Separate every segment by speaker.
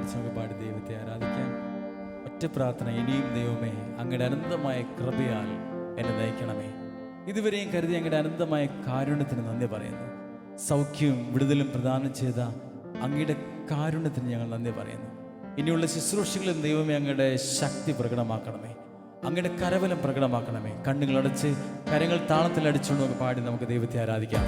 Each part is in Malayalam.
Speaker 1: നമുക്ക് പാടി ദൈവത്തെ ആരാധിക്കാം. ഒറ്റ പ്രാർത്ഥന. ഇനിയും ദൈവമേ, അങ്ങയുടെ അനന്തമായ കൃപയാൽ എന്നെ നയിക്കണമേ. ഇതുവരെയും കരുതി അങ്ങയുടെ അനന്തമായ കാരുണ്യത്തിന് നന്ദി പറയുന്നു. സൗഖ്യവും വിടുതലും പ്രദാനം ചെയ്ത അങ്ങയുടെ കാരുണ്യത്തിന് ഞങ്ങൾ നന്ദി പറയുന്നു. ഇനിയുള്ള ശുശ്രൂഷകളിലും ദൈവമേ അങ്ങയുടെ ശക്തി പ്രകടമാക്കണമേ, അങ്ങയുടെ കരബലം പ്രകടമാക്കണമേ. കണ്ണുകളടച്ച് കരങ്ങൾ താളത്തിലടിച്ചുകൊണ്ട് നമുക്ക് പാടി നമുക്ക് ദൈവത്തെ ആരാധിക്കാം.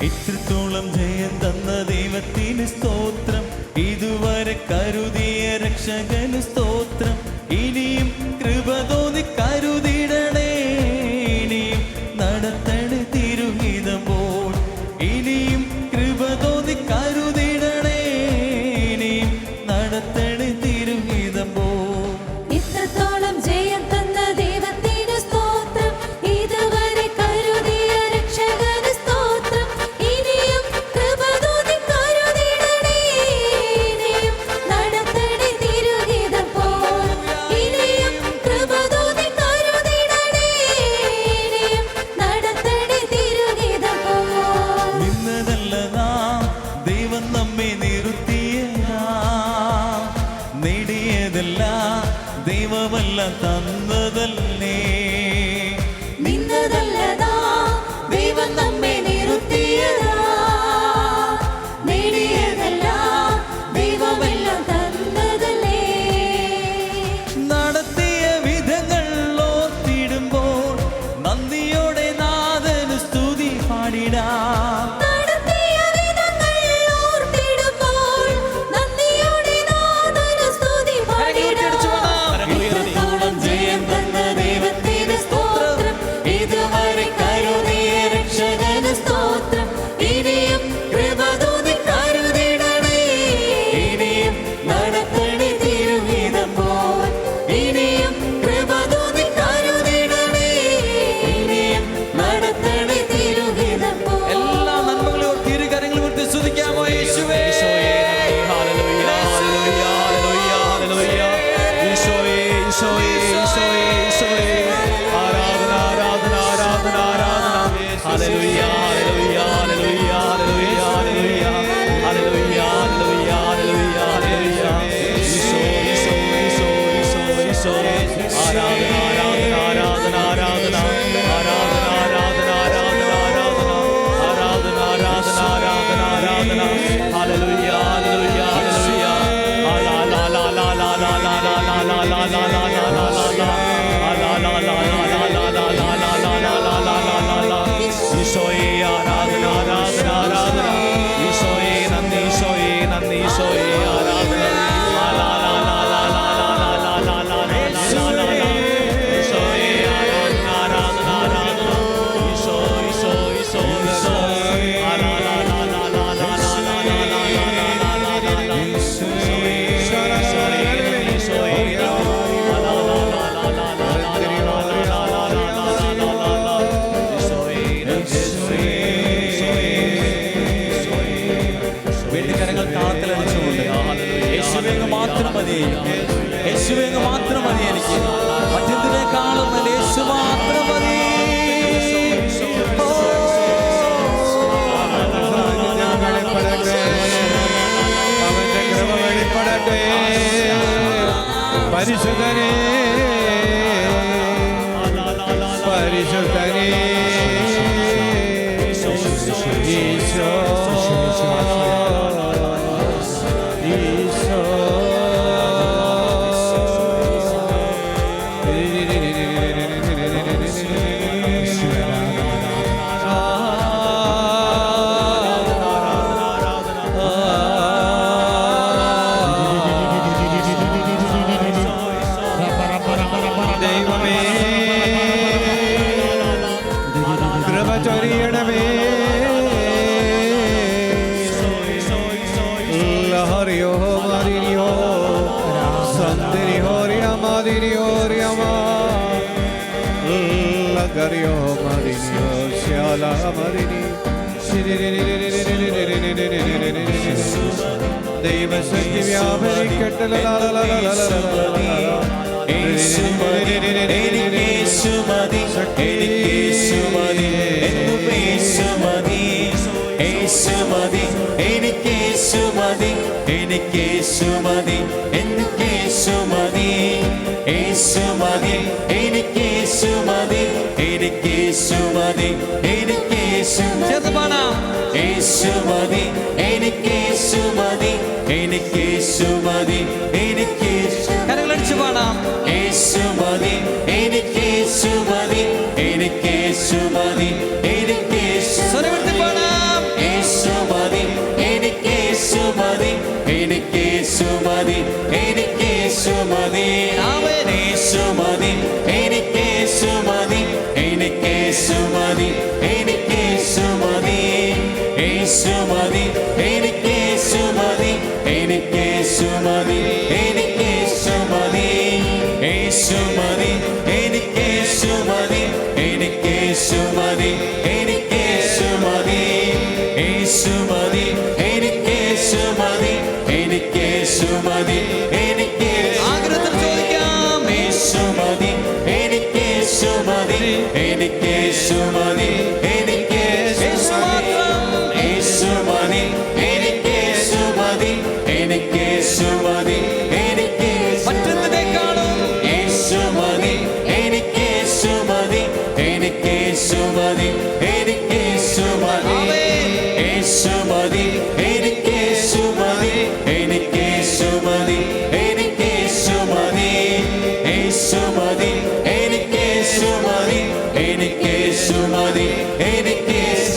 Speaker 2: ഇത്രത്തോളം ജയം തന്ന ദൈവത്തിന് സ്തോത്രം, ഇതുവരെ കരുതിയ രക്ഷകന് സ്തോത്രം. ഇനിയും കൃപ തോന്നി കരുതിടണേ, ഇനിയും നടത്തണ തിരുഹിതമ്പോൾ. ഇനിയും കൃപ തോന്നി കരുതിടണേ, ഇനിയും നടത്തണ തിരുഹിതമ്പോൾ.
Speaker 3: ഇത്രത്തോളം ജയം തന്ന ദൈവത്തിന് സ്തോത്രം, ഇതുവരെ കരുതിയ രക്ഷകന് സ്തോത്രം. ഇനിയും കൃപ തോന്നി കരുതിടണേ, ഇനിയും നടത്തണേ തിരുഹിതം പോൽ. ഇനിയും കൃപ തോന്നി കരുതിടണേ, ഇനിയും നടത്തണേ തിരുഹിതം പോൽ.
Speaker 2: നിന്നതല്ല നാം, ദൈവം നമ്മെ നിർത്തിയതാ. നേടിയതല്ല ദൈവമല്ല തന്നതല്ലേ.
Speaker 3: നിന്നതല്ലതാ ദൈവം നമ്മെ നിർത്തിയതാ. നേടിയതല്ല ദൈവമെല്ലാം തന്നതല്ലേ.
Speaker 2: നടത്തിയ വിധങ്ങൾ ഓർത്തിടുമ്പോൾ നന്ദിയോടെ നാഥന് സ്തുതി പാടിടാം.
Speaker 3: നടത്തിയ വിധങ്ങൾ ഓർത്തിടുമ്പോൾ നന്ദിയോടെ നാഥന് സ്തുതി പാടിടാം. ഇത്രത്തോളം ജയം തന്ന ദൈവത്തിന് സ്തോത്രം, ഇതുവരെ കരുതിയ രക്ഷകന് സ്തോത്രം. ഇനിയും കൃപ തോന്നി കരുതിടണേ, ഇനിയും നടത്തണേ തിരുഹിതം പോൽ. ഇനിയും കൃപ തോന്നി കരുതിടണേ, ഇനിയും നടത്തണേ തിരുഹിതം പോൽ.
Speaker 2: എല്ലാ നന്മകളും തിരുകരങ്ങൾ വിട്ട് സ്തുതിക്കാമോ യേശുവേ. വെള്ളിക്കരങ്ങൾ താളത്തിലടിച്ചുകൊണ്ട് യേശുവേ മാത്രം മതി, യേശുവേ മാത്രം മതി എനിക്ക്. മറ്റെന്തിനേക്കാളും നല്ല യേശു മാത്രം മതി.
Speaker 4: അവന്റെ കൃപ വെളിപ്പെടട്ടെ. പരിശുദ്ധനേ പരിശുദ്ധനേ ഈശോ ദൈവമേ കൃപ ചൊരിയണമേ. ലഹരിയോ മദിനിയോ സന്ദിനിയോ റിയമദിനിയോ റിയമ ലഗരിയോ മദിനിയോ ശ്യാ ദൈവശക്തി വ്യാപരിക്കട്ടെ.
Speaker 2: കരങ്ങളടിച്ചു പാടാം. സ്വരമെടുത്ത് പാടാം. ആഗ്രഹത്തിൽ ചോദിക്കാം. മറ്റെന്തിനേക്കാളും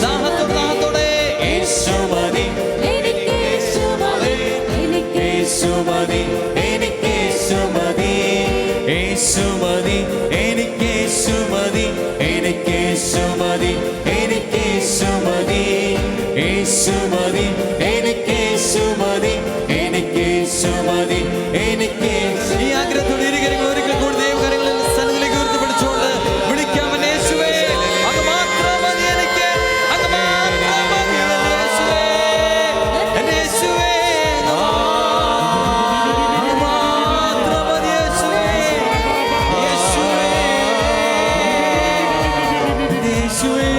Speaker 2: ദാഹത്തോടെ ഈ ആഗ്രഹത്തോടെ ഇരുകരങ്ങൾ ഒരിക്കൽ കൂടി ദൈവകരങ്ങളിൽ സന്നിധിയിലേക്ക് ഉയർത്തിപ്പിടിച്ചുകൊണ്ട് വിളിക്കാം. യേശുവേ, അങ്ങ് മാത്രം മതി എനിക്ക്, അങ്ങ് മാത്രം മതി എൻ്റെ യേശുവേ, എൻ്റെ യേശുവേ, അങ്ങ് മാത്രം മതി യേശുവേ, യേശുവേ, യേശുവേ.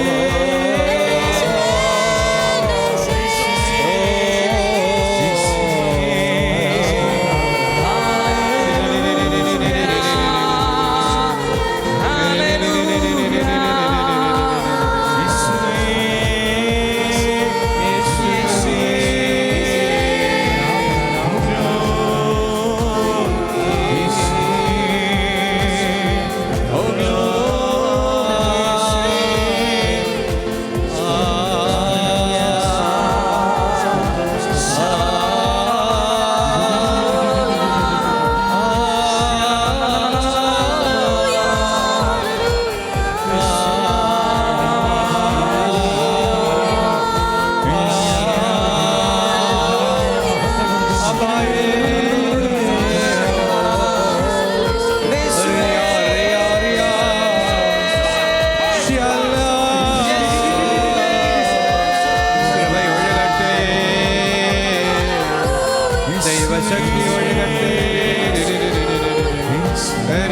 Speaker 4: ദൈവശക്തി ഒഴുകട്ടെ.
Speaker 3: യേശുവേ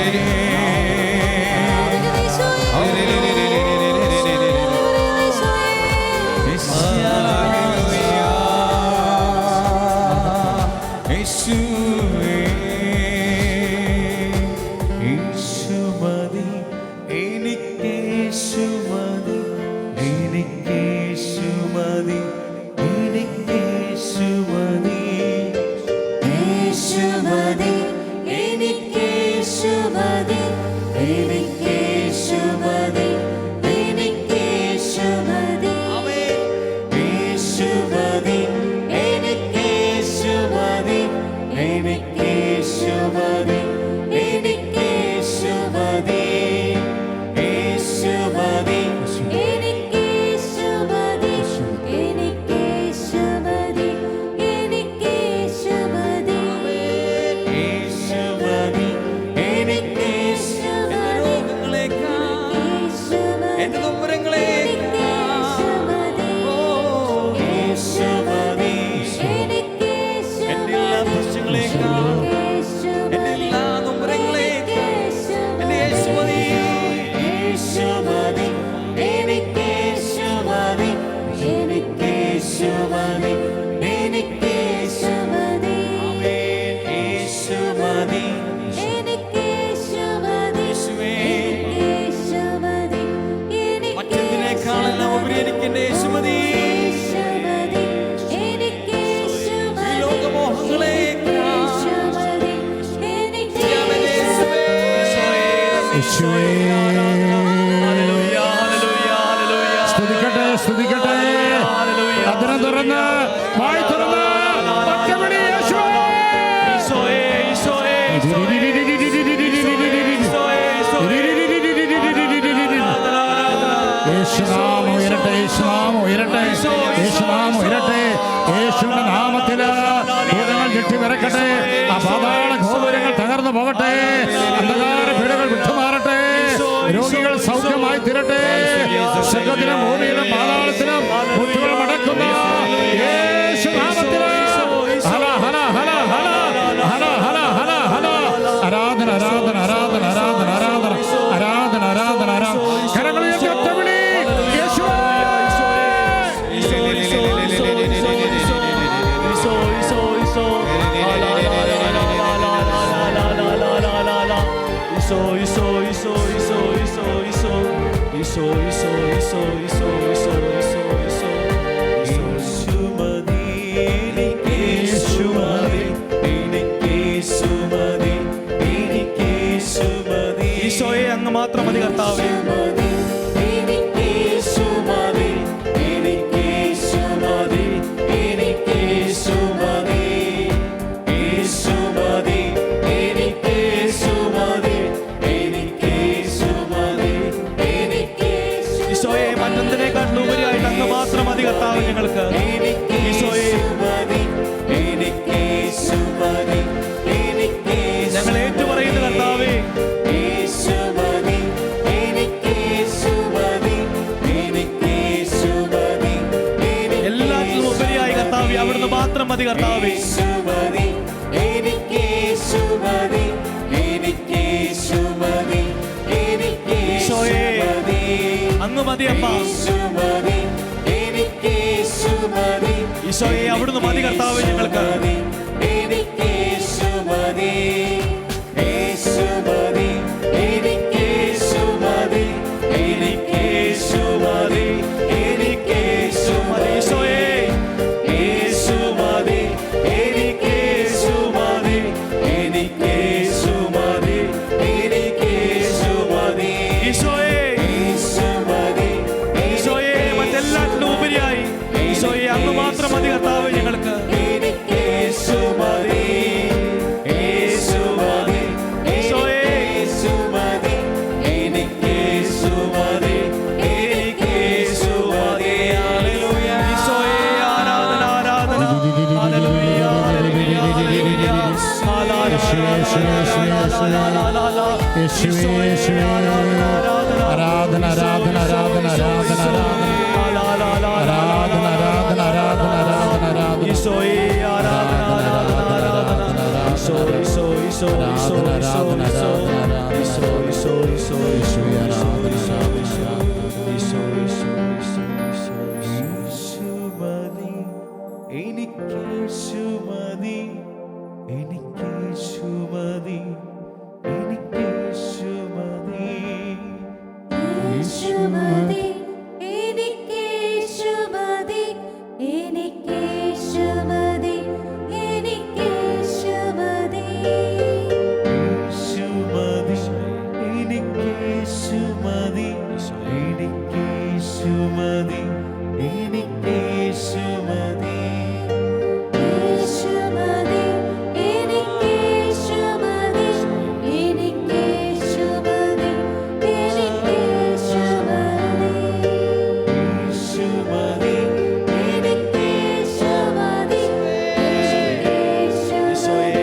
Speaker 5: സ്തുതിക്കട്ടെ. അതിനെ തുറന്ന് വായി തുറന്ന് ഒറ്റവിളി യേശുവേ. യേശുനാമം ഉയരട്ടെ, യേശുനാമം ഉയരട്ടെ, യേശുനാമം ഉയരട്ടെ. യേശുവിന്റെ നാമത്തില് ഭൂതങ്ങൾ ഞെട്ടി വിറക്കട്ടെ, പാതാള ഗോപുരങ്ങൾ തകർന്നു പോകട്ടെ, അന്ധകാര പീഡകൾ വിട്ടുമാറട്ടെ, രോഗികൾ സൗഖ്യമായി തീരട്ടെ. സ്വർഗ്ഗത്തിലും ഭൂമിയിലും പാതാളത്തിലും മുത്തുകൾ മടക്കുന്ന യേശുനാമത്തില് ഹല ഹല ഹല ഹല ഹല ഹല ഹല ഹല. ആരാധന ആരാധന ആരാധന ആരാധന ആരാധന ആരാധന ആരാധന ആരാധന. കരങ്ങളിൽ ഒറ്റവിളി യേശുവേ.
Speaker 2: ഈശോയെ അങ്ങ് മാത്രം മതി കർത്താവേ. ഈശോയെ മറ്റെന്തിനേക്കാൾ ഉപരിയായിട്ട് അങ്ങ് മാത്രം മതി കർത്താവ് ഞങ്ങൾക്ക്. ഈശോയെ ഞങ്ങൾ ഏറ്റുപറയുന്നു കർത്താവേ. എല്ലാത്തിനും ഉപരിയായി കർത്താവേ അവിടുന്ന് മാത്രം മതി കർത്താവേ. ഈശോയെ അങ്ങ് മതിയപ്പ. ഈശോയെ അവിടുന്ന് മതി കർത്താവേ ഞങ്ങൾക്ക്. മറ്റെല്ലാറ്റിനും ഉപരിയായി ഈശോയെ അങ്ങ് മാത്രം മതി കർത്താവേ ഞങ്ങൾക്ക്. ആരാധന ആരാധന ആരാധന ആരാധന ആരാധന ആരാധന ആരാധന ആരാധന ആരാധന ഈശോയെ ആരാധന ആരാധന ആരാധന ഈശോ ഈശോ ഈശോ ഈശോ ആരാധന ആരാധന ഈശോ ഈശോ ഈശോ ഈശോ ആരാധന ഈശോ ഈശോ ഈശോ യേശുമതി എനിക്ക് യേശുമതി എനിക്ക് യേശുമതി എനിക്ക് യേശുമതി
Speaker 3: യേശുമതി എനിക്ക് യേശുമതി എനിക്ക് യേശുമതി എനിക്ക് യേശുമതി
Speaker 2: യേശുമതി എനിക്ക് യേശുമതി എനിക്ക് യേശുമതി എനിക്ക് യേശുമതി
Speaker 3: യേശുമതി എനിക്ക് യേശുമതി എനിക്ക് യേശുമതി എനിക്ക് യേശുമതി എനിക്ക് യേശുമതി
Speaker 2: ഈശോയെ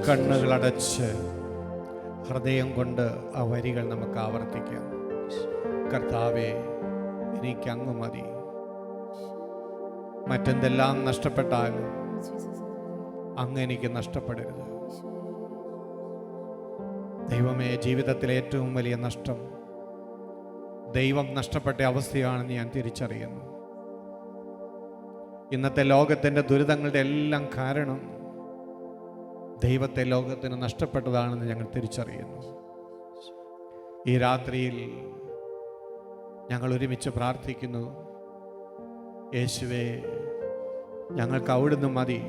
Speaker 4: കണ്ണുകളടച്ച് ഹൃദയം കൊണ്ട് ആ വരികൾ നമുക്ക് ആവർത്തിക്കാം. കർത്താവേ, എനിക്ക് അങ്ങ് മതി. മറ്റെന്തെല്ലാം നഷ്ടപ്പെട്ടാലും അങ്ങ് എനിക്ക് നഷ്ടപ്പെടരുത്. ദൈവമേ, ജീവിതത്തിലെ ഏറ്റവും വലിയ നഷ്ടം ദൈവം നഷ്ടപ്പെട്ട അവസ്ഥയാണെന്ന് ഞാൻ തിരിച്ചറിയുന്നു. ഇന്നത്തെ ലോകത്തിൻ്റെ ദുരിതങ്ങളുടെ എല്ലാം കാരണം ദൈവത്തെ ലോകത്തിന് നഷ്ടപ്പെട്ടതാണെന്ന് ഞങ്ങൾ തിരിച്ചറിയുന്നു. ഈ രാത്രിയിൽ ഞങ്ങൾ ഒരുമിച്ച് പ്രാർത്ഥിക്കുന്നു. യേശുവേ, ഞങ്ങൾക്ക് അവിടുന്ന് മതി.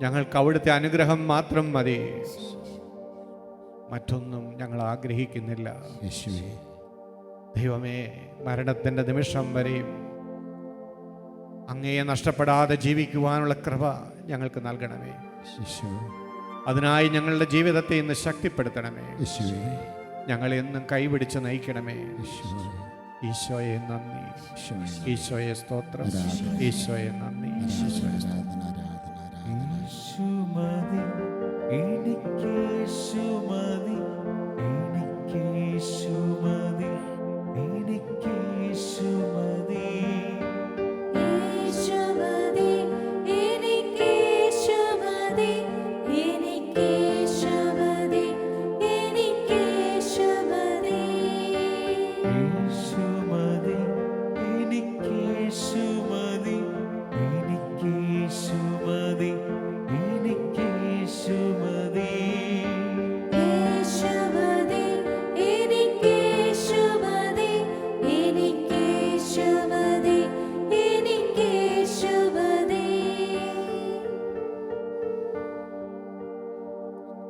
Speaker 4: ഞങ്ങൾക്ക് അവിടുത്തെ അനുഗ്രഹം മാത്രം മതി. മറ്റൊന്നും ഞങ്ങൾ ആഗ്രഹിക്കുന്നില്ല. ദൈവമേ, മരണത്തിൻ്റെ നിമിഷം വരെയും അങ്ങയെ നഷ്ടപ്പെടാതെ ജീവിക്കുവാനുള്ള കൃപ ഞങ്ങൾക്ക് നൽകണമേ. അതിനായി ഞങ്ങളുടെ ജീവിതത്തെ ഇന്ന് ശക്തിപ്പെടുത്തണമേ. ഞങ്ങളെ എന്നും കൈപിടിച്ച് നയിക്കണമേ. ഈശോയെ നന്ദി, ഈശോയെ സ്തോത്രം, ഈശോയെ നന്ദി.
Speaker 2: യേശുമതി, എനിക്കേശുമതി, എനിക്കേശുമതി, എനിക്കേശുമതി.
Speaker 3: യേശുമതി, എനിക്കേശുമതി, എനിക്കേശുമതി, എനിക്കേശുമതി.
Speaker 2: യേശുമതി, എനിക്കേശുമതി, എനിക്കേശുമതി, എനിക്കേശുമതി.
Speaker 3: യേശുമതി, എനിക്കേശുമതി, എനിക്കേശുമതി, എനിക്കേശുമതി.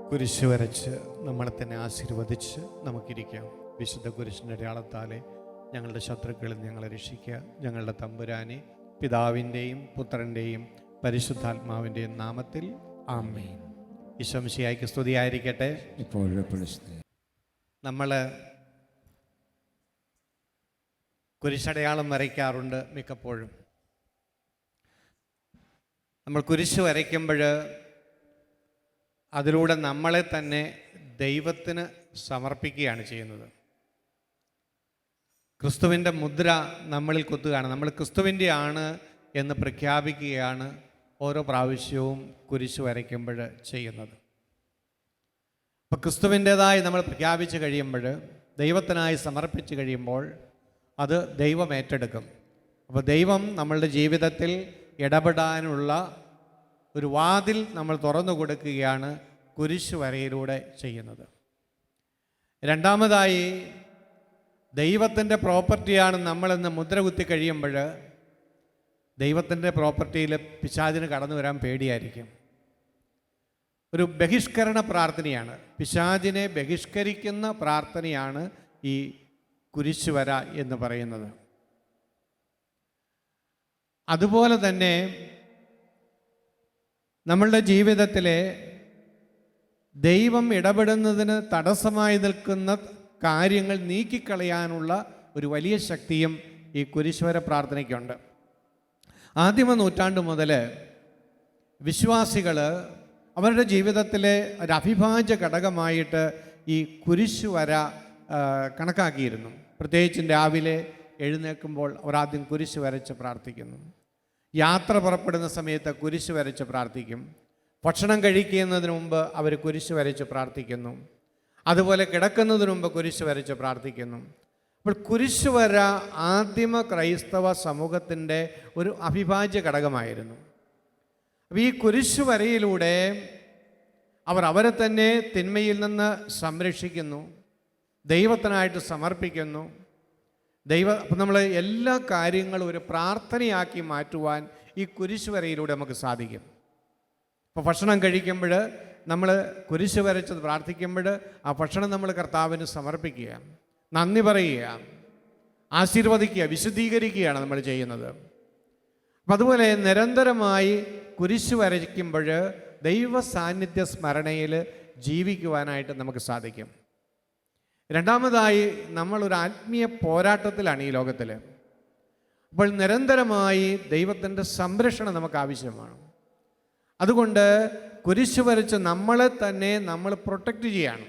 Speaker 4: കുരിശ് വരച്ച് നമ്മളെ തന്നെ ആശീർവദിച്ച് നമുക്കിരിക്കാം. വിശുദ്ധ കുരിശിൻ്റെ അടയാളത്താലെ ഞങ്ങളുടെ ശത്രുക്കളിൽ ഞങ്ങളെ രക്ഷിക്കുക. ഞങ്ങളുടെ തമ്പുരാനെ, പിതാവിൻ്റെയും പുത്രൻ്റെയും പരിശുദ്ധാത്മാവിൻ്റെയും നാമത്തിൽ ആമേൻ. ഈശോ മിശിഹായ്ക്ക് സ്തുതിയായിരിക്കട്ടെ. നമ്മൾ കുരിശടയാളം വരയ്ക്കാറുണ്ട് മിക്കപ്പോഴും. നമ്മൾ കുരിശ് വരയ്ക്കുമ്പോൾ അതിലൂടെ നമ്മളെ തന്നെ ദൈവത്തിന് സമർപ്പിക്കുകയാണ് ചെയ്യുന്നത്. ക്രിസ്തുവിൻ്റെ മുദ്ര നമ്മളിൽ കുത്തുകയാണ്. നമ്മൾ ക്രിസ്തുവിൻ്റെ ആണ് എന്ന് പ്രഖ്യാപിക്കുകയാണ് ഓരോ പ്രാവശ്യവും കുരിശ് വരയ്ക്കുമ്പോൾ ചെയ്യുന്നത്. അപ്പോൾ ക്രിസ്തുവിൻ്റേതായി നമ്മൾ പ്രഖ്യാപിച്ച് കഴിയുമ്പോൾ, ദൈവത്തിനായി സമർപ്പിച്ച് കഴിയുമ്പോൾ അത് ദൈവം ഏറ്റെടുക്കും. അപ്പോൾ ദൈവം നമ്മളുടെ ജീവിതത്തിൽ ഇടപെടാനുള്ള ഒരു വാതിൽ നമ്മൾ തുറന്നു കൊടുക്കുകയാണ് കുരിശ് വരയിലൂടെ ചെയ്യുന്നത്. രണ്ടാമതായി, ദൈവത്തിൻ്റെ പ്രോപ്പർട്ടിയാണ് നമ്മളെന്ന് മുദ്ര കുത്തി കഴിയുമ്പോൾ ദൈവത്തിൻ്റെ പ്രോപ്പർട്ടിയിൽ പിശാചിന് കടന്നു വരാൻ പേടിയായിരിക്കും. ഒരു ബഹിഷ്കരണ പ്രാർത്ഥനയാണ്, പിശാചിനെ ബഹിഷ്കരിക്കുന്ന പ്രാർത്ഥനയാണ് ഈ കുരിശ് വര എന്ന് പറയുന്നത്. അതുപോലെ തന്നെ നമ്മളുടെ ജീവിതത്തിലെ ദൈവം ഇടപെടുന്നതിന് തടസ്സമായി നിൽക്കുന്ന കാര്യങ്ങൾ നീക്കിക്കളയാനുള്ള ഒരു വലിയ ശക്തിയും ഈ കുരിശുവര പ്രാർത്ഥനയ്ക്കുണ്ട്. ആദിമ നൂറ്റാണ്ട് മുതൽ വിശ്വാസികൾ അവരുടെ ജീവിതത്തിലെ ഒരു അവിഭാജ്യ ഘടകമായിട്ട് ഈ കുരിശുവര കണക്കാക്കിയിരുന്നു. പ്രത്യേകിച്ചും രാവിലെ എഴുന്നേൽക്കുമ്പോൾ അവർ ആദ്യം കുരിശ് വരച്ച് പ്രാർത്ഥിക്കുന്നു. യാത്ര പുറപ്പെടുന്ന സമയത്ത് കുരിശ് വരച്ച് പ്രാർത്ഥിക്കും. ഭക്ഷണം കഴിക്കുന്നതിന് മുമ്പ് അവർ കുരിശ് വരച്ച് പ്രാർത്ഥിക്കുന്നു. അതുപോലെ കിടക്കുന്നതിന് മുമ്പ് കുരിശ് വരച്ച് പ്രാർത്ഥിക്കുന്നു. അപ്പോൾ കുരിശ് വര ആദിമ ക്രൈസ്തവ സമൂഹത്തിൻ്റെ ഒരു അവിഭാജ്യ ഘടകമായിരുന്നു. അപ്പോൾ ഈ കുരിശ് വരയിലൂടെ അവർ അവരെ തന്നെ തിന്മയിൽ നിന്ന് സംരക്ഷിക്കുന്നു, ദൈവത്തിനായിട്ട് സമർപ്പിക്കുന്നു. അപ്പം നമ്മൾ എല്ലാ കാര്യങ്ങളും ഒരു പ്രാർത്ഥനയാക്കി മാറ്റുവാൻ ഈ കുരിശ് വരയിലൂടെ നമുക്ക് സാധിക്കും. അപ്പോൾ ഭക്ഷണം കഴിക്കുമ്പോൾ നമ്മൾ കുരിശ് വരച്ചത് പ്രാർത്ഥിക്കുമ്പോൾ ആ ഭക്ഷണം നമ്മൾ കർത്താവിന് സമർപ്പിക്കുക, നന്ദി പറയുക, ആശീർവദിക്കുക, വിശുദ്ധീകരിക്കുകയാണ് നമ്മൾ ചെയ്യുന്നത്. അപ്പം അതുപോലെ നിരന്തരമായി കുരിശ് വരയ്ക്കുമ്പോൾ ദൈവ സാന്നിധ്യ സ്മരണയിൽ ജീവിക്കുവാനായിട്ട് നമുക്ക് സാധിക്കും. രണ്ടാമതായി, നമ്മളൊരു ആത്മീയ പോരാട്ടത്തിലാണ് ഈ ലോകത്തിൽ. അപ്പോൾ നിരന്തരമായി ദൈവത്തിൻ്റെ സംരക്ഷണം നമുക്ക് ആവശ്യമാണ്. അതുകൊണ്ട് കുരിശ് വരച്ച് നമ്മളെ തന്നെ നമ്മൾ പ്രൊട്ടക്റ്റ് ചെയ്യാണ്.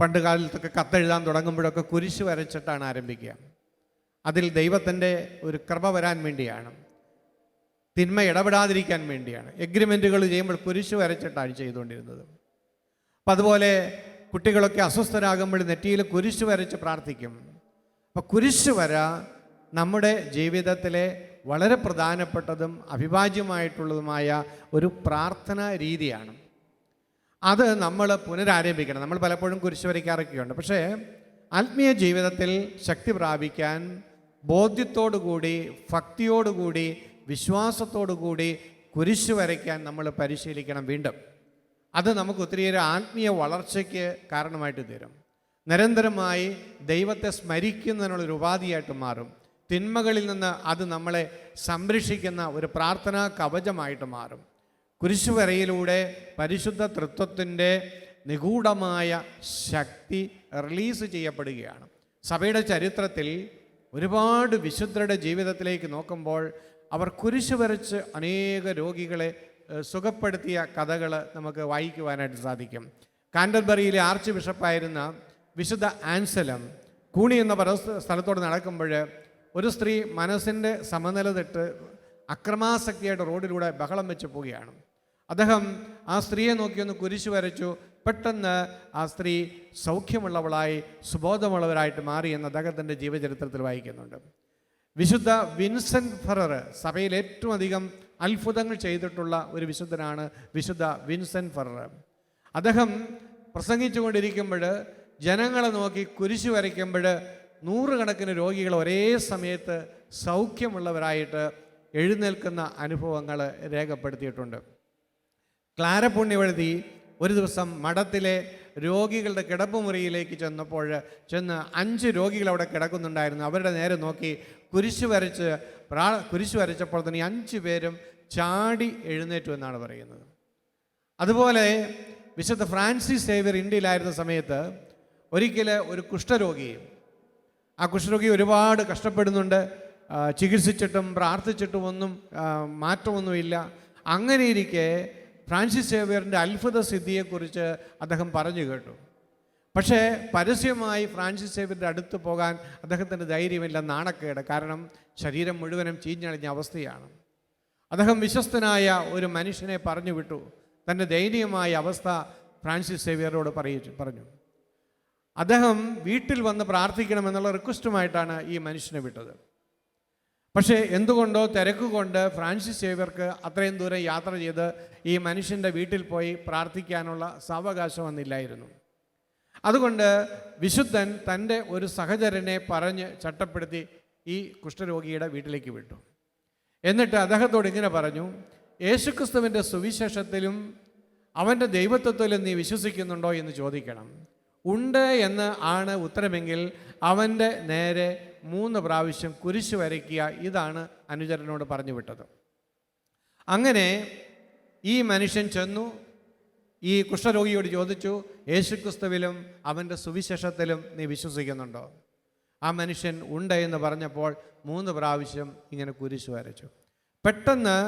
Speaker 4: പണ്ട് കാലത്തൊക്കെ കത്തെഴുതാൻ തുടങ്ങുമ്പോഴൊക്കെ കുരിശ് വരച്ചിട്ടാണ് ആരംഭിക്കുക. അതിൽ ദൈവത്തിൻ്റെ ഒരു കൃപ വരാൻ വേണ്ടിയാണ്. തിന്മ ഇടപെടാതിരിക്കാൻ വേണ്ടിയാണ്. എഗ്രിമെൻറ്റുകൾ ചെയ്യുമ്പോൾ കുരിശ് വരച്ചിട്ടാണ് ചെയ്തുകൊണ്ടിരുന്നത്. അപ്പം അതുപോലെ കുട്ടികളൊക്കെ അസ്വസ്ഥരാകുമ്പോൾ നെറ്റിയിൽ കുരിശ് വരച്ച് പ്രാർത്ഥിക്കും. അപ്പം കുരിശ് വര നമ്മുടെ ജീവിതത്തിലെ വളരെ പ്രധാനപ്പെട്ടതും അവിഭാജ്യമായിട്ടുള്ളതുമായ ഒരു പ്രാർത്ഥനാ രീതിയാണ്. അത് നമ്മൾ പുനരാരംഭിക്കണം. നമ്മൾ പലപ്പോഴും കുരിശ് വരയ്ക്കാറൊക്കെയുണ്ട്. പക്ഷേ ആത്മീയ ജീവിതത്തിൽ ശക്തി പ്രാപിക്കാൻ ബോധ്യത്തോടുകൂടി, ഭക്തിയോടുകൂടി, വിശ്വാസത്തോടുകൂടി കുരിശ് വരയ്ക്കാൻ നമ്മൾ പരിശീലിക്കണം വീണ്ടും. അത് നമുക്ക് ഒത്തിരിയേറെ ആത്മീയ വളർച്ചയ്ക്ക് കാരണമായിട്ട് തീരും. നിരന്തരമായി ദൈവത്തെ സ്മരിക്കുന്നതിനുള്ളൊരു ഉപാധിയായിട്ട് മാറും. തിന്മകളിൽ നിന്ന് അത് നമ്മളെ സംരക്ഷിക്കുന്ന ഒരു പ്രാർത്ഥനാ കവചമായിട്ട് മാറും. കുരിശുവരയിലൂടെ പരിശുദ്ധ തൃത്വത്തിൻ്റെ നിഗൂഢമായ ശക്തി റിലീസ് ചെയ്യപ്പെടുകയാണ്. സഭയുടെ ചരിത്രത്തിൽ ഒരുപാട് വിശുദ്ധരുടെ ജീവിതത്തിലേക്ക് നോക്കുമ്പോൾ അവർ കുരിശ് വരച്ച് അനേക രോഗികളെ സുഖപ്പെടുത്തിയ കഥകൾ നമുക്ക് വായിക്കുവാനായിട്ട് സാധിക്കും. കാൻറ്റർബറിയിലെ ആർച്ച് ബിഷപ്പായിരുന്ന വിശുദ്ധ ആൻസലം കൂണി എന്ന സ്ഥലത്തോട് നടക്കുമ്പോൾ ഒരു സ്ത്രീ മനസ്സിൻ്റെ സമനില തെറ്റ് അക്രമാസക്തിയായിട്ട് റോഡിലൂടെ ബഹളം വെച്ച് പോവുകയാണ്. അദ്ദേഹം ആ സ്ത്രീയെ നോക്കിയൊന്ന് കുരിശ് വരച്ചു. പെട്ടെന്ന് ആ സ്ത്രീ സൗഖ്യമുള്ളവളായി സുബോധമുള്ളവരായിട്ട് മാറി എന്ന് അദ്ദേഹത്തിൻ്റെ ജീവചരിത്രത്തിൽ വായിക്കുന്നുണ്ട്. വിശുദ്ധ വിൻസെൻ്റ് ഫെറർ സഭയിൽ ഏറ്റവും അധികം അത്ഭുതങ്ങൾ ചെയ്തിട്ടുള്ള ഒരു വിശുദ്ധനാണ് വിശുദ്ധ വിൻസെൻ്റ് ഫെറർ. അദ്ദേഹം പ്രസംഗിച്ചു കൊണ്ടിരിക്കുമ്പോൾ ജനങ്ങളെ നോക്കി കുരിശ് വരയ്ക്കുമ്പോൾ നൂറുകണക്കിന് രോഗികൾ ഒരേ സമയത്ത് സൗഖ്യമുള്ളവരായിട്ട് എഴുന്നേൽക്കുന്ന അനുഭവങ്ങൾ രേഖപ്പെടുത്തിയിട്ടുണ്ട്. ക്ലാര പുണ്യവഴുതി ഒരു ദിവസം മഠത്തിലെ രോഗികളുടെ കിടപ്പുമുറിയിലേക്ക് ചെന്ന് 5 രോഗികൾ അവിടെ കിടക്കുന്നുണ്ടായിരുന്നു. അവരുടെ നേരെ നോക്കി കുരിശ് വരച്ചപ്പോൾ തന്നെ 5 പേരും ചാടി എഴുന്നേറ്റു എന്നാണ് പറയുന്നത്. അതുപോലെ വിശുദ്ധ ഫ്രാൻസിസ് സേവ്യർ ഇന്ത്യയിലായിരുന്ന സമയത്ത് ഒരിക്കൽ ഒരു കുഷ്ഠരോഗി, ആ കുഷ്ഠരോഗി ഒരുപാട് കഷ്ടപ്പെടുന്നുണ്ട്. ചികിത്സിച്ചിട്ടും പ്രാർത്ഥിച്ചിട്ടും ഒന്നും മാറ്റമൊന്നുമില്ല. അങ്ങനെയിരിക്കെ ഫ്രാൻസിസ് സേവ്യറിൻ്റെ അത്ഭുത സിദ്ധിയെക്കുറിച്ച് അദ്ദേഹം പറഞ്ഞു കേട്ടു. പക്ഷേ പരസ്യമായി ഫ്രാൻസിസ് സേവ്യറിൻ്റെ അടുത്ത് പോകാൻ അദ്ദേഹത്തിൻ്റെ ധൈര്യമില്ല, നാണക്കേട്. കാരണം ശരീരം മുഴുവനും ചീഞ്ഞളിഞ്ഞ അവസ്ഥയാണ്. അദ്ദേഹം വിശ്വസ്തനായ ഒരു മനുഷ്യനെ പറഞ്ഞു വിട്ടു. തൻ്റെ ദയനീയമായ അവസ്ഥ ഫ്രാൻസിസ് സേവ്യറോട് പറഞ്ഞു. അദ്ദേഹം വീട്ടിൽ വന്ന് പ്രാർത്ഥിക്കണമെന്നുള്ള റിക്വസ്റ്റുമായിട്ടാണ് ഈ മനുഷ്യനെ വിട്ടത്. പക്ഷേ എന്തുകൊണ്ടോ തിരക്കുകൊണ്ട് ഫ്രാൻസിസ് സേവ്യർക്ക് അത്രയും ദൂരം യാത്ര ചെയ്ത് ഈ മനുഷ്യൻ്റെ വീട്ടിൽ പോയി പ്രാർത്ഥിക്കാനുള്ള സാവകാശം വന്നില്ലായിരുന്നു. അതുകൊണ്ട് വിശുദ്ധൻ തൻ്റെ ഒരു സഹചരനെ പറഞ്ഞ് ചട്ടപ്പെടുത്തി ഈ കുഷ്ഠരോഗിയുടെ വീട്ടിലേക്ക് വിട്ടു. എന്നിട്ട് അദ്ദേഹത്തോട് ഇങ്ങനെ പറഞ്ഞു, യേശുക്രിസ്തുവിൻ്റെ സുവിശേഷത്തിലും അവൻ്റെ ദൈവത്വത്തിലും നീ വിശ്വസിക്കുന്നുണ്ടോ എന്ന് ചോദിക്കണം. ഉണ്ട് എന്ന് ആണ് ഉത്തരമെങ്കിൽ അവൻ്റെ നേരെ 3 പ്രാവശ്യം കുരിശ് വരയ്ക്കുക. ഇതാണ് അനുചരനോട് പറഞ്ഞു വിട്ടത്. അങ്ങനെ ഈ മനുഷ്യൻ ചെന്നു ഈ കുഷ്ഠരോഗിയോട് ചോദിച്ചു, യേശുക്രിസ്തുവിലും അവൻ്റെ സുവിശേഷത്തിലും നീ വിശ്വസിക്കുന്നുണ്ടോ? ആ മനുഷ്യൻ ഉണ്ട് എന്ന് പറഞ്ഞപ്പോൾ 3 പ്രാവശ്യം ഇങ്ങനെ കുരിശ് വരച്ചു. പെട്ടെന്ന്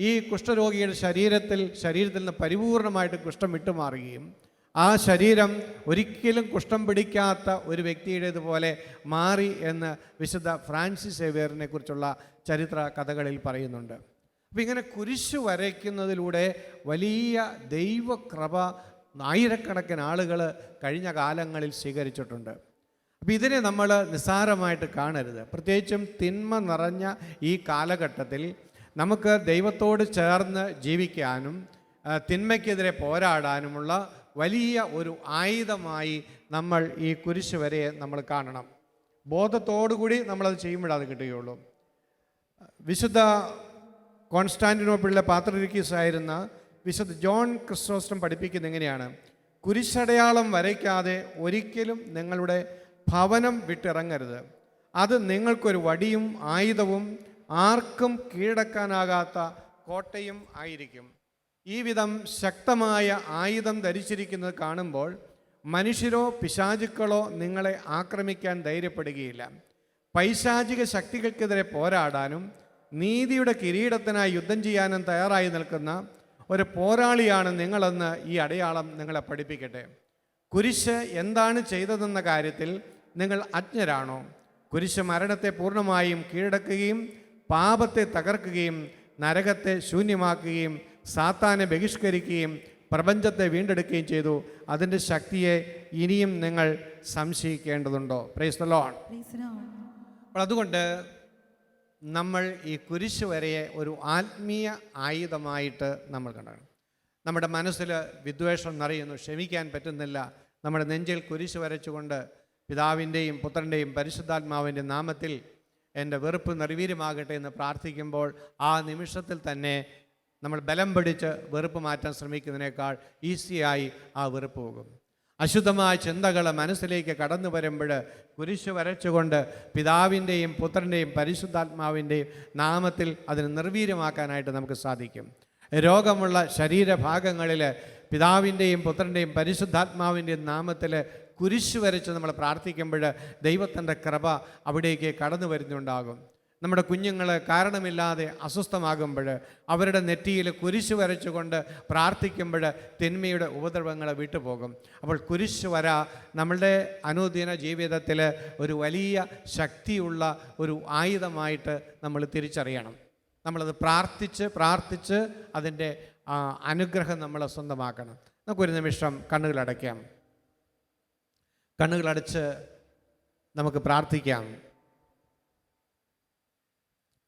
Speaker 4: ഈ കുഷ്ഠരോഗിയുടെ ശരീരത്തിൽ നിന്ന് പരിപൂർണമായിട്ട് കുഷ്ഠം വിട്ടുമാറുകയും ആ ശരീരം ഒരിക്കലും കുഷ്ഠം പിടിക്കാത്ത ഒരു വ്യക്തിയുടേതുപോലെ മാറി എന്ന് വിശുദ്ധ ഫ്രാൻസിസ് സേവ്യറിനെ കുറിച്ചുള്ള ചരിത്ര കഥകളിൽ പറയുന്നുണ്ട്. അപ്പം ഇങ്ങനെ കുരിശ് വരയ്ക്കുന്നതിലൂടെ വലിയ ദൈവകൃപ ആയിരക്കണക്കിന് ആളുകൾ കഴിഞ്ഞ കാലങ്ങളിൽ സ്വീകരിച്ചിട്ടുണ്ട്. അപ്പം ഇതിനെ നമ്മൾ നിസ്സാരമായിട്ട് കാണരുത്. പ്രത്യേകിച്ചും തിന്മ നിറഞ്ഞ ഈ കാലഘട്ടത്തിൽ നമുക്ക് ദൈവത്തോട് ചേർന്ന് ജീവിക്കാനും തിന്മയ്ക്കെതിരെ പോരാടാനുമുള്ള വലിയ ഒരു ആയുധമായി നമ്മൾ ഈ കുരിശ് വരയെ നമ്മൾ കാണണം. ബോധത്തോടുകൂടി നമ്മളത് ചെയ്യുമ്പോഴത് കിട്ടുകയുള്ളൂ. വിശുദ്ധ കോൺസ്റ്റാന്റിനോപ്പിളിലെ പാത്രിയർക്കീസ് ആയിരുന്ന വിശുദ്ധ ജോൺ ക്രിസോസ്റ്റം പഠിപ്പിക്കുന്നത് എങ്ങനെയാണ്? കുരിശടയാളം വരയ്ക്കാതെ ഒരിക്കലും നിങ്ങളുടെ ഭവനം വിട്ടിറങ്ങരുത്. അത് നിങ്ങൾക്കൊരു വടിയും ആയുധവും ആർക്കും കീഴടക്കാനാകാത്ത കോട്ടയും ആയിരിക്കും. ഈ വിധം ശക്തമായ ആയുധം ധരിച്ചിരിക്കുന്നത് കാണുമ്പോൾ മനുഷ്യരോ പിശാചുക്കളോ നിങ്ങളെ ആക്രമിക്കാൻ ധൈര്യപ്പെടുകയില്ല. പൈശാചിക ശക്തികൾക്കെതിരെ പോരാടാനും നീതിയുടെ കിരീടത്തിനായി യുദ്ധം ചെയ്യാനും തയ്യാറായി നിൽക്കുന്ന ഒരു പോരാളിയാണ് നിങ്ങളെന്ന് ഈ അടയാളം നിങ്ങളെ പഠിപ്പിക്കട്ടെ. കുരിശ് എന്താണ് ചെയ്തതെന്ന കാര്യത്തിൽ നിങ്ങൾ അജ്ഞരാണോ? കുരിശ് മരണത്തെ പൂർണ്ണമായും കീഴടക്കുകയും പാപത്തെ തകർക്കുകയും നരകത്തെ ശൂന്യമാക്കുകയും സാത്താനെ ബഹിഷ്കരിക്കുകയും പ്രപഞ്ചത്തെ വീണ്ടെടുക്കുകയും ചെയ്തു. അതിൻ്റെ ശക്തിയെ ഇനിയും നിങ്ങൾ സംശയിക്കേണ്ടതുണ്ടോ? Price the Lord. അപ്പോൾ അതുകൊണ്ട് നമ്മൾ ഈ കുരിശ് വരയെ ഒരു ആത്മീയ ആയുധമായിട്ട് നമ്മൾ കണ്ടതാണ്. നമ്മുടെ മനസ്സിൽ വിദ്വേഷം നിറയുന്നു, ക്ഷമിക്കാൻ പറ്റുന്നില്ല. നമ്മുടെ നെഞ്ചിൽ കുരിശ് വരച്ചുകൊണ്ട് പിതാവിൻ്റെയും പുത്രൻ്റെയും പരിശുദ്ധാത്മാവിൻ്റെ നാമത്തിൽ എൻ്റെ വെറുപ്പ് നിർവീര്യമാകട്ടെ എന്ന് പ്രാർത്ഥിക്കുമ്പോൾ ആ നിമിഷത്തിൽ തന്നെ നമ്മൾ ബലം പിടിച്ച് വെറുപ്പ് മാറ്റാൻ ശ്രമിക്കുന്നതിനേക്കാൾ ഈസിയായി ആ വെറുപ്പ് പോകും. അശുദ്ധമായ ചിന്തകൾ മനസ്സിലേക്ക് കടന്നു വരുമ്പോൾ കുരിശ് വരച്ചുകൊണ്ട് പിതാവിൻ്റെയും പുത്രൻ്റെയും പരിശുദ്ധാത്മാവിൻ്റെയും നാമത്തിൽ അതിനെ നിർവീര്യമാക്കാനായിട്ട് നമുക്ക് സാധിക്കും. രോഗമുള്ള ശരീരഭാഗങ്ങളിൽ പിതാവിൻ്റെയും പുത്രൻ്റെയും പരിശുദ്ധാത്മാവിൻ്റെയും നാമത്തിൽ കുരിശ് വരച്ച് നമ്മൾ പ്രാർത്ഥിക്കുമ്പോൾ ദൈവത്തിൻ്റെ കൃപ അവിടേക്ക് കടന്നു വരുന്നുണ്ടാകും. നമ്മുടെ കുഞ്ഞുങ്ങൾ കാരണമില്ലാതെ അസ്വസ്ഥമാകുമ്പോൾ അവരുടെ നെറ്റിയിൽ കുരിശ് വരച്ചുകൊണ്ട് പ്രാർത്ഥിക്കുമ്പോൾ തിന്മയുടെ ഉപദ്രവങ്ങൾ വിട്ടുപോകും. അപ്പോൾ കുരിശ് വര നമ്മളുടെ അനുദിന ജീവിതത്തിൽ ഒരു വലിയ ശക്തിയുള്ള ഒരു ആയുധമായിട്ട് നമ്മൾ തിരിച്ചറിയണം. നമ്മളത് പ്രാർത്ഥിച്ച് അതിൻ്റെ അനുഗ്രഹം നമ്മൾ സ്വന്തമാക്കണം. നമുക്കൊരു നിമിഷം കണ്ണുകളടയ്ക്കാം. കണ്ണുകളടച്ച് നമുക്ക് പ്രാർത്ഥിക്കാം.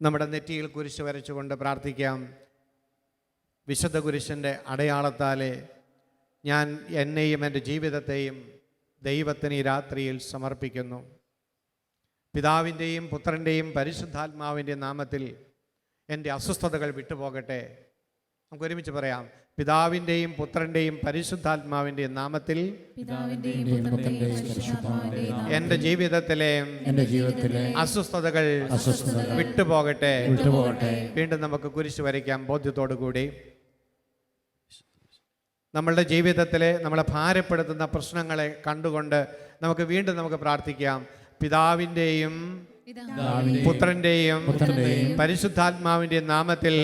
Speaker 4: നമ്മുടെ നെറ്റിയിൽ കുരിശ് വരച്ചുകൊണ്ട് പ്രാർത്ഥിക്കാം. വിശുദ്ധ കുരിശിൻ്റെ അടയാളത്താലെ ഞാൻ എന്നെയും എൻ്റെ ജീവിതത്തെയും ദൈവത്തിന് ഈ രാത്രിയിൽ സമർപ്പിക്കുന്നു. പിതാവിൻ്റെയും പുത്രൻ്റെയും പരിശുദ്ധാത്മാവിൻ്റെയും നാമത്തിൽ എൻ്റെ അസ്വസ്ഥതകൾ വിട്ടുപോകട്ടെ. നമുക്ക് ഒരുമിച്ച് പറയാം. പിതാവിൻ്റെയും പുത്രൻ്റെയും പരിശുദ്ധാത്മാവിൻ്റെയും നാമത്തിൽ എൻ്റെ ജീവിതത്തിലെ അസ്വസ്ഥതകൾ വിട്ടുപോകട്ടെ. വീണ്ടും നമുക്ക് കുരിശ് വരയ്ക്കാം ബോധ്യത്തോടു കൂടി. നമ്മളുടെ ജീവിതത്തിലെ നമ്മളെ ഭാരപ്പെടുത്തുന്ന പ്രശ്നങ്ങളെ കണ്ടുകൊണ്ട് നമുക്ക് വീണ്ടും പ്രാർത്ഥിക്കാം. പിതാവിൻ്റെയും പുത്രൻ്റെയും പരിശുദ്ധാത്മാവിൻ്റെയും നാമത്തിൽ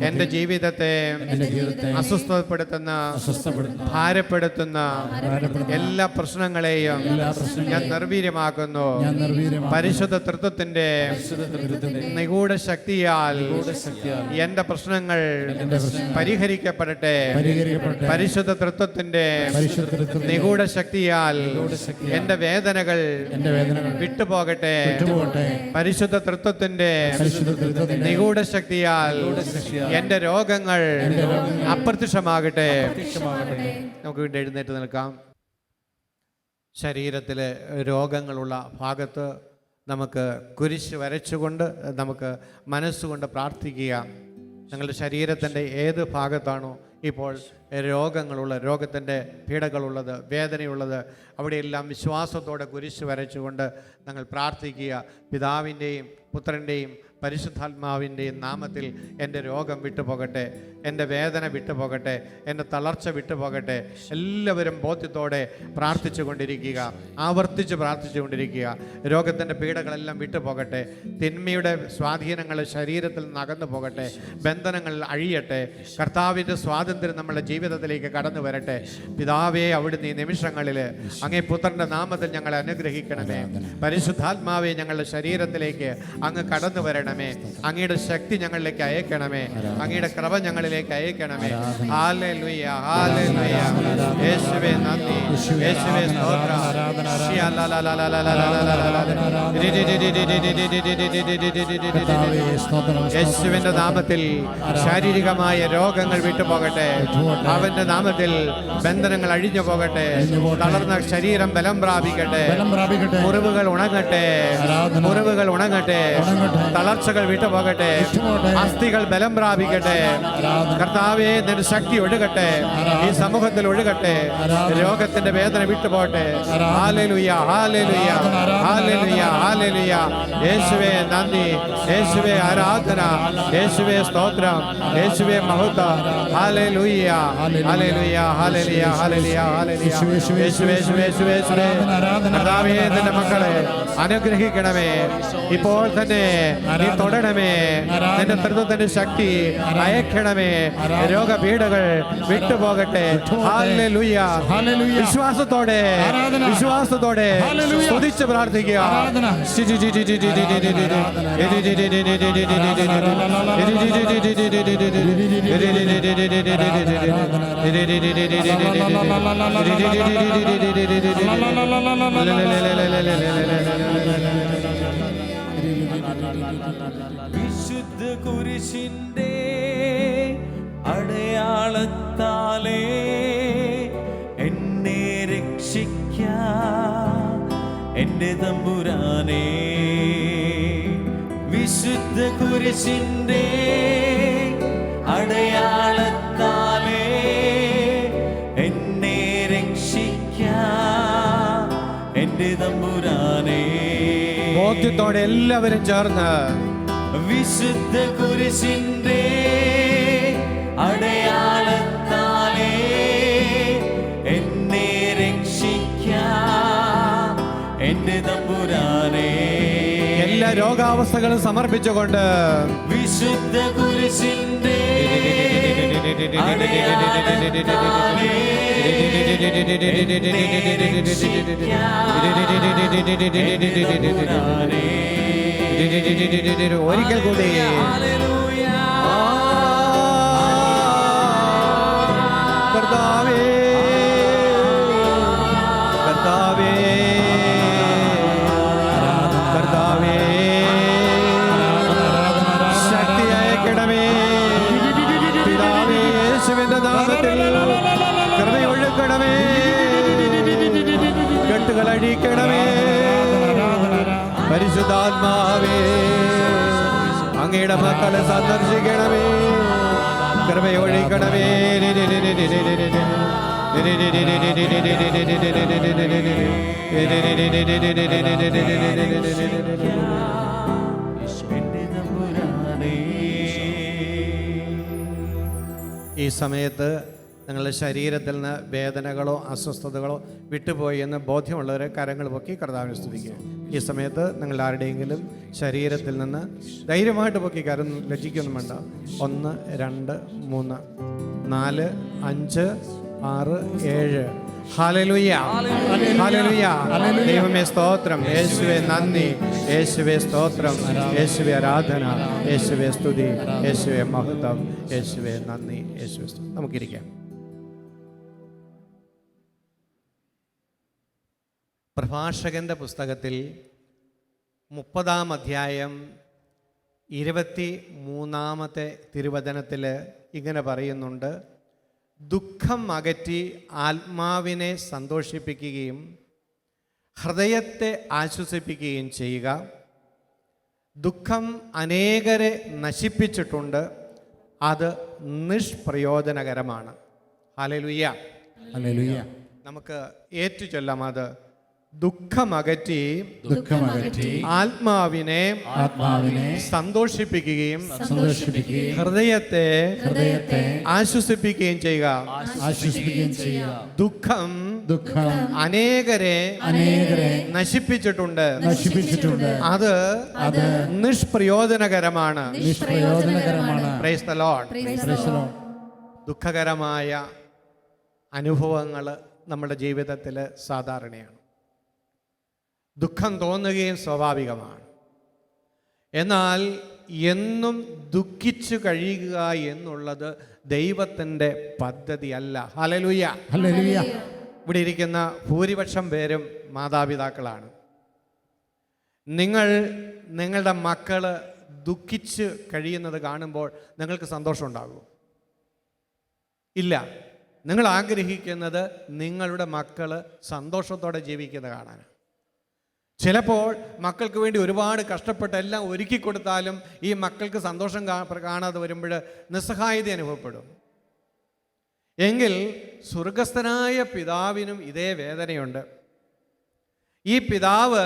Speaker 4: എൻ്റെ ജീവിതത്തെ അസ്വസ്ഥപ്പെടുത്തുന്ന ഭാരപ്പെടുത്തുന്ന എല്ലാ പ്രശ്നങ്ങളെയും ഞാൻ നിർവീര്യമാക്കുന്നു. പരിശുദ്ധ തൃത്വത്തിൻ്റെ നിഗൂഢ ശക്തിയാൽ എൻ്റെ പ്രശ്നങ്ങൾ പരിഹരിക്കപ്പെടട്ടെ. പരിശുദ്ധ തൃത്വത്തിൻ്റെ നിഗൂഢ ശക്തിയാൽ എൻ്റെ വേദനകൾ വിട്ടുപോകട്ടെ. പരിശുദ്ധ തൃത്വത്തിന്റെ നിഗൂഢ ശക്തിയാൽ എൻ്റെ രോഗങ്ങൾ അപ്രത്യക്ഷമാകട്ടെ. നമുക്ക് വീണ്ടും എഴുന്നേറ്റ് നിൽക്കാം. ശരീരത്തിലെ രോഗങ്ങളുള്ള ഭാഗത്ത് നമുക്ക് കുരിശ് വരച്ചുകൊണ്ട് നമുക്ക് മനസ്സുകൊണ്ട് പ്രാർത്ഥിക്കുക. ഞങ്ങളുടെ ശരീരത്തിൻ്റെ ഏത് ഭാഗത്താണോ ഇപ്പോൾ രോഗത്തിൻ്റെ പീഡകളുള്ളത്, വേദനയുള്ളത്, അവിടെയെല്ലാം വിശ്വാസത്തോടെ കുരിശ് വരച്ചുകൊണ്ട് ഞങ്ങൾ പ്രാർത്ഥിക്കുക. പിതാവിൻ്റെയും പുത്രൻ്റെയും പരിശുദ്ധാത്മാവിൻ്റെയും നാമത്തിൽ എൻ്റെ രോഗം വിട്ടുപോകട്ടെ, എൻ്റെ വേദന വിട്ടുപോകട്ടെ, എൻ്റെ തളർച്ച വിട്ടുപോകട്ടെ. എല്ലാവരും ബോധ്യത്തോടെ പ്രാർത്ഥിച്ചു കൊണ്ടിരിക്കുക, ആവർത്തിച്ച് പ്രാർത്ഥിച്ചു കൊണ്ടിരിക്കുക. രോഗത്തിൻ്റെ പീഡകളെല്ലാം വിട്ടുപോകട്ടെ. തിന്മയുടെ സ്വാധീനങ്ങൾ ശരീരത്തിൽ നിന്ന് അകന്നു പോകട്ടെ. ബന്ധനങ്ങൾ അഴിയട്ടെ. കർത്താവിൻ്റെ സ്വാതന്ത്ര്യം നമ്മുടെ ജീവിതത്തിലേക്ക് കടന്നു വരട്ടെ. പിതാവേ, അവിടുന്ന് ഈ നിമിഷങ്ങളിൽ അങ്ങേ പുത്രൻ്റെ നാമത്തിൽ ഞങ്ങളെ അനുഗ്രഹിക്കണമേ. പരിശുദ്ധാത്മാവെ, ഞങ്ങളുടെ ശരീരത്തിലേക്ക് അങ്ങ് കടന്നു വരണമേ. അങ്ങയുടെ ശക്തി ഞങ്ങളിലേക്ക് അയക്കണമേ. അങ്ങയുടെ കൃപ ഞങ്ങളിലേക്ക് അയക്കണമേ. Hallelujah, hallelujah. യേശുവേ നന്ദി, യേശുവേ സ്തോത്രം. യേശുവിന്റെ നാമത്തിൽ ശാരീരികമായ രോഗങ്ങൾ വിട്ടുപോകട്ടെ. അവന്റെ നാമത്തിൽ ബന്ധനങ്ങൾ അഴിഞ്ഞു പോകട്ടെ. തളർന്ന ശരീരം ബലം പ്രാപിക്കട്ടെ. മുറിവുകൾ ഉണങ്ങട്ടെ, മുറിവുകൾ ഉണങ്ങട്ടെ. തളർച്ചകൾ വിട്ടുപോകട്ടെ. അസ്ഥികൾ ബലം പ്രാപിക്കട്ടെ. കർത്താവേ, നിന്റെ ശക്തി ഒഴുകട്ടെ, ഈ സമൂഹത്തിൽ ഒഴുകട്ടെ. രോഗത്തിന്റെ വേദന വിട്ടുപോകട്ടെ. Hallelujah, hallelujah, hallelujah, hallelujah. യേശുവേ നന്ദി, യേശുവേ ആരാധന, യേശുവേ സ്തോത്രം, യേശുവേ മഹത്വം. Hallelujah, hallelujah, hallelujah, hallelujah, hallelujah. യേശുവേ, യേശുവേ, യേശുവേ. കർത്താവേ, നിന്റെ മക്കളെ അനുഗ്രഹിക്കണമേ. ഇപ്പോൾ തന്നെ ഈ തൊടണമേ. നിന്റെ തൃത്വത്തിന്റെ ശക്തി അയക്കണമേ. രോഗപീഠകൾ വിട്ടുപോകട്ടെ. ഹല്ലേലൂയ.
Speaker 5: ഹല്ലേലൂയ.
Speaker 4: വിശ്വാസത്തോടെ
Speaker 5: ആരാധന.
Speaker 4: വിശ്വാസത്തോടെ
Speaker 5: ഹല്ലേലൂയ.
Speaker 4: സ്തുതിച്ച് പ്രാർത്ഥിക്കുക.
Speaker 5: ആരാധന.
Speaker 2: വിശുദ്ധ കുരിശിന്റെ അടയാളത്താലേ എന്നെ രക്ഷിക്കാം എന്റെ തമ്പുരാനേ. വിശുദ്ധ കുരിശിന്റെ അടയാളത്താലേ എന്നെ രക്ഷിക്കാം എന്റെ തമ്പുരാനേ.
Speaker 4: ബോധ്യത്തോടെ എല്ലാവരും ചേർന്ന്
Speaker 2: വിശുദ്ധ കുരിശിന്റെ അടയാളത്താലേ എന്നെ രക്ഷിക്കാം എന്റെ തമ്പുരാനേ.
Speaker 4: എല്ലാ രോഗാവസ്ഥകളും സമർപ്പിച്ചുകൊണ്ട്
Speaker 2: വിശുദ്ധ കുരിശിന്റെ അടയാളത്താലേ എന്നെ രക്ഷിക്കാം എന്റെ തമ്പുരാനേ.
Speaker 4: ഒരിക്കൽ കൂടി
Speaker 2: ഹല്ലേലൂയ.
Speaker 4: കർത്താവേ കർത്താവേ കർത്താവേ ശക്തി അയക്കണമേ. പിതാവേ യേശുവിന്റെ നാമത്തിൽ കൃപയൊഴുക്കണമേ. കെട്ടുകൾ അഴിക്കണമേ. പരിശുദ്ധാത്മാവേ അങ്ങയുടെ മക്കളെ സന്ദർശിക്കണമേ. കൃപയൊഴിക്കണമേ. ഈ സമയത്ത് നിങ്ങളുടെ ശരീരത്തിൽ നിന്ന് വേദനകളോ അസ്വസ്ഥതകളോ വിട്ടുപോയി എന്ന് ബോധ്യമുള്ളവരെ കരങ്ങൾ പൊക്കി കർത്താവിനെ സ്തുതിക്കുക. ഈ സമയത്ത് നിങ്ങൾ ആരുടെയെങ്കിലും ശരീരത്തിൽ നിന്ന് ധൈര്യമായിട്ട് പൊക്കി കരം, ലജ്ജിക്കൊന്നും വേണ്ട. 1 2 3 4 5 6 7. ഹല്ലേലൂയ. ഹല്ലേലൂയ. ദൈവമേ സ്തോത്രം. യേശുവേ നന്ദി. യേശുവേ സ്തോത്രം. യേശുവേ ആരാധന. യേശുവേ സ്തുതി. യേശുവേ മഹത്വം. യേശുവേ നന്ദി. യേശുവേ സ്തുതി. നമുക്കിരിക്കാം. പ്രഭാഷകന്റെ പുസ്തകത്തിൽ 30-ാം അധ്യായം 23-ാമത്തെ തിരുവചനത്തിൽ ഇങ്ങനെ പറയുന്നുണ്ട്: ദുഃഖം അകറ്റി ആത്മാവിനെ സന്തോഷിപ്പിക്കുകയും ഹൃദയത്തെ ആശ്വസിപ്പിക്കുകയും ചെയ്യുക. ദുഃഖം അനേകരെ നശിപ്പിച്ചിട്ടുണ്ട്, അത് നിഷ്പ്രയോജനകരമാണ്. ഹല്ലേലൂയ.
Speaker 5: ഹല്ലേലൂയ.
Speaker 4: നമുക്ക് ഏറ്റുചൊല്ലാം. അത് ദുഃഖമകറ്റി
Speaker 5: ദുഃഖമകറ്റി
Speaker 4: ആത്മാവിനെ സന്തോഷിപ്പിക്കുകയും ഹൃദയത്തെ ആശ്വസിപ്പിക്കുകയും ചെയ്യുക. ദുഃഖം അനേകരെ നശിപ്പിച്ചിട്ടുണ്ട്, അത് നിഷ്പ്രയോജനകരമാണ്. Price the Lord. ദുഃഖകരമായ അനുഭവങ്ങൾ നമ്മുടെ ജീവിതത്തിൽ സാധാരണയാണ്. ദുഃഖം തോന്നുകയും സ്വാഭാവികമാണ്. എന്നാൽ എന്നും ദുഃഖിച്ചു കഴിയുക എന്നുള്ളത് ദൈവത്തിൻ്റെ പദ്ധതിയല്ല. ഹല്ലേലൂയ.
Speaker 5: ഹല്ലേലൂയ.
Speaker 4: ഇവിടെ ഇരിക്കുന്ന ഭൂരിപക്ഷം പേരും മാതാപിതാക്കളാണ്. നിങ്ങളുടെ മക്കൾ ദുഃഖിച്ച് കഴിയുന്നത് കാണുമ്പോൾ നിങ്ങൾക്ക് സന്തോഷം ഉണ്ടാകുമോ? ഇല്ല. നിങ്ങൾ ആഗ്രഹിക്കുന്നത് നിങ്ങളുടെ മക്കൾ സന്തോഷത്തോടെ ജീവിക്കുന്നത് കാണാനാണ്. ചിലപ്പോൾ മക്കൾക്ക് വേണ്ടി ഒരുപാട് കഷ്ടപ്പെട്ട് എല്ലാം ഒരുക്കി കൊടുത്താലും ഈ മക്കൾക്ക് സന്തോഷം കാണാതെ വരുമ്പോൾ നിസ്സഹായത അനുഭവപ്പെടും. എങ്കിൽ സ്വർഗസ്ഥനായ പിതാവിനും ഇതേ വേദനയുണ്ട്. ഈ പിതാവ്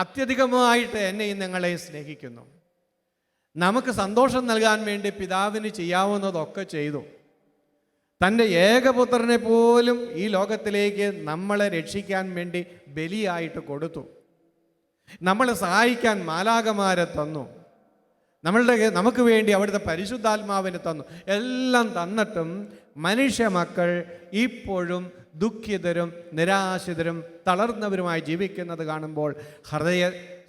Speaker 4: അത്യധികമായിട്ട് എന്നെയും നിങ്ങളെ സ്നേഹിക്കുന്നു. നമുക്ക് സന്തോഷം നൽകാൻ വേണ്ടി പിതാവിന് ചെയ്യാവുന്നതൊക്കെ ചെയ്തു. തൻ്റെ ഏകപുത്രനെ പോലും ഈ ലോകത്തിലേക്ക് നമ്മളെ രക്ഷിക്കാൻ വേണ്ടി ബലിയായിട്ട് കൊടുത്തു. നമ്മളെ സഹായിക്കാൻ മാലാഖമാരെ തന്നു. നമുക്ക് വേണ്ടി അവിടുത്തെ പരിശുദ്ധാത്മാവിനെ തന്നു. എല്ലാം തന്നിട്ടും മനുഷ്യ മക്കൾ ഇപ്പോഴും ദുഃഖിതരും നിരാശിതരും തളർന്നവരുമായി ജീവിക്കുന്നത് കാണുമ്പോൾ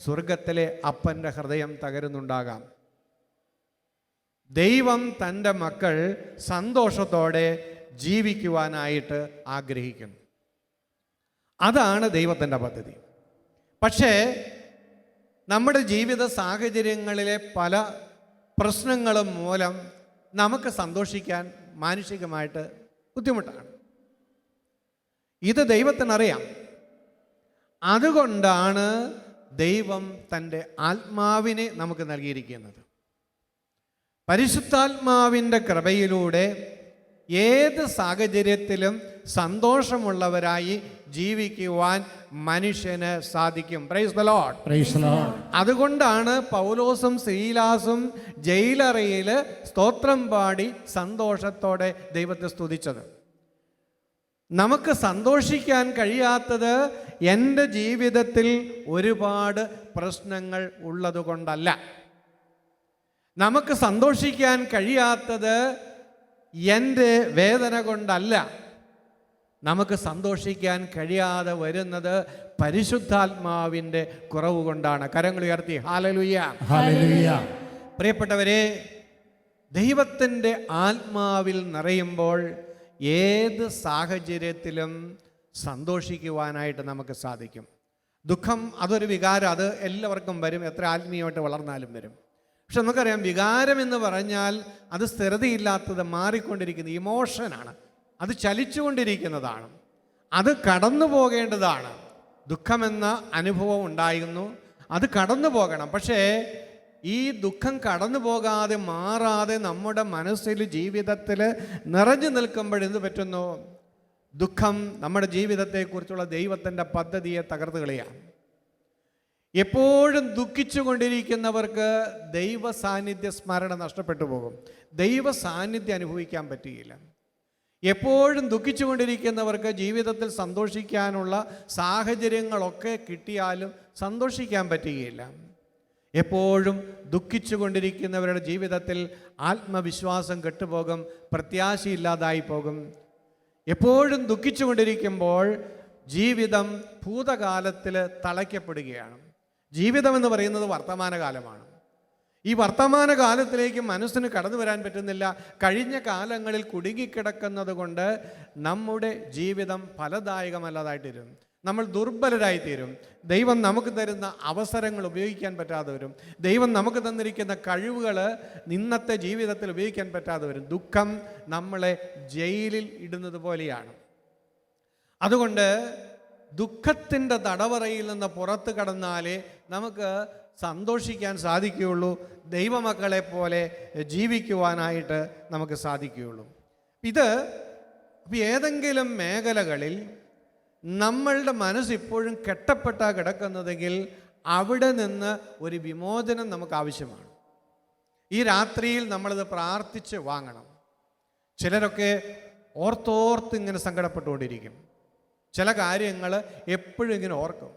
Speaker 4: സ്വർഗത്തിലെ അപ്പൻ്റെ ഹൃദയം തകരുന്നുണ്ടാകാം. ദൈവം തൻ്റെ മക്കൾ സന്തോഷത്തോടെ ജീവിക്കുവാനായിട്ട് ആഗ്രഹിക്കുന്നു. അതാണ് ദൈവത്തിൻ്റെ പദ്ധതി. പക്ഷേ നമ്മുടെ ജീവിത സാഹചര്യങ്ങളിലെ പല പ്രശ്നങ്ങളും മൂലം നമുക്ക് സന്തോഷിക്കാൻ മാനുഷികമായിട്ട് ബുദ്ധിമുട്ടാണ്. ഇത് ദൈവത്തിനറിയാം. അതുകൊണ്ടാണ് ദൈവം തൻ്റെ ആത്മാവിനെ നമുക്ക് നൽകിയിരിക്കുന്നത്. പരിശുദ്ധാത്മാവിൻ്റെ കൃപയിലൂടെ ഏത് സാഹചര്യത്തിലും സന്തോഷമുള്ളവരായി ജീവിക്കുവാൻ മനുഷ്യന് സാധിക്കും. Price the Lord.
Speaker 5: Praise the Lord.
Speaker 4: അതുകൊണ്ടാണ് പൗലോസും സീലാസും ജയിലറയിൽ സ്തോത്രം പാടി സന്തോഷത്തോടെ ദൈവത്തെ സ്തുതിച്ചത്. നമുക്ക് സന്തോഷിക്കാൻ കഴിയാത്തത് എൻ്റെ ജീവിതത്തിൽ ഒരുപാട് പ്രശ്നങ്ങൾ ഉള്ളതുകൊണ്ടല്ല. നമുക്ക് സന്തോഷിക്കാൻ കഴിയാത്തത് എൻ്റെ വേദന കൊണ്ടല്ല. നമുക്ക് സന്തോഷിക്കാൻ കഴിയാതെ വരുന്നത് പരിശുദ്ധാത്മാവിൻ്റെ കുറവ് കൊണ്ടാണ്. കരങ്ങൾ ഉയർത്തി ഹല്ലേലൂയ.
Speaker 5: ഹല്ലേലൂയ.
Speaker 4: പ്രിയപ്പെട്ടവരെ, ദൈവത്തിൻ്റെ ആത്മാവിൽ നിറയുമ്പോൾ ഏത് സാഹചര്യത്തിലും സന്തോഷിക്കുവാനായിട്ട് നമുക്ക് സാധിക്കും. ദുഃഖം അതൊരു വികാരം, അത് എല്ലാവർക്കും വരും, എത്ര ആത്മീയമായിട്ട് വളർന്നാലും വരും. പക്ഷെ നമുക്കറിയാം, വികാരം എന്ന് പറഞ്ഞാൽ അത് സ്ഥിരതയില്ലാത്തത്, മാറിക്കൊണ്ടിരിക്കുന്ന ഇമോഷനാണ്. അത് ചലിച്ചുകൊണ്ടിരിക്കുന്നതാണ്. അത് കടന്നു പോകേണ്ടതാണ്. ദുഃഖമെന്ന അനുഭവം ഉണ്ടായിരുന്നു, അത് കടന്നു പോകണം. പക്ഷേ ഈ ദുഃഖം കടന്നു പോകാതെ മാറാതെ നമ്മുടെ മനസ്സിൽ ജീവിതത്തിൽ നിറഞ്ഞു നിൽക്കുമ്പോൾ എന്ത് പറ്റുന്നു? ദുഃഖം നമ്മുടെ ജീവിതത്തെക്കുറിച്ചുള്ള ദൈവത്തിൻ്റെ പദ്ധതിയെ തകർത്ത് കളയാണ്. എപ്പോഴും ദുഃഖിച്ചു കൊണ്ടിരിക്കുന്നവർക്ക് ദൈവ സാന്നിധ്യ സ്മരണ നഷ്ടപ്പെട്ടു പോകും. ദൈവ സാന്നിധ്യം അനുഭവിക്കാൻ പറ്റുകയില്ല. എപ്പോഴും ദുഃഖിച്ചു കൊണ്ടിരിക്കുന്നവർക്ക് ജീവിതത്തിൽ സന്തോഷിക്കാനുള്ള സാഹചര്യങ്ങളൊക്കെ കിട്ടിയാലും സന്തോഷിക്കാൻ പറ്റുകയില്ല. എപ്പോഴും ദുഃഖിച്ചു കൊണ്ടിരിക്കുന്നവരുടെ ജീവിതത്തിൽ ആത്മവിശ്വാസം കെട്ടുപോകും, പ്രത്യാശയില്ലാതായി പോകും. എപ്പോഴും ദുഃഖിച്ചു കൊണ്ടിരിക്കുമ്പോൾ ജീവിതം ഭൂതകാലത്തിൽ തളയ്ക്കപ്പെടുകയാണ്. ജീവിതം എന്ന് പറയുന്നത് വർത്തമാനകാലമാണ്. ഈ വർത്തമാനകാലത്തിലേക്ക് മനസ്സിന് കടന്നു വരാൻ പറ്റുന്നില്ല. കഴിഞ്ഞ കാലങ്ങളിൽ കുടുങ്ങിക്കിടക്കുന്നത് കൊണ്ട് നമ്മുടെ ജീവിതം ഫലദായകമല്ലാതായിത്തീരും. നമ്മൾ ദുർബലരായിത്തീരും. ദൈവം നമുക്ക് തരുന്ന അവസരങ്ങൾ ഉപയോഗിക്കാൻ പറ്റാതെ വരും. ദൈവം നമുക്ക് തന്നിരിക്കുന്ന കഴിവുകൾ ഇന്നത്തെ ജീവിതത്തിൽ ഉപയോഗിക്കാൻ പറ്റാതെ വരും. ദുഃഖം നമ്മളെ ജയിലിൽ ഇടുന്നത് പോലെയാണ്. അതുകൊണ്ട് ദുഃഖത്തിൻ്റെ തടവറയിൽ നിന്ന് പുറത്ത് കടന്നാലേ നമുക്ക് സന്തോഷിക്കാൻ സാധിക്കുകയുള്ളൂ. ദൈവമക്കളെ പോലെ ജീവിക്കുവാനായിട്ട് നമുക്ക് സാധിക്കുകയുള്ളൂ. ഇത് ഏതെങ്കിലും മേഖലകളിൽ നമ്മളുടെ മനസ്സിപ്പോഴും കെട്ടപ്പെട്ടാ കിടക്കുന്നതെങ്കിൽ അവിടെ നിന്ന് ഒരു വിമോചനം നമുക്ക് ആവശ്യമാണ്. ഈ രാത്രിയിൽ നമ്മളത് പ്രാർത്ഥിച്ച് വാങ്ങണം. ചിലരൊക്കെ ഓർത്തോർത്ത് ഇങ്ങനെ സങ്കടപ്പെട്ടുകൊണ്ടിരിക്കും. ചില കാര്യങ്ങൾ എപ്പോഴും ഇങ്ങനെ ഓർക്കും.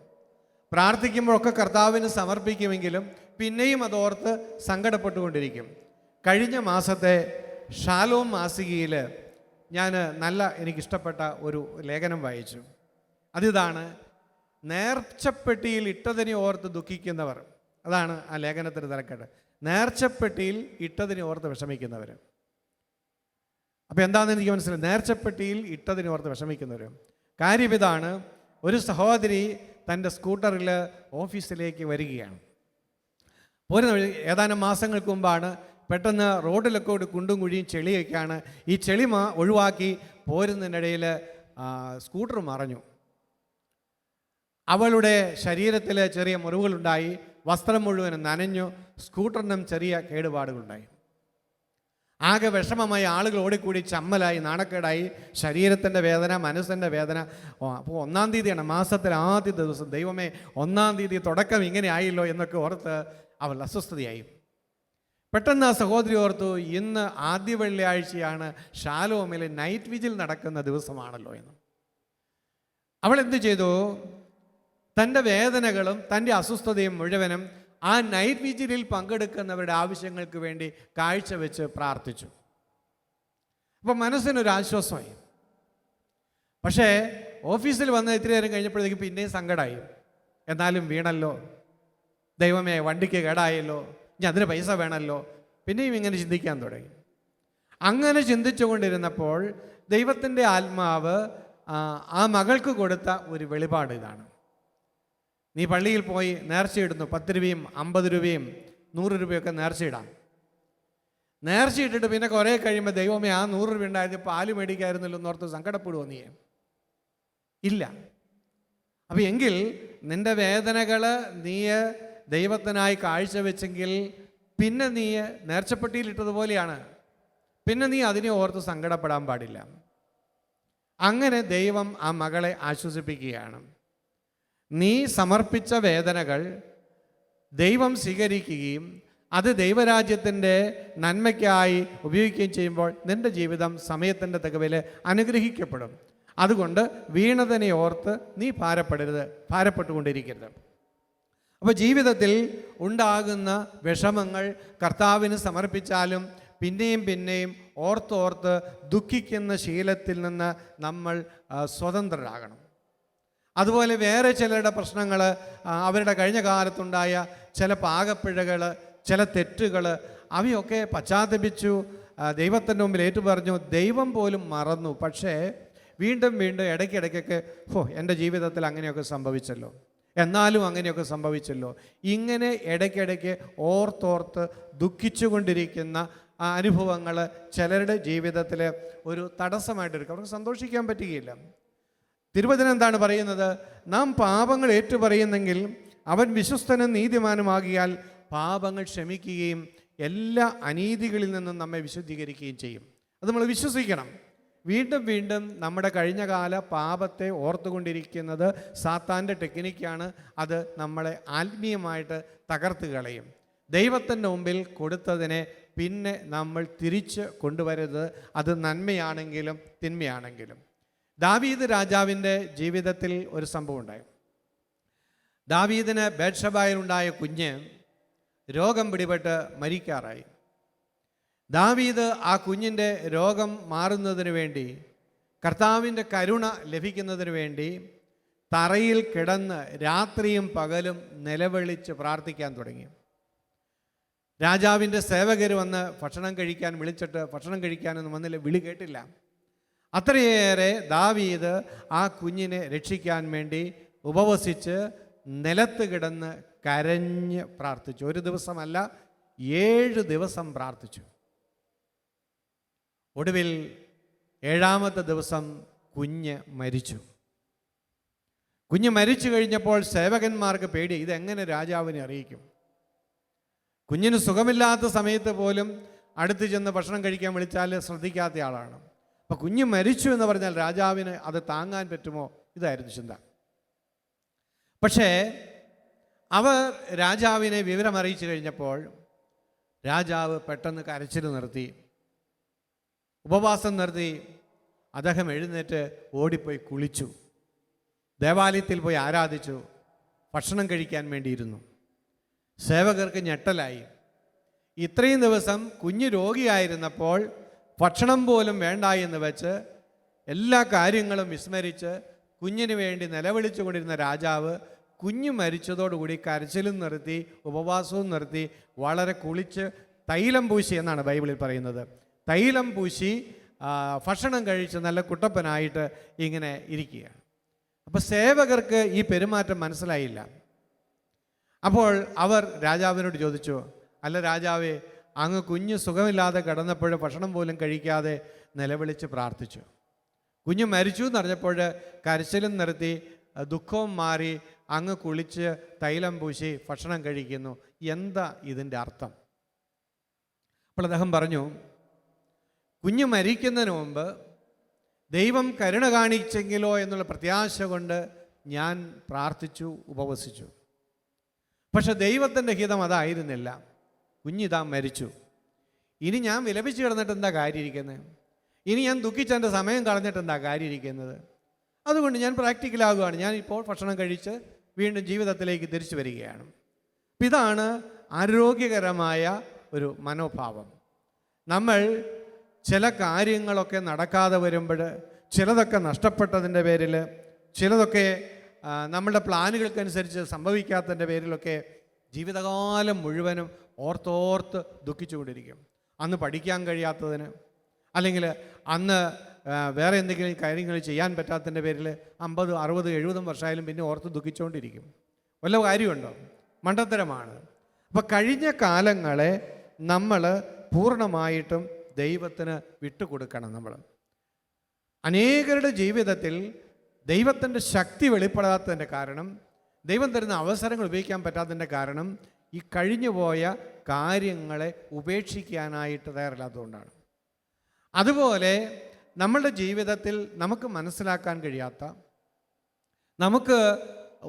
Speaker 4: പ്രാർത്ഥിക്കുമ്പോഴൊക്കെ കർത്താവിന് സമർപ്പിക്കുമെങ്കിലും പിന്നെയും അതോർത്ത് സങ്കടപ്പെട്ടുകൊണ്ടിരിക്കും. കഴിഞ്ഞ മാസത്തെ ഷാലോം മാസികയിൽ ഞാൻ എനിക്കിഷ്ടപ്പെട്ട ഒരു ലേഖനം വായിച്ചു. അതിതാണ്, നേർച്ചപ്പെട്ടിയിൽ ഇട്ടതിനെ ഓർത്ത് ദുഃഖിക്കുന്നവർ. അതാണ് ആ ലേഖനത്തിൻ്റെ തലക്കെട്ട്. നേർച്ചപ്പെട്ടിയിൽ ഇട്ടതിനെ ഓർത്ത് വിഷമിക്കുന്നവർ. അപ്പോൾ എന്താണെന്ന് എനിക്ക് മനസ്സിലായി. നേർച്ചപ്പെട്ടിയിൽ ഇട്ടതിനെ ഓർത്ത് വിഷമിക്കുന്നവർ. കാര്യം ഇതാണ്, ഒരു സഹോദരി തൻ്റെ സ്കൂട്ടറിൽ ഓഫീസിലേക്ക് വരികയാണ്. ഏതാനും മാസങ്ങൾക്ക് മുമ്പാണ് പെട്ടെന്ന് റോഡിലൊക്കെ ഒരു കുണ്ടും കുഴിയും ചെളിയൊക്കെയാണ്. ഈ ചെളി ഒഴിവാക്കി പോരുന്നതിനിടയിൽ സ്കൂട്ടർ മറഞ്ഞു. അവളുടെ ശരീരത്തിൽ ചെറിയ മുറിവുകളുണ്ടായി, വസ്ത്രം മുഴുവനും നനഞ്ഞു, സ്കൂട്ടറിനും ചെറിയ കേടുപാടുകളുണ്ടായി. ആകെ വിഷമമായി ആളുകൾ ഓടിക്കൂടി ചമ്മലായി, നാണക്കേടായി, ശരീരത്തിൻ്റെ വേദന, മനസ്സിൻ്റെ വേദന. അപ്പോൾ 1-ാം തീയതിയാണ്, മാസത്തിലെ ആദ്യ ദിവസം. ദൈവമേ, 1-ാം തീയതി തുടക്കം ഇങ്ങനെ ആയല്ലോ എന്നൊക്കെ ഓർത്ത് അവൾ അസ്വസ്ഥതയായി. പെട്ടെന്ന് ആ സഹോദരി ഓർത്തു, ഇന്ന് ആദ്യ വെള്ളിയാഴ്ചയാണ്, ഷാലോമിൽ നൈറ്റ് വിജിൽ നടക്കുന്ന ദിവസമാണല്ലോ എന്ന്. അവൾ എന്ത് ചെയ്തു? തൻ്റെ വേദനകളും തൻ്റെ അസ്വസ്ഥതയും മുഴുവനും ആ നൈറ്റ് വിജിലിൽ പങ്കെടുക്കുന്നവരുടെ ആവശ്യങ്ങൾക്ക് വേണ്ടി കാഴ്ചവെച്ച് പ്രാർത്ഥിച്ചു. അപ്പം മനസ്സിനൊരു ആശ്വാസമായി. പക്ഷേ ഓഫീസിൽ വന്ന് ഇത്തിരി നേരം കഴിഞ്ഞപ്പോഴത്തേക്ക് പിന്നെയും സങ്കടമായി. എന്നാലും വീണല്ലോ, ദൈവമേ വണ്ടിക്ക് കേടായല്ലോ, ഇനി അതിന് പൈസ വേണമല്ലോ, പിന്നെയും ഇങ്ങനെ ചിന്തിക്കാൻ തുടങ്ങി. അങ്ങനെ ചിന്തിച്ചു കൊണ്ടിരുന്നപ്പോൾ ദൈവത്തിൻ്റെ ആത്മാവ് ആ മകൾക്ക് കൊടുത്ത ഒരു വെളിപാട് ഇതാണ്: നീ പള്ളിയിൽ പോയി നേർച്ചയിടുന്നു, 10 രൂപയും 50 രൂപയും 100 രൂപയൊക്കെ നേർച്ചയിടാം. നേർച്ചയിട്ടിട്ട് പിന്നെ കുറേ കഴിയുമ്പോൾ ദൈവമേ ആ 100 രൂപ ഉണ്ടായത് പാല് മേടിക്കായിരുന്നല്ലോ എന്നോർത്ത് സങ്കടപ്പെടുവോ നീ? ഇല്ല. അപ്പം എങ്കിൽ നിൻ്റെ വേദനകൾ നീ ദൈവത്തിനായി കാഴ്ചവെച്ചെങ്കിൽ പിന്നെ നീ നേർച്ചപ്പെട്ടിയിലിട്ടതുപോലെയാണ്. പിന്നെ നീ അതിനെ ഓർത്ത് സങ്കടപ്പെടാൻ പാടില്ല. അങ്ങനെ ദൈവം ആ മകളെ ആശ്വസിപ്പിക്കുകയാണ്. നീ സമർപ്പിച്ച വേദനകൾ ദൈവം സ്വീകരിക്കുകയും അത് ദൈവരാജ്യത്തിൻ്റെ നന്മയ്ക്കായി ഉപയോഗിക്കുകയും ചെയ്യുമ്പോൾ നിൻ്റെ ജീവിതം സമയത്തിൻ്റെ തികവിൽ അനുഗ്രഹിക്കപ്പെടും. അതുകൊണ്ട് വീണതിനെ ഓർത്ത് നീ ഭാരപ്പെട്ടുകൊണ്ടിരിക്കരുത്. അപ്പോൾ ജീവിതത്തിൽ ഉണ്ടാകുന്ന വിഷമങ്ങൾ കർത്താവിന് സമർപ്പിച്ചാലും പിന്നെയും പിന്നെയും ഓർത്തോർത്ത് ദുഃഖിക്കുന്ന ശീലത്തിൽ നിന്ന് നമ്മൾ സ്വതന്ത്രരാകണം. അതുപോലെ വേറെ ചിലരുടെ പ്രശ്നങ്ങൾ, അവരുടെ കഴിഞ്ഞ കാലത്തുണ്ടായ ചില പാകപ്പിഴകൾ, ചില തെറ്റുകൾ, അവയൊക്കെ പശ്ചാത്തപിച്ചു ദൈവത്തിൻ്റെ മുമ്പിൽ ഏറ്റുപറഞ്ഞു. ദൈവം പോലും മറന്നു. പക്ഷേ വീണ്ടും വീണ്ടും ഇടയ്ക്കിടയ്ക്കൊക്കെ എൻ്റെ ജീവിതത്തിൽ അങ്ങനെയൊക്കെ സംഭവിച്ചല്ലോ, എന്നാലും അങ്ങനെയൊക്കെ സംഭവിച്ചല്ലോ, ഇങ്ങനെ ഇടയ്ക്കിടയ്ക്ക് ഓർത്തോർത്ത് ദുഃഖിച്ചുകൊണ്ടിരിക്കുന്ന അനുഭവങ്ങൾ ചിലരുടെ ജീവിതത്തിൽ ഒരു തടസ്സമായിട്ടെടുക്കും. അവർക്ക് സന്തോഷിക്കാൻ പറ്റുകയില്ല. തിരുവചനം എന്താണ് പറയുന്നത്? നാം പാപങ്ങൾ ഏറ്റുപറയുന്നെങ്കിൽ അവൻ വിശ്വസ്തനും നീതിമാനുമാകിയാൽ പാപങ്ങൾ ക്ഷമിക്കുകയും എല്ലാ അനീതികളിൽ നിന്നും നമ്മെ വിശുദ്ധീകരിക്കുകയും ചെയ്യും. അത് നമ്മൾ വിശ്വസിക്കണം. വീണ്ടും വീണ്ടും നമ്മുടെ കഴിഞ്ഞകാല പാപത്തെ ഓർത്തുകൊണ്ടിരിക്കുന്നത് സാത്താൻ്റെ ടെക്നിക്കാണ്. അത് നമ്മളെ ആത്മീയമായിട്ട് തകർത്ത് കളയും. ദൈവത്തിൻ്റെ മുമ്പിൽ കൊടുത്തതിനെ പിന്നെ നമ്മൾ തിരിച്ച് കൊണ്ടുവരരുത്, അത് നന്മയാണെങ്കിലും തിന്മയാണെങ്കിലും. ദാവീദ് രാജാവിൻ്റെ ജീവിതത്തിൽ ഒരു സംഭവം ഉണ്ടായി. ദാവീദിന് ബേത്ശബായിലുണ്ടായ കുഞ്ഞ് രോഗം പിടിപെട്ട് മരിക്കാറായി. ദാവീദ് ആ കുഞ്ഞിൻ്റെ രോഗം മാറുന്നതിന് വേണ്ടി, കർത്താവിൻ്റെ കരുണ ലഭിക്കുന്നതിന് വേണ്ടി തറയിൽ കിടന്ന് രാത്രിയും പകലും നിലവിളിച്ച് പ്രാർത്ഥിക്കാൻ തുടങ്ങി. രാജാവിൻ്റെ സേവകർ വന്ന് ഭക്ഷണം കഴിക്കാൻ വിളിച്ചിട്ട് ഭക്ഷണം കഴിക്കാനൊന്നും വന്നില്ല, വിളി കേട്ടില്ല. അത്രയേറെ ദാവീദ് ആ കുഞ്ഞിനെ രക്ഷിക്കാൻ വേണ്ടി ഉപവസിച്ച് നിലത്ത് കിടന്ന് കരഞ്ഞ് പ്രാർത്ഥിച്ചു. ഒരു ദിവസമല്ല, 7 ദിവസം പ്രാർത്ഥിച്ചു. ഒടുവിൽ 7ാമത്തെ ദിവസം കുഞ്ഞ് മരിച്ചു. കുഞ്ഞ് മരിച്ചു കഴിഞ്ഞപ്പോൾ സേവകന്മാർക്ക് പേടി, ഇതെങ്ങനെ രാജാവിനെ അറിയിക്കും? കുഞ്ഞിന് സുഖമില്ലാത്ത സമയത്ത് പോലും അടുത്ത് ചെന്ന് ഭക്ഷണം കഴിക്കാൻ വിളിച്ചാൽ ശ്രദ്ധിക്കാത്ത ആളാണ്. അപ്പോൾ കുഞ്ഞ് മരിച്ചു എന്ന് പറഞ്ഞാൽ രാജാവിന് അത് താങ്ങാൻ പറ്റുമോ? ഇതായിരുന്നു ചിന്ത. പക്ഷേ അവർ രാജാവിനെ വിവരം അറിയിച്ചു കഴിഞ്ഞപ്പോൾ രാജാവ് പെട്ടെന്ന് കരച്ചിൽ നിർത്തി, ഉപവാസം നിർത്തി. അദ്ദേഹം എഴുന്നേറ്റ് ഓടിപ്പോയി കുളിച്ചു, ദേവാലയത്തിൽ പോയി ആരാധിച്ചു, ഭക്ഷണം കഴിക്കാൻ വേണ്ടിയിരുന്നു. സേവകർക്ക് ഞെട്ടലായി. ഇത്രയും ദിവസം കുഞ്ഞ് രോഗിയായിരുന്നപ്പോൾ ഭക്ഷണം പോലും വേണ്ട എന്ന് വെച്ച് എല്ലാ കാര്യങ്ങളും വിസ്മരിച്ച് കുഞ്ഞിന് വേണ്ടി നിലവിളിച്ചു കൊണ്ടിരുന്ന രാജാവ് കുഞ്ഞ് മരിച്ചതോടുകൂടി കരച്ചിലും നിർത്തി, ഉപവാസവും നിർത്തി, വളരെ കുളിച്ച് തൈലം പൂശി എന്നാണ് ബൈബിളിൽ പറയുന്നത്. തൈലം പൂശി ഭക്ഷണം കഴിച്ച് നല്ല കുട്ടപ്പനായിട്ട് ഇങ്ങനെ ഇരിക്കുകയാണ്. അപ്പോൾ സേവകർക്ക് ഈ പെരുമാറ്റം മനസ്സിലായില്ല. അപ്പോൾ അവർ രാജാവിനോട് ചോദിച്ചു, അല്ല രാജാവേ, അങ്ങ് കുഞ്ഞ് സുഖമില്ലാതെ കിടന്നപ്പോൾ ഭക്ഷണം പോലും കഴിക്കാതെ നിലവിളിച്ച് പ്രാർത്ഥിച്ചു. കുഞ്ഞ് മരിച്ചു എന്നറിഞ്ഞപ്പോൾ കരച്ചിലും നിർത്തി, ദുഃഖവും മാറി, അങ്ങ് കുളിച്ച് തൈലം പൂശി ഭക്ഷണം കഴിക്കുന്നു. എന്താ ഇതിൻ്റെ അർത്ഥം? അപ്പോൾ അദ്ദേഹം പറഞ്ഞു, കുഞ്ഞ് മരിക്കുന്നതിന് മുമ്പ് ദൈവം കരുണ കാണിച്ചെങ്കിലോ എന്നുള്ള പ്രത്യാശ കൊണ്ട് ഞാൻ പ്രാർത്ഥിച്ചു, ഉപവസിച്ചു. പക്ഷെ ദൈവത്തിൻ്റെ ഹിതം അതായിരുന്നില്ല. കുഞ്ഞിതാ മരിച്ചു. ഇനി ഞാൻ വിലപിച്ച് കിടന്നിട്ട് എന്താ കാര്യം ഇരിക്കുന്നത്? ഇനി ഞാൻ ദുഃഖിച്ചെൻ്റെ സമയം കളഞ്ഞിട്ട് എന്താ കാര്യം ഇരിക്കുന്നത്? അതുകൊണ്ട് ഞാൻ പ്രാക്ടിക്കലാകുകയാണ്. ഞാൻ ഇപ്പോൾ ഭക്ഷണം കഴിച്ച് വീണ്ടും ജീവിതത്തിലേക്ക് തിരിച്ചു വരികയാണ്. അപ്പം ഇതാണ് ആരോഗ്യകരമായ ഒരു മനോഭാവം. നമ്മൾ ചില കാര്യങ്ങളൊക്കെ നടക്കാതെ വരുമ്പോൾ, ചിലതൊക്കെ നഷ്ടപ്പെട്ടതിൻ്റെ പേരിൽ, ചിലതൊക്കെ നമ്മളുടെ പ്ലാനുകൾക്കനുസരിച്ച് സംഭവിക്കാത്തതിൻ്റെ പേരിലൊക്കെ ജീവിതകാലം മുഴുവനും ഓർത്തോർത്ത് ദുഃഖിച്ചുകൊണ്ടിരിക്കും. അന്ന് പഠിക്കാൻ കഴിയാത്തതിന്, അല്ലെങ്കിൽ അന്ന് വേറെ എന്തെങ്കിലും കാര്യങ്ങൾ ചെയ്യാൻ പറ്റാത്തതിൻ്റെ പേരിൽ 50, 60, 70 വർഷമായാലും പിന്നെ ഓർത്ത് ദുഃഖിച്ചുകൊണ്ടിരിക്കും. വല്ല കാര്യമുണ്ടോ? മണ്ടത്തരമാണ്. അപ്പോൾ കഴിഞ്ഞ കാലങ്ങളെ നമ്മൾ പൂർണ്ണമായിട്ടും ദൈവത്തിന് വിട്ടുകൊടുക്കണം. നമ്മൾ അനേകരുടെ ജീവിതത്തിൽ ദൈവത്തിൻ്റെ ശക്തി വെളിപ്പെടാത്തതിൻ്റെ കാരണം, ദൈവം തരുന്ന അവസരങ്ങൾ ഉപയോഗിക്കാൻ പറ്റാത്തതിൻ്റെ കാരണം ഈ കഴിഞ്ഞുപോയ കാര്യങ്ങളെ ഉപേക്ഷിക്കാനായിട്ട് തയ്യാറില്ലാത്തതുകൊണ്ടാണ്. അതുപോലെ നമ്മളുടെ ജീവിതത്തിൽ നമുക്ക് മനസ്സിലാക്കാൻ കഴിയാത്ത, നമുക്ക്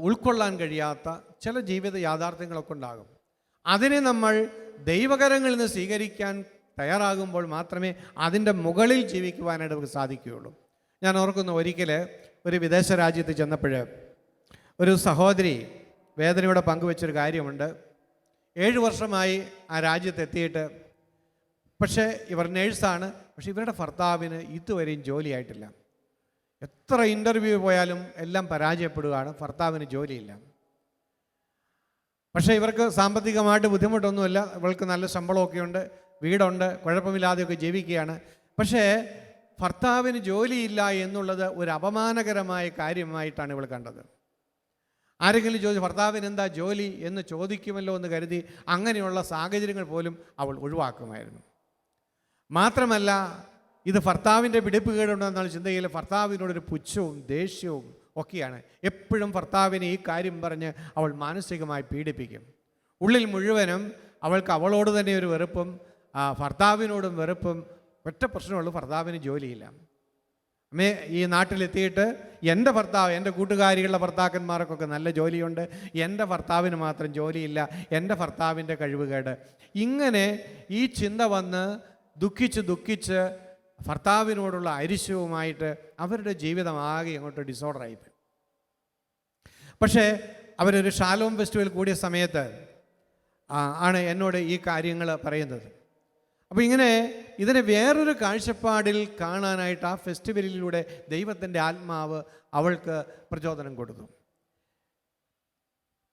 Speaker 4: ഉൾക്കൊള്ളാൻ കഴിയാത്ത ചില ജീവിത യാഥാർത്ഥ്യങ്ങളൊക്കെ ഉണ്ടാകും. അതിനെ നമ്മൾ ദൈവകരങ്ങളിൽ നിന്ന് സ്വീകരിക്കാൻ തയ്യാറാകുമ്പോൾ മാത്രമേ അതിൻ്റെ മുകളിൽ ജീവിക്കുവാനായിട്ട് നമുക്ക് സാധിക്കുകയുള്ളൂ. ഞാൻ ഓർക്കുന്നു, ഒരിക്കൽ ഒരു വിദേശ രാജ്യത്ത് ചെന്നപ്പോൾ ഒരു സഹോദരി വേദനയോടെ പങ്കുവെച്ചൊരു കാര്യമുണ്ട്. 7 വർഷമായി ആ രാജ്യത്തെത്തിയിട്ട്, പക്ഷേ ഇവർ നേഴ്സാണ്, പക്ഷേ ഇവരുടെ ഭർത്താവിന് ഇതുവരെയും ജോലിയായിട്ടില്ല. എത്ര ഇൻ്റർവ്യൂ പോയാലും എല്ലാം പരാജയപ്പെടുകയാണ്, ഭർത്താവിന് ജോലിയില്ല. പക്ഷേ ഇവർക്ക് സാമ്പത്തികമായിട്ട് ബുദ്ധിമുട്ടൊന്നുമില്ല, ഇവൾക്ക് നല്ല ശമ്പളമൊക്കെ ഉണ്ട്, വീടുണ്ട്, കുഴപ്പമില്ലാതെയൊക്കെ ജീവിക്കുകയാണ്. പക്ഷേ ഭർത്താവിന് ജോലിയില്ല എന്നുള്ളത് ഒരു അപമാനകരമായ കാര്യമായിട്ടാണ് ഇവൾ കണ്ടത്. ആരെങ്കിലും ചോദിച്ചു ഭർത്താവിന് എന്താ ജോലി എന്ന് ചോദിക്കുമല്ലോ എന്ന് കരുതി അങ്ങനെയുള്ള സാഹചര്യങ്ങൾ പോലും അവൾ ഒഴിവാക്കുമായിരുന്നു. മാത്രമല്ല, ഇത് ഭർത്താവിൻ്റെ പിടിപ്പുകേടുണ്ടെന്നുള്ള ചിന്തയിൽ ഭർത്താവിനോടൊരു പുച്ഛവും ദേഷ്യവും ഒക്കെയാണ്. എപ്പോഴും ഭർത്താവിനെ ഈ കാര്യം പറഞ്ഞ് അവൾ മാനസികമായി പീഡിപ്പിക്കും. ഉള്ളിൽ മുഴുവനും അവൾക്ക് അവളോട് തന്നെ ഒരു വെറുപ്പും ഭർത്താവിനോടും വെറുപ്പും. ഒറ്റ പ്രശ്നമുള്ളൂ, ഭർത്താവിന് ജോലിയില്ല. ഈ നാട്ടിലെത്തിയിട്ട് എൻ്റെ ഭർത്താവ്, എൻ്റെ കൂട്ടുകാരികളുടെ ഭർത്താക്കന്മാർക്കൊക്കെ നല്ല ജോലിയുണ്ട്, എൻ്റെ ഭർത്താവിന് മാത്രം ജോലിയില്ല, എൻ്റെ ഭർത്താവിൻ്റെ കഴിവുകേട്. ഇങ്ങനെ ഈ ചിന്ത വന്ന് ദുഃഖിച്ച് ഭർത്താവിനോടുള്ള അരിശവുമായിട്ട് അവരുടെ ജീവിതം ആകെ അങ്ങോട്ട് ഡിസോർഡറായിപ്പോയി. പക്ഷേ അവരൊരു ഷാലോം ഫെസ്റ്റിവൽ കൂടിയ സമയത്ത് ആണ് എന്നോട് ഈ കാര്യങ്ങൾ പറയുന്നത്. അപ്പോൾ ഇങ്ങനെ ഇതിനെ വേറൊരു കാഴ്ചപ്പാടിൽ കാണാനായിട്ട് ആ ഫെസ്റ്റിവലിലൂടെ ദൈവത്തിൻ്റെ ആത്മാവ് അവൾക്ക് പ്രചോദനം കൊടുത്തു.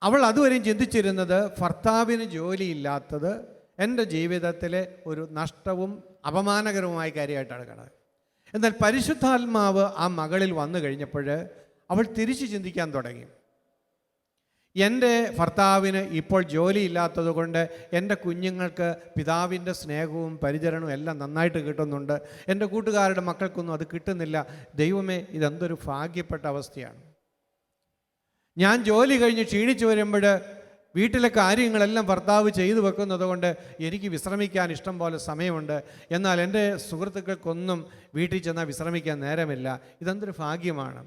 Speaker 4: അവൾ അതുവരെയും ചിന്തിച്ചിരുന്നത് ഭർത്താവിന് ജോലിയില്ലാത്തത് എൻ്റെ ജീവിതത്തിലെ ഒരു നഷ്ടവും അപമാനകരവുമായ കാര്യമായിട്ടാണ് കാണുന്നത്. എന്നാൽ പരിശുദ്ധാത്മാവ് ആ മകളിൽ വന്നു കഴിഞ്ഞപ്പോൾ അവൾ തിരിച്ച് ചിന്തിക്കാൻ തുടങ്ങി. എൻ്റെ ഭർത്താവിന് ഇപ്പോൾ ജോലിയില്ലാത്തത് കൊണ്ട് എൻ്റെ കുഞ്ഞുങ്ങൾക്ക് പിതാവിൻ്റെ സ്നേഹവും പരിചരണവും എല്ലാം നന്നായിട്ട് കിട്ടുന്നുണ്ട്, എൻ്റെ കൂട്ടുകാരുടെ മക്കൾക്കൊന്നും അത് കിട്ടുന്നില്ല. ദൈവമേ, ഇതെന്തൊരു ഭാഗ്യപ്പെട്ട അവസ്ഥയാണ്. ഞാൻ ജോലി കഴിഞ്ഞ് ക്ഷീണിച്ചു വരുമ്പോൾ വീട്ടിലെ കാര്യങ്ങളെല്ലാം ഭർത്താവ് ചെയ്തു വെക്കുന്നത് കൊണ്ട് എനിക്ക് വിശ്രമിക്കാൻ ഇഷ്ടം പോലെ സമയമുണ്ട്. എന്നാൽ എൻ്റെ സുഹൃത്തുക്കൾക്കൊന്നും വീട്ടിൽ ചെന്നാൽ വിശ്രമിക്കാൻ നേരമില്ല. ഇതെന്തൊരു ഭാഗ്യമാണ്.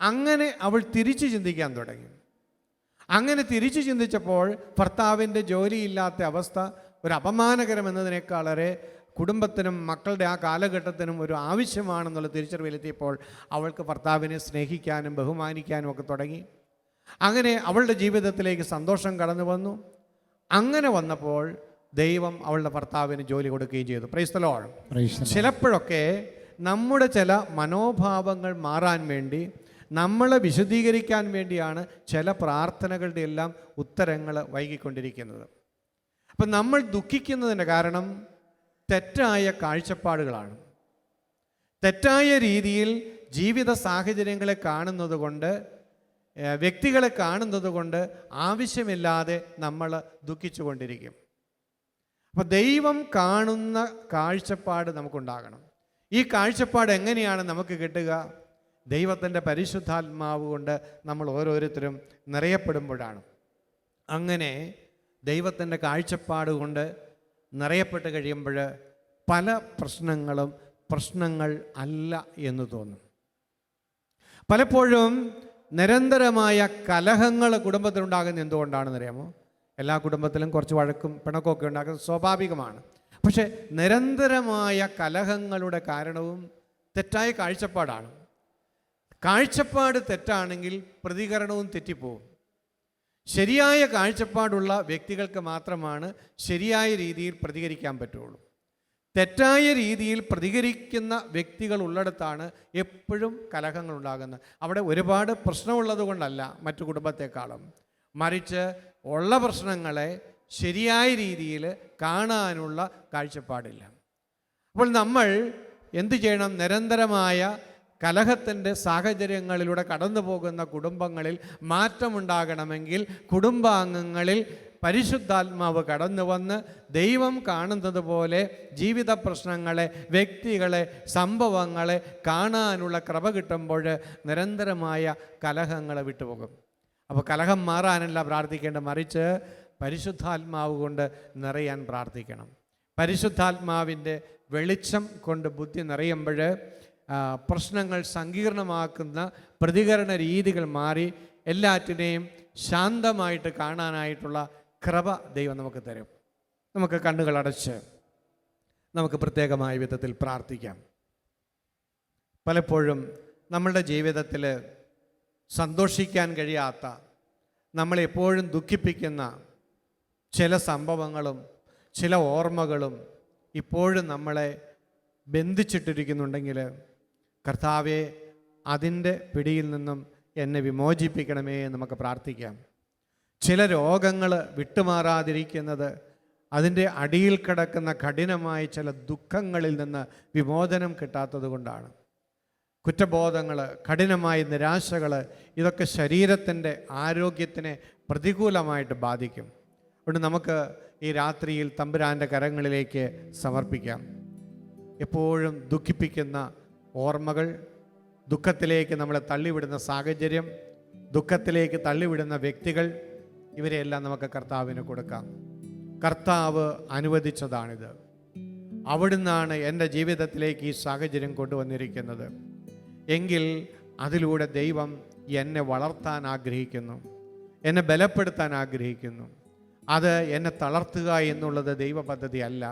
Speaker 4: അങ്ങനെ അവൾ തിരിച്ച് ചിന്തിക്കാൻ തുടങ്ങി. അങ്ങനെ തിരിച്ചു ചിന്തിച്ചപ്പോൾ ഭർത്താവിൻ്റെ ജോലിയില്ലാത്ത അവസ്ഥ ഒരു അപമാനകരം എന്നതിനേക്കാളേറെ കുടുംബത്തിനും മക്കളുടെ ആ കാലഘട്ടത്തിനും ഒരു ആവശ്യമാണെന്നുള്ള തിരിച്ചറിവിലെത്തിയപ്പോൾ അവൾക്ക് ഭർത്താവിനെ സ്നേഹിക്കാനും ബഹുമാനിക്കാനും ഒക്കെ തുടങ്ങി. അങ്ങനെ അവളുടെ ജീവിതത്തിലേക്ക് സന്തോഷം കടന്നു വന്നു. അങ്ങനെ വന്നപ്പോൾ ദൈവം അവളുടെ ഭർത്താവിന് ജോലി കൊടുക്കുകയും ചെയ്തു. Price the Lord. ചിലപ്പോഴൊക്കെ നമ്മുടെ ചില മനോഭാവങ്ങൾ മാറാൻ വേണ്ടി, നമ്മളെ വിശദീകരിക്കാൻ വേണ്ടിയാണ് ചില പ്രാർത്ഥനകളുടെ എല്ലാം ഉത്തരങ്ങൾ വൈകിക്കൊണ്ടിരിക്കുന്നത്. അപ്പം നമ്മൾ ദുഃഖിക്കുന്നതിൻ്റെ കാരണം തെറ്റായ കാഴ്ചപ്പാടുകളാണ്. തെറ്റായ രീതിയിൽ ജീവിത സാഹചര്യങ്ങളെ കാണുന്നത് കൊണ്ട്, വ്യക്തികളെ കാണുന്നത് കൊണ്ട് ആവശ്യമില്ലാതെ നമ്മൾ ദുഃഖിച്ചു കൊണ്ടിരിക്കും. അപ്പോൾ ദൈവം കാണുന്ന കാഴ്ചപ്പാട് നമുക്കുണ്ടാകണം. ഈ കാഴ്ചപ്പാട് എങ്ങനെയാണ് നമുക്ക് കിട്ടുക? ദൈവത്തിൻ്റെ പരിശുദ്ധാത്മാവ് കൊണ്ട് നമ്മൾ ഓരോരുത്തരും നിറയപ്പെടുമ്പോഴാണ്. അങ്ങനെ ദൈവത്തിൻ്റെ കാഴ്ചപ്പാട് കൊണ്ട് നിറയപ്പെട്ട് കഴിയുമ്പോൾ പല പ്രശ്നങ്ങളും പ്രശ്നങ്ങൾ അല്ല എന്ന് തോന്നും. പലപ്പോഴും നിരന്തരമായ കലഹങ്ങൾ കുടുംബത്തിലുണ്ടാകുന്ന എന്തുകൊണ്ടാണെന്ന് അറിയാമോ? എല്ലാ കുടുംബത്തിലും കുറച്ച് വഴക്കും പിണക്കമൊക്കെ ഉണ്ടാകുന്നത് സ്വാഭാവികമാണ്. പക്ഷേ നിരന്തരമായ കലഹങ്ങളുടെ കാരണവും തെറ്റായ കാഴ്ചപ്പാടാണ്. കാഴ്ചപ്പാട് തെറ്റാണെങ്കിൽ പ്രതികരണവും തെറ്റിപ്പോവും. ശരിയായ കാഴ്ചപ്പാടുള്ള വ്യക്തികൾക്ക് മാത്രമാണ് ശരിയായ രീതിയിൽ പ്രതികരിക്കാൻ പറ്റുള്ളൂ. തെറ്റായ രീതിയിൽ പ്രതികരിക്കുന്ന വ്യക്തികൾ ഉള്ളിടത്താണ് എപ്പോഴും കലഹങ്ങൾ ഉണ്ടാകുന്നത്. അവിടെ ഒരുപാട് പ്രശ്നമുള്ളത് കൊണ്ടല്ല മറ്റു കുടുംബത്തെക്കാളും, മറിച്ച് ഉള്ള പ്രശ്നങ്ങളെ ശരിയായ രീതിയിൽ കാണാനുള്ള കാഴ്ചപ്പാടില്ല. അപ്പോൾ നമ്മൾ എന്തു ചെയ്യണം? നിരന്തരമായ കലഹത്തിൻ്റെ സാഹചര്യങ്ങളിലൂടെ കടന്നു പോകുന്ന കുടുംബങ്ങളിൽ മാറ്റമുണ്ടാകണമെങ്കിൽ കുടുംബാംഗങ്ങളിൽ പരിശുദ്ധാത്മാവ് കടന്നു വന്ന് ദൈവം കാണുന്നത് പോലെ ജീവിത പ്രശ്നങ്ങളെ, വ്യക്തികളെ, സംഭവങ്ങളെ കാണാനുള്ള കൃപ കിട്ടുമ്പോൾ നിരന്തരമായ കലഹങ്ങൾ വിട്ടുപോകും. അപ്പോൾ കലഹം മാറാനല്ല പ്രാർത്ഥിക്കേണ്ടത്, മറിച്ച് പരിശുദ്ധാത്മാവ് കൊണ്ട് നിറയാൻ പ്രാർത്ഥിക്കണം. പരിശുദ്ധാത്മാവിൻ്റെ വെളിച്ചം കൊണ്ട് ബുദ്ധി നിറയുമ്പോൾ പ്രശ്നങ്ങൾ സങ്കീർണമാക്കുന്ന പ്രതികരണ രീതികൾ മാറി എല്ലാറ്റിനെയും ശാന്തമായിട്ട് കാണാനായിട്ടുള്ള കൃപ ദൈവം നമുക്ക് തരും. നമുക്ക് കണ്ണുകൾ അടച്ച് നമുക്ക് പ്രത്യേകമായ വിധത്തിൽ പ്രാർത്ഥിക്കാം. പലപ്പോഴും നമ്മളുടെ ജീവിതത്തിൽ സന്തോഷിക്കാൻ കഴിയാത്ത, നമ്മളെപ്പോഴും ദുഃഖിപ്പിക്കുന്ന ചില സംഭവങ്ങളും ചില ഓർമ്മകളും ഇപ്പോഴും നമ്മളെ ബന്ധിച്ചിട്ടിരിക്കുന്നുണ്ടെങ്കിൽ, കർത്താവെ അതിൻ്റെ പിടിയിൽ നിന്നും എന്നെ വിമോചിപ്പിക്കണമേ എന്ന് നമുക്ക് പ്രാർത്ഥിക്കാം. ചില രോഗങ്ങൾ വിട്ടുമാറാതിരിക്കുന്നത് അതിൻ്റെ അടിയിൽ കിടക്കുന്ന കഠിനമായ ചില ദുഃഖങ്ങളിൽ നിന്ന് വിമോചനം കിട്ടാത്തത് കൊണ്ടാണ്. കുറ്റബോധങ്ങൾ, കഠിനമായ നിരാശകൾ, ഇതൊക്കെ ശരീരത്തിൻ്റെ ആരോഗ്യത്തിനെ പ്രതികൂലമായിട്ട് ബാധിക്കും. അതുകൊണ്ട് നമുക്ക് ഈ രാത്രിയിൽ തമ്പുരാൻ്റെ കരങ്ങളിലേക്ക് സമർപ്പിക്കാം. എപ്പോഴും ദുഃഖിപ്പിക്കുന്ന ഓർമ്മകൾ, ദുഃഖത്തിലേക്ക് നമ്മളെ തള്ളിവിടുന്ന സാഹചര്യം, ദുഃഖത്തിലേക്ക് തള്ളിവിടുന്ന വ്യക്തികൾ, ഇവരെയെല്ലാം നമുക്ക് കർത്താവിന് കൊടുക്കാം. കർത്താവ് അനുവദിച്ചതാണിത്. അവിടുന്നാണ് എൻ്റെ ജീവിതത്തിലേക്ക് ഈ സാഹചര്യം കൊണ്ടുവന്നിരിക്കുന്നത്. എങ്കിൽ അതിലൂടെ ദൈവം എന്നെ വളർത്താൻ ആഗ്രഹിക്കുന്നു, എന്നെ ബലപ്പെടുത്താൻ ആഗ്രഹിക്കുന്നു. അത് എന്നെ തളർത്തുക എന്നുള്ളത് ദൈവ പദ്ധതി അല്ല.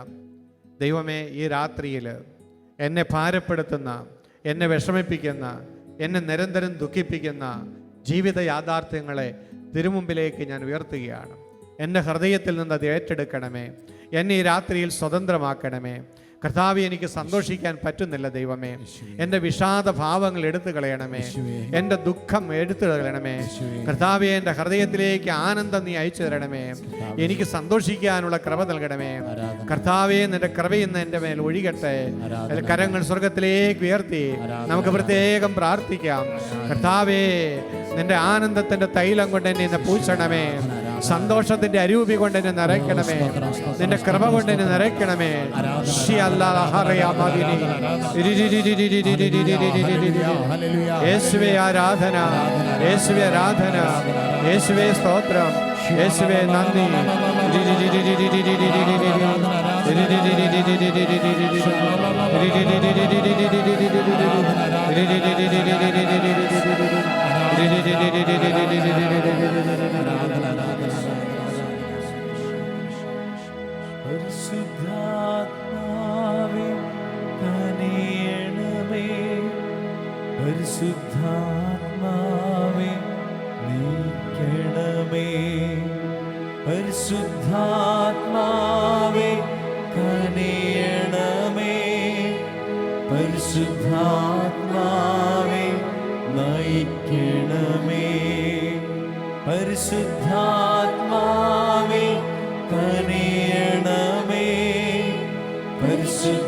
Speaker 4: ദൈവമേ, ഈ രാത്രിയിൽ എന്നെ ഭാരപ്പെടുത്തുന്ന, എന്നെ വിഷമിപ്പിക്കുന്ന, എന്നെ നിരന്തരം ദുഃഖിപ്പിക്കുന്ന ജീവിത യാഥാർത്ഥ്യങ്ങളെ തിരുമുമ്പിലേക്ക് ഞാൻ ഉയർത്തുകയാണ്. എൻ്റെ ഹൃദയത്തിൽ നിന്ന് അത് ഏറ്റെടുക്കണമേ. എന്നെ ഈ രാത്രിയിൽ സ്വതന്ത്രമാക്കണമേ. കർത്താവെ, എനിക്ക് സന്തോഷിക്കാൻ പറ്റുന്നില്ല ദൈവമേ. എൻ്റെ വിഷാദ ഭാവങ്ങൾ എടുത്തു കളയണമേ. എൻ്റെ ദുഃഖം എടുത്തു കളയണമേ. കർത്താവെ, എൻ്റെ ഹൃദയത്തിലേക്ക് ആനന്ദം നീ അയച്ചു തരണമേ. എനിക്ക് സന്തോഷിക്കാനുള്ള കൃപ നൽകണമേ. കർത്താവെ, നിന്റെ കൃപ ഇന്ന് എൻ്റെ മേൽ ഒഴുകട്ടെ. കരങ്ങൾ സ്വർഗത്തിലേക്ക് ഉയർത്തി നമുക്ക് പ്രത്യേകം പ്രാർത്ഥിക്കാം. കർത്താവെ, നിന്റെ ആനന്ദത്തിൻ്റെ തൈലം കൊണ്ട് എന്നെ ഇന്ന് പൂശണമേ. സന്തോഷത്തിന്റെ അരൂപി കൊണ്ട് എന്നെ നിറയ്ക്കണമേ. നിന്റെ കൃപ കൊണ്ട് എന്നെ നിറയ്ക്കണമേ. യേശുവേ ആരാധന, യേശുവേ ആരാധന, യേശുവേ സ്തോത്രം, യേശുവേ നന്ദി.
Speaker 1: പരിശുദ്ധാത്മാവേ കനിയണമേ. പരിശുദ്ധാത്മാവേ നീക്കണമേ. പരിശുദ്ധാത്മാവേ കനിയണമേ. പരിശുദ്ധാത്മാവേ നയിക്കണമേ. പരിശുദ്ധാത്മാവേ കനിയണമേ. പരിശുദ്ധാത്മാവേ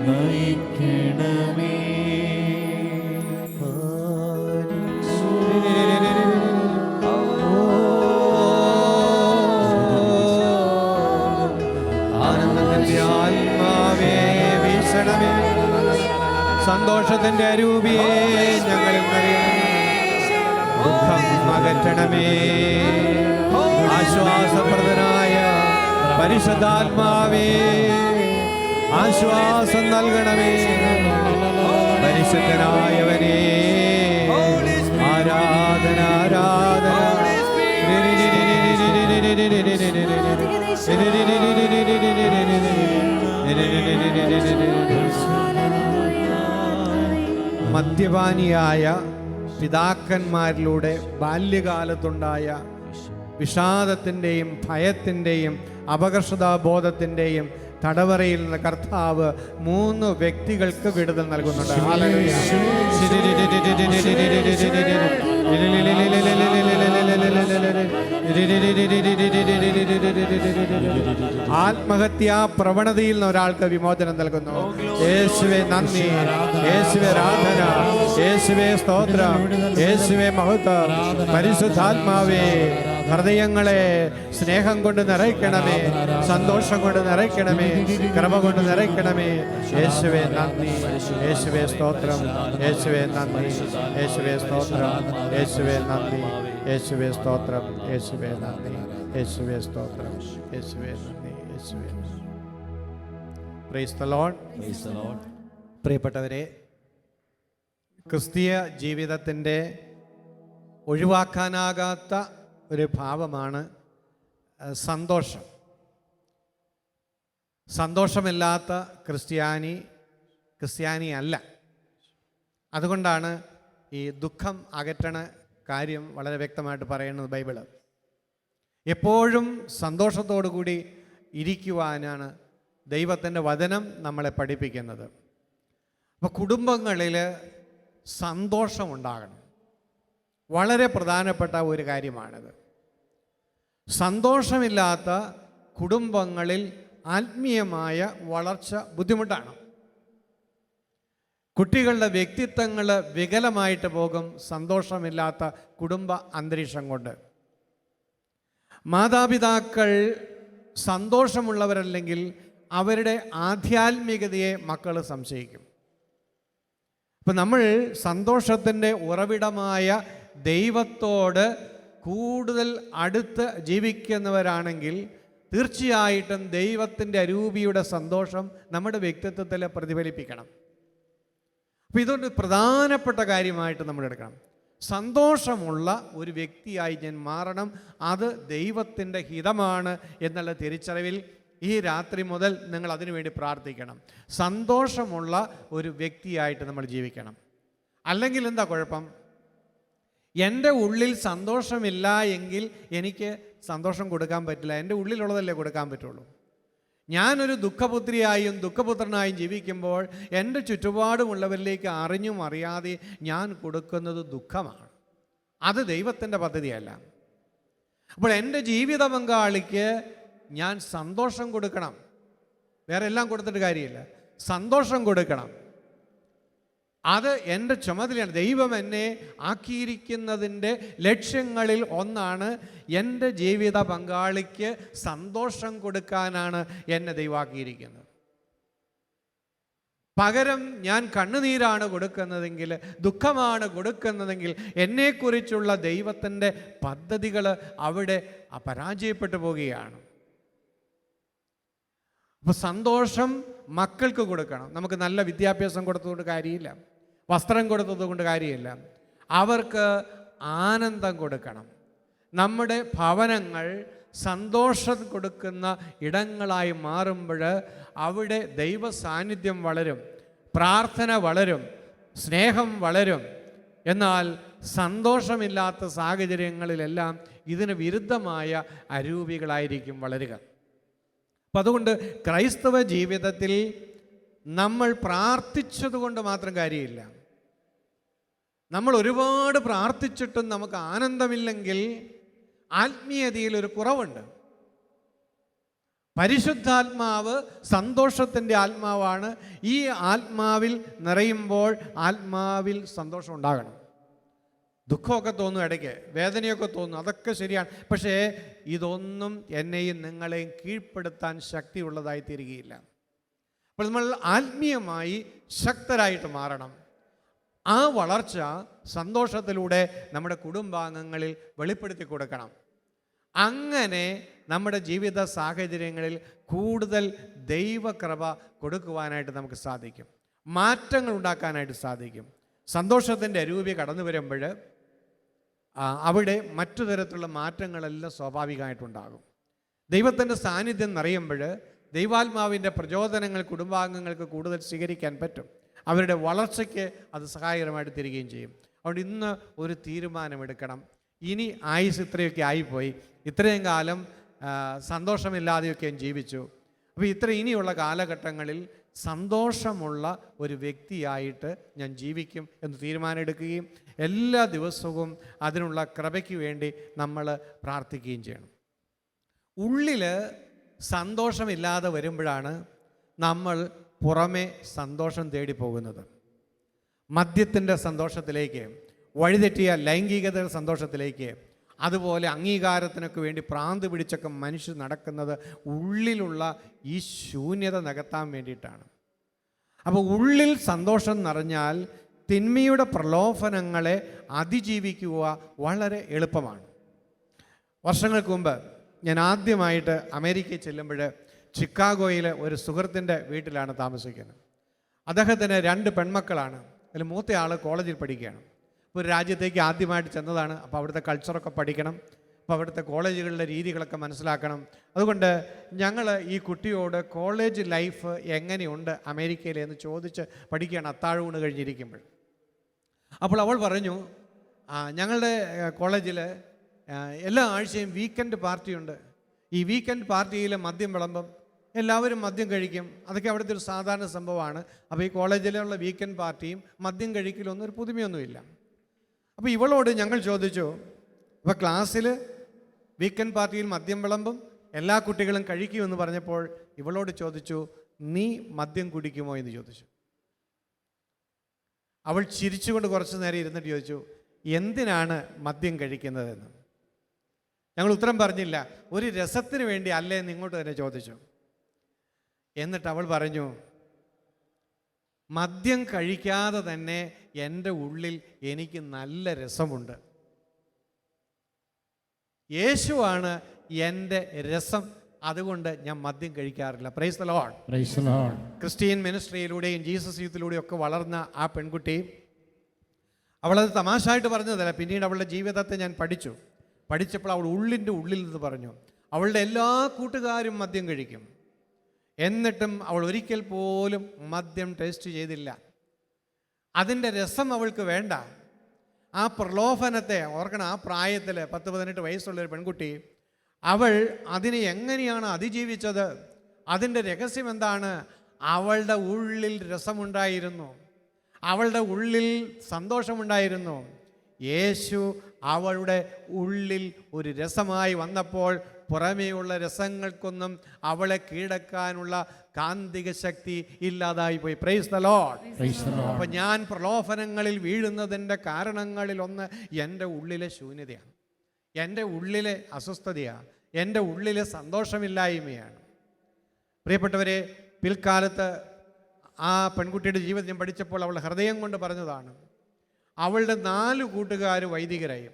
Speaker 1: നയിക്കണമേ.
Speaker 4: ആനന്ദത്തിന്റെ ആത്മാവേ വീശണമേ. സന്തോഷത്തിന്റെ അരൂപിയെ ഞങ്ങളിൽ നിറയണമേ. ദുഃഖം അകറ്റണമേ. ആശ്വാസപ്രദനായ പരിശുദ്ധാത്മാവേ ആശ്വാസം നൽകണമേ. പരിശുദ്ധനായവനേ ആരാധന, ആരാധന. മദ്യപാനിയായ പിതാക്കന്മാരിലൂടെ ബാല്യകാലത്തുണ്ടായ വിഷാദത്തിൻ്റെയും ഭയത്തിൻ്റെയും അപകർഷതാബോധത്തിൻ്റെയും തടവറയിൽ നിന്ന് കർത്താവ് 3 വ്യക്തികൾക്ക് വിടുതൽ നൽകുന്നുണ്ട്. ഹല്ലേലൂയ. ആത്മഹത്യാ പ്രവണതയിൽ നിന്ന് ഒരാൾക്ക് വിമോചനം നൽകുന്നു. യേശുവേ നന്ദി, യേശുവേ ആരാധന, യേശുവേ സ്തോത്രം, യേശുവേ മഹത്വം. പരിശുദ്ധാത്മാവേ, ഹൃദയങ്ങളെ സ്നേഹം കൊണ്ട് നിറയ്ക്കണമേ, സന്തോഷം കൊണ്ട് നിറയ്ക്കണമേ, കൃപ കൊണ്ട് നിറയ്ക്കണമേ. യേശുവേ നന്ദി, യേശുവേ സ്തോത്രം, യേശുവേ നന്ദി, യേശുവേ സ്തോത്രം, യേശുവേ നന്ദി, യേശുവേ സ്തോത്രം, യേശുവേ നന്ദി, യേശുവേ സ്തോത്രം, യേശുവേ നന്ദി, യേശുവേ നന്ദി. Price the Lord. പ്രിയപ്പെട്ടവരെ, ക്രിസ്തീയ ജീവിതത്തിൻ്റെ ഒഴിവാക്കാനാകാത്ത ഒരു ഭാവമാണ് സന്തോഷം. സന്തോഷമില്ലാത്ത ക്രിസ്ത്യാനി അല്ല. അതുകൊണ്ടാണ് ഈ ദുഃഖം അകറ്റണ കാര്യം വളരെ വ്യക്തമായിട്ട് പറയുന്നത് ബൈബിള്. എപ്പോഴും സന്തോഷത്തോടു കൂടി ഇരിക്കുവാനാണ് ദൈവത്തിൻ്റെ വചനം നമ്മളെ പഠിപ്പിക്കുന്നത്. അപ്പോൾ കുടുംബങ്ങളിൽ സന്തോഷമുണ്ടാകണം. വളരെ പ്രധാനപ്പെട്ട ഒരു കാര്യമാണിത്. സന്തോഷമില്ലാത്ത കുടുംബങ്ങളിൽ ആത്മീയമായ വളർച്ച ബുദ്ധിമുട്ടാണ്. കുട്ടികളുടെ വ്യക്തിത്വങ്ങൾ വികലമായിട്ട് പോകും സന്തോഷമില്ലാത്ത കുടുംബ അന്തരീക്ഷം കൊണ്ട്. മാതാപിതാക്കൾ സന്തോഷമുള്ളവരല്ലെങ്കിൽ അവരുടെ ആധ്യാത്മികതയെ മക്കൾ സംശയിക്കും. അപ്പം നമ്മൾ സന്തോഷത്തിൻ്റെ ഉറവിടമായ ദൈവത്തോട് കൂടുതൽ അടുത്ത് ജീവിക്കുന്നവരാണെങ്കിൽ തീർച്ചയായിട്ടും ദൈവത്തിൻ്റെ അരൂപിയുടെ സന്തോഷം നമ്മുടെ വ്യക്തിത്വത്തിൽ പ്രതിഫലിപ്പിക്കണം. അപ്പോൾ ഇതൊരു പ്രധാനപ്പെട്ട കാര്യമായിട്ട് നമ്മൾ എടുക്കണം. സന്തോഷമുള്ള ഒരു വ്യക്തിയായി ഞാൻ മാറണം. അത് ദൈവത്തിൻ്റെ ഹിതമാണ് എന്നുള്ള തിരിച്ചറിവിൽ ഈ രാത്രി മുതൽ നിങ്ങൾ അതിനുവേണ്ടി പ്രാർത്ഥിക്കണം. സന്തോഷമുള്ള ഒരു വ്യക്തിയായിട്ട് നമ്മൾ ജീവിക്കണം. അല്ലെങ്കിൽ എന്താ കുഴപ്പം? എൻ്റെ ഉള്ളിൽ സന്തോഷമില്ല എങ്കിൽ എനിക്ക് സന്തോഷം കൊടുക്കാൻ പറ്റില്ല. എൻ്റെ ഉള്ളിലുള്ളതല്ലേ കൊടുക്കാൻ പറ്റുള്ളൂ. ഞാനൊരു ദുഃഖപുത്രിയായും ദുഃഖപുത്രനായും ജീവിക്കുമ്പോൾ എൻ്റെ ചുറ്റുപാടുമുള്ളവരിലേക്ക് അറിഞ്ഞും അറിയാതെ ഞാൻ കൊടുക്കുന്നത് ദുഃഖമാണ്. അത് ദൈവത്തിൻ്റെ പദ്ധതിയല്ല. അപ്പോൾ എൻ്റെ ജീവിത പങ്കാളിക്ക് ഞാൻ സന്തോഷം കൊടുക്കണം. വേറെ എല്ലാം കൊടുത്തിട്ട് കാര്യമില്ല, സന്തോഷം കൊടുക്കണം. അത് എൻ്റെ ചുമതലയാണ്. ദൈവം എന്നെ ആക്കിയിരിക്കുന്നതിൻ്റെ ലക്ഷ്യങ്ങളിൽ ഒന്നാണ് എൻ്റെ ജീവിത പങ്കാളിക്ക് സന്തോഷം കൊടുക്കാനാണ് എന്നെ ദൈവമാക്കിയിരിക്കുന്നത്. പകരം ഞാൻ കണ്ണുനീരാണ് കൊടുക്കുന്നതെങ്കിൽ, ദുഃഖമാണ് കൊടുക്കുന്നതെങ്കിൽ എന്നെക്കുറിച്ചുള്ള ദൈവത്തിൻ്റെ പദ്ധതികൾ അവിടെ പരാജയപ്പെട്ടു പോവുകയാണ്. അപ്പോൾ സന്തോഷം മക്കൾക്ക് കൊടുക്കണം. നമുക്ക് നല്ല വിദ്യാഭ്യാസം കൊടുത്തതുകൊണ്ട് കാര്യമില്ല, വസ്ത്രം കൊടുത്തതുകൊണ്ട് കാര്യമില്ല. അവർക്ക് ആനന്ദം കൊടുക്കണം. നമ്മുടെ ഭവനങ്ങൾ സന്തോഷം കൊടുക്കുന്ന ഇടങ്ങളായി മാറുമ്പോൾ അവിടെ ദൈവ സാന്നിധ്യം വളരും, പ്രാർത്ഥന വളരും, സ്നേഹം വളരും. എന്നാൽ സന്തോഷമില്ലാത്ത സാഹചര്യങ്ങളിലെല്ലാം ഇതിന് വിരുദ്ധമായ അരൂപികളായിരിക്കും വളരുക. അപ്പം അതുകൊണ്ട് ക്രൈസ്തവ ജീവിതത്തിൽ നമ്മൾ പ്രാർത്ഥിച്ചതുകൊണ്ട് മാത്രം കാര്യമില്ല. നമ്മൾ ഒരുപാട് പ്രാർത്ഥിച്ചിട്ടും നമുക്ക് ആനന്ദമില്ലെങ്കിൽ ആത്മീയതയിൽ ഒരു കുറവുണ്ട്. പരിശുദ്ധാത്മാവ് സന്തോഷത്തിൻ്റെ ആത്മാവാണ്. ഈ ആത്മാവിൽ നിറയുമ്പോൾ ആത്മാവിൽ സന്തോഷം ഉണ്ടാകണം. ദുഃഖമൊക്കെ തോന്നും, ഇടയ്ക്ക് വേദനയൊക്കെ തോന്നും, അതൊക്കെ ശരിയാണ്. പക്ഷേ ഇതൊന്നും എന്നെയും നിങ്ങളെയും കീഴ്പ്പെടുത്താൻ ശക്തിയുള്ളതായി തീരുകയില്ല. അപ്പോൾ നമ്മൾ ആത്മീയമായി ശക്തരായിട്ട് മാറണം. ആ വളർച്ച സന്തോഷത്തിലൂടെ നമ്മുടെ കുടുംബാംഗങ്ങളിൽ വെളിപ്പെടുത്തി കൊടുക്കണം. അങ്ങനെ നമ്മുടെ ജീവിത സാഹചര്യങ്ങളിൽ കൂടുതൽ ദൈവകൃപ കൊടുക്കുവാനായിട്ട് നമുക്ക് സാധിക്കും, മാറ്റങ്ങൾ ഉണ്ടാക്കാനായിട്ട് സാധിക്കും. സന്തോഷത്തിൻ്റെ അരൂപി കടന്നു വരുമ്പോൾ അവിടെ മറ്റു തരത്തിലുള്ള മാറ്റങ്ങളെല്ലാം സ്വാഭാവികമായിട്ടുണ്ടാകും. ദൈവത്തിൻ്റെ സാന്നിധ്യം നിറയുമ്പോൾ ദൈവാത്മാവിൻ്റെ പ്രചോദനങ്ങൾ കുടുംബാംഗങ്ങൾക്ക് കൂടുതൽ സ്വീകരിക്കാൻ പറ്റും. അവരുടെ വളർച്ചയ്ക്ക് അത് സഹായകരമായിട്ട് തീരുകയും ചെയ്യും. അതുകൊണ്ട് ഇന്ന് ഒരു തീരുമാനമെടുക്കണം. ഇനി ആയുസ് ഇത്രയൊക്കെ ആയിപ്പോയി, ഇത്രയും കാലം സന്തോഷമില്ലാതെയൊക്കെ ജീവിച്ചു. അപ്പോൾ ഇനിയുള്ള കാലഘട്ടങ്ങളിൽ സന്തോഷമുള്ള ഒരു വ്യക്തിയായിട്ട് ഞാൻ ജീവിക്കും എന്ന് തീരുമാനമെടുക്കുകയും എല്ലാ ദിവസവും അതിനുള്ള കൃപയ്ക്ക് വേണ്ടി നമ്മൾ പ്രാർത്ഥിക്കുകയും ചെയ്യണം. ഉള്ളിൽ സന്തോഷമില്ലാതെ വരുമ്പോഴാണ് നമ്മൾ പുറമെ സന്തോഷം തേടി പോകുന്നത്. മദ്യത്തിൻ്റെ സന്തോഷത്തിലേക്ക്, വഴിതെറ്റിയ ലൈംഗികതയുടെ സന്തോഷത്തിലേക്ക്, അതുപോലെ അംഗീകാരത്തിനൊക്കെ വേണ്ടി പ്രാന്ത് പിടിച്ചൊക്കെ മനുഷ്യർ നടക്കുന്നത് ഉള്ളിലുള്ള ഈ ശൂന്യത നികത്താൻ വേണ്ടിയിട്ടാണ്. അപ്പോൾ ഉള്ളിൽ സന്തോഷം നിറഞ്ഞാൽ തിന്മയുടെ പ്രലോഭനങ്ങളെ അതിജീവിക്കുക വളരെ എളുപ്പമാണ്. വർഷങ്ങൾക്ക് മുമ്പ് ഞാൻ ആദ്യമായിട്ട് അമേരിക്കയിൽ ചെല്ലുമ്പോൾ ചിക്കാഗോയിലെ ഒരു സുഹൃത്തിൻ്റെ വീട്ടിലാണ് താമസിക്കുന്നത്. അദ്ദേഹത്തിന് 2 പെൺമക്കളാണ്. അതിൽ മൂത്ത ആൾ കോളേജിൽ പഠിക്കുകയാണ്. ഒരു രാജ്യത്തേക്ക് ആദ്യമായിട്ട് ചെന്നതാണ്. അപ്പോൾ അവിടുത്തെ കൾച്ചറൊക്കെ പഠിക്കണം, അപ്പോൾ അവിടുത്തെ കോളേജുകളിലെ രീതികളൊക്കെ മനസ്സിലാക്കണം. അതുകൊണ്ട് ഞങ്ങൾ ഈ കുട്ടിയോട് കോളേജ് ലൈഫ് എങ്ങനെയുണ്ട് അമേരിക്കയിൽ എന്ന് ചോദിച്ച് പഠിക്കുകയാണ് അത്താഴൂണ് കഴിഞ്ഞിരിക്കുമ്പോൾ. അപ്പോൾ അവൾ പറഞ്ഞു, ഞങ്ങളുടെ കോളേജിൽ എല്ലാ ആഴ്ചയും വീക്കെൻഡ് പാർട്ടിയുണ്ട്. ഈ വീക്കെൻഡ് പാർട്ടിയിൽ മദ്യം വിളമ്പും, എല്ലാവരും മദ്യം കഴിക്കും. അതൊക്കെ അവിടുത്തെ ഒരു സാധാരണ സംഭവമാണ്. അപ്പോൾ ഈ കോളേജിലുള്ള വീക്കെൻഡ് പാർട്ടിയും മദ്യം കഴിക്കലൊന്നും ഒരു പുതുമയൊന്നുമില്ല. അപ്പോൾ ഇവളോട് ഞങ്ങൾ ചോദിച്ചു, അപ്പോൾ ക്ലാസ്സിൽ വീക്കെൻഡ് പാർട്ടിയിൽ മദ്യം വിളമ്പും, എല്ലാ കുട്ടികളും കഴിക്കുമെന്ന് പറഞ്ഞപ്പോൾ ഇവളോട് ചോദിച്ചു, നീ മദ്യം കുടിക്കുമോ എന്ന് ചോദിച്ചു. അവൾ ചിരിച്ചുകൊണ്ട് കുറച്ച് നേരം ഇരുന്നിട്ട് ചോദിച്ചു, എന്തിനാണ് മദ്യം കഴിക്കുന്നതെന്ന്. ഞങ്ങൾ ഉത്തരം പറഞ്ഞില്ല. ഒരു രസത്തിന് വേണ്ടി അല്ലേ എന്ന് ഇങ്ങോട്ട് തന്നെ ചോദിച്ചു. എന്നിട്ട് അവൾ പറഞ്ഞു, മദ്യം കഴിക്കാതെ തന്നെ എൻ്റെ ഉള്ളിൽ എനിക്ക് നല്ല രസമുണ്ട്. യേശുവാണ് എൻ്റെ രസം, അതുകൊണ്ട് ഞാൻ മദ്യം കഴിക്കാറില്ല. Praise the Lord.
Speaker 5: Praise the Lord.
Speaker 4: Christian മിനിസ്ട്രിയിലൂടെയും ജീസസ് യൂത്തിലൂടെയും ഒക്കെ വളർന്ന ആ പെൺകുട്ടി, അവളത് തമാശയായിട്ട് പറഞ്ഞതല്ല. പിന്നീട് അവളുടെ ജീവിതത്തെ ഞാൻ പഠിച്ചപ്പോൾ അവൾ ഉള്ളിൻ്റെ ഉള്ളിൽ നിന്ന് പറഞ്ഞു, അവളുടെ എല്ലാ കൂട്ടുകാരും മദ്യം കഴിക്കും, എന്നിട്ടും അവൾ ഒരിക്കൽ പോലും മദ്യം ടേസ്റ്റ് ചെയ്തില്ല. അതിൻ്റെ രസം അവൾക്ക് വേണ്ട. ആ പ്രലോഭനത്തെ ഓർക്കണം. ആ പ്രായത്തിൽ 10-18 വയസ്സുള്ളൊരു പെൺകുട്ടി, അവൾ അതിനെ എങ്ങനെയാണ് അതിജീവിച്ചത്? അതിൻ്റെ രഹസ്യം എന്താണ്? അവളുടെ ഉള്ളിൽ രസമുണ്ടായിരുന്നു, അവളുടെ ഉള്ളിൽ സന്തോഷമുണ്ടായിരുന്നു. യേശു അവളുടെ ഉള്ളിൽ ഒരു രസമായി വന്നപ്പോൾ പുറമേയുള്ള രസങ്ങൾക്കൊന്നും അവളെ കീഴടക്കാനുള്ള കാന്തിക ശക്തി ഇല്ലാതായി പോയി. Price the Lord. അപ്പം ഞാൻ പ്രലോഭനങ്ങളിൽ വീഴുന്നതിൻ്റെ കാരണങ്ങളിലൊന്ന് എൻ്റെ ഉള്ളിലെ ശൂന്യതയാണ്, എൻ്റെ ഉള്ളിലെ അസ്വസ്ഥതയാണ്, എൻ്റെ ഉള്ളിലെ സന്തോഷമില്ലായ്മയാണ്. പ്രിയപ്പെട്ടവരെ, പിൽക്കാലത്ത് ആ പെൺകുട്ടിയുടെ ജീവിതം ഞാൻ പഠിച്ചപ്പോൾ അവൾ ഹൃദയം കൊണ്ട് പറഞ്ഞതാണ്, അവളുടെ 4 കൂട്ടുകാർ വൈദികരായി.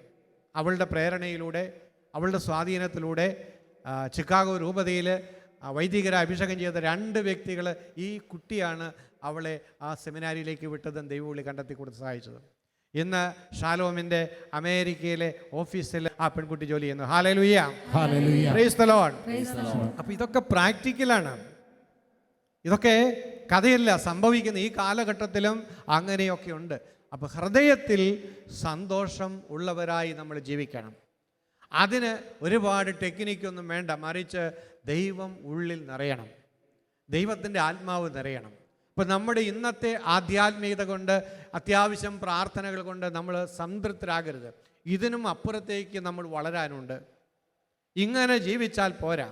Speaker 4: അവളുടെ പ്രേരണയിലൂടെ, അവളുടെ സ്വാധീനത്തിലൂടെ ചിക്കാഗോ രൂപതയിൽ വൈദികരെ അഭിഷേകം ചെയ്ത 2 വ്യക്തികൾ, ഈ കുട്ടിയാണ് അവളെ ആ സെമിനാരിയിലേക്ക് വിട്ടതും ദൈവവിളി കണ്ടെത്തി കൊടുത്ത് സഹായിച്ചത്. ഇന്ന് ഷാലോമിൻ്റെ അമേരിക്കയിലെ ഓഫീസിൽ ആ പെൺകുട്ടി ജോലി ചെയ്യുന്നു. Hallelujah.
Speaker 5: Hallelujah.
Speaker 4: Price the Lord. അപ്പോൾ ഇതൊക്കെ പ്രാക്ടിക്കലാണ്, ഇതൊക്കെ കഥയല്ല, സംഭവിക്കുന്ന ഈ കാലഘട്ടത്തിലും അങ്ങനെയൊക്കെ ഉണ്ട്. അപ്പോൾ ഹൃദയത്തിൽ സന്തോഷം ഉള്ളവരായി നമ്മൾ ജീവിക്കണം. അതിന് ഒരുപാട് ടെക്നിക്കൊന്നും വേണ്ട, മറിച്ച് ദൈവം ഉള്ളിൽ നിറയണം, ദൈവത്തിൻ്റെ ആത്മാവ് നിറയണം. ഇപ്പം നമ്മുടെ ഇന്നത്തെ ആധ്യാത്മികത കൊണ്ട്, അത്യാവശ്യം പ്രാർത്ഥനകൾ കൊണ്ട് നമ്മൾ സംതൃപ്തരാകരുത്. ഇതിനും അപ്പുറത്തേക്ക് നമ്മൾ വളരാനുണ്ട്. ഇങ്ങനെ ജീവിച്ചാൽ പോരാ.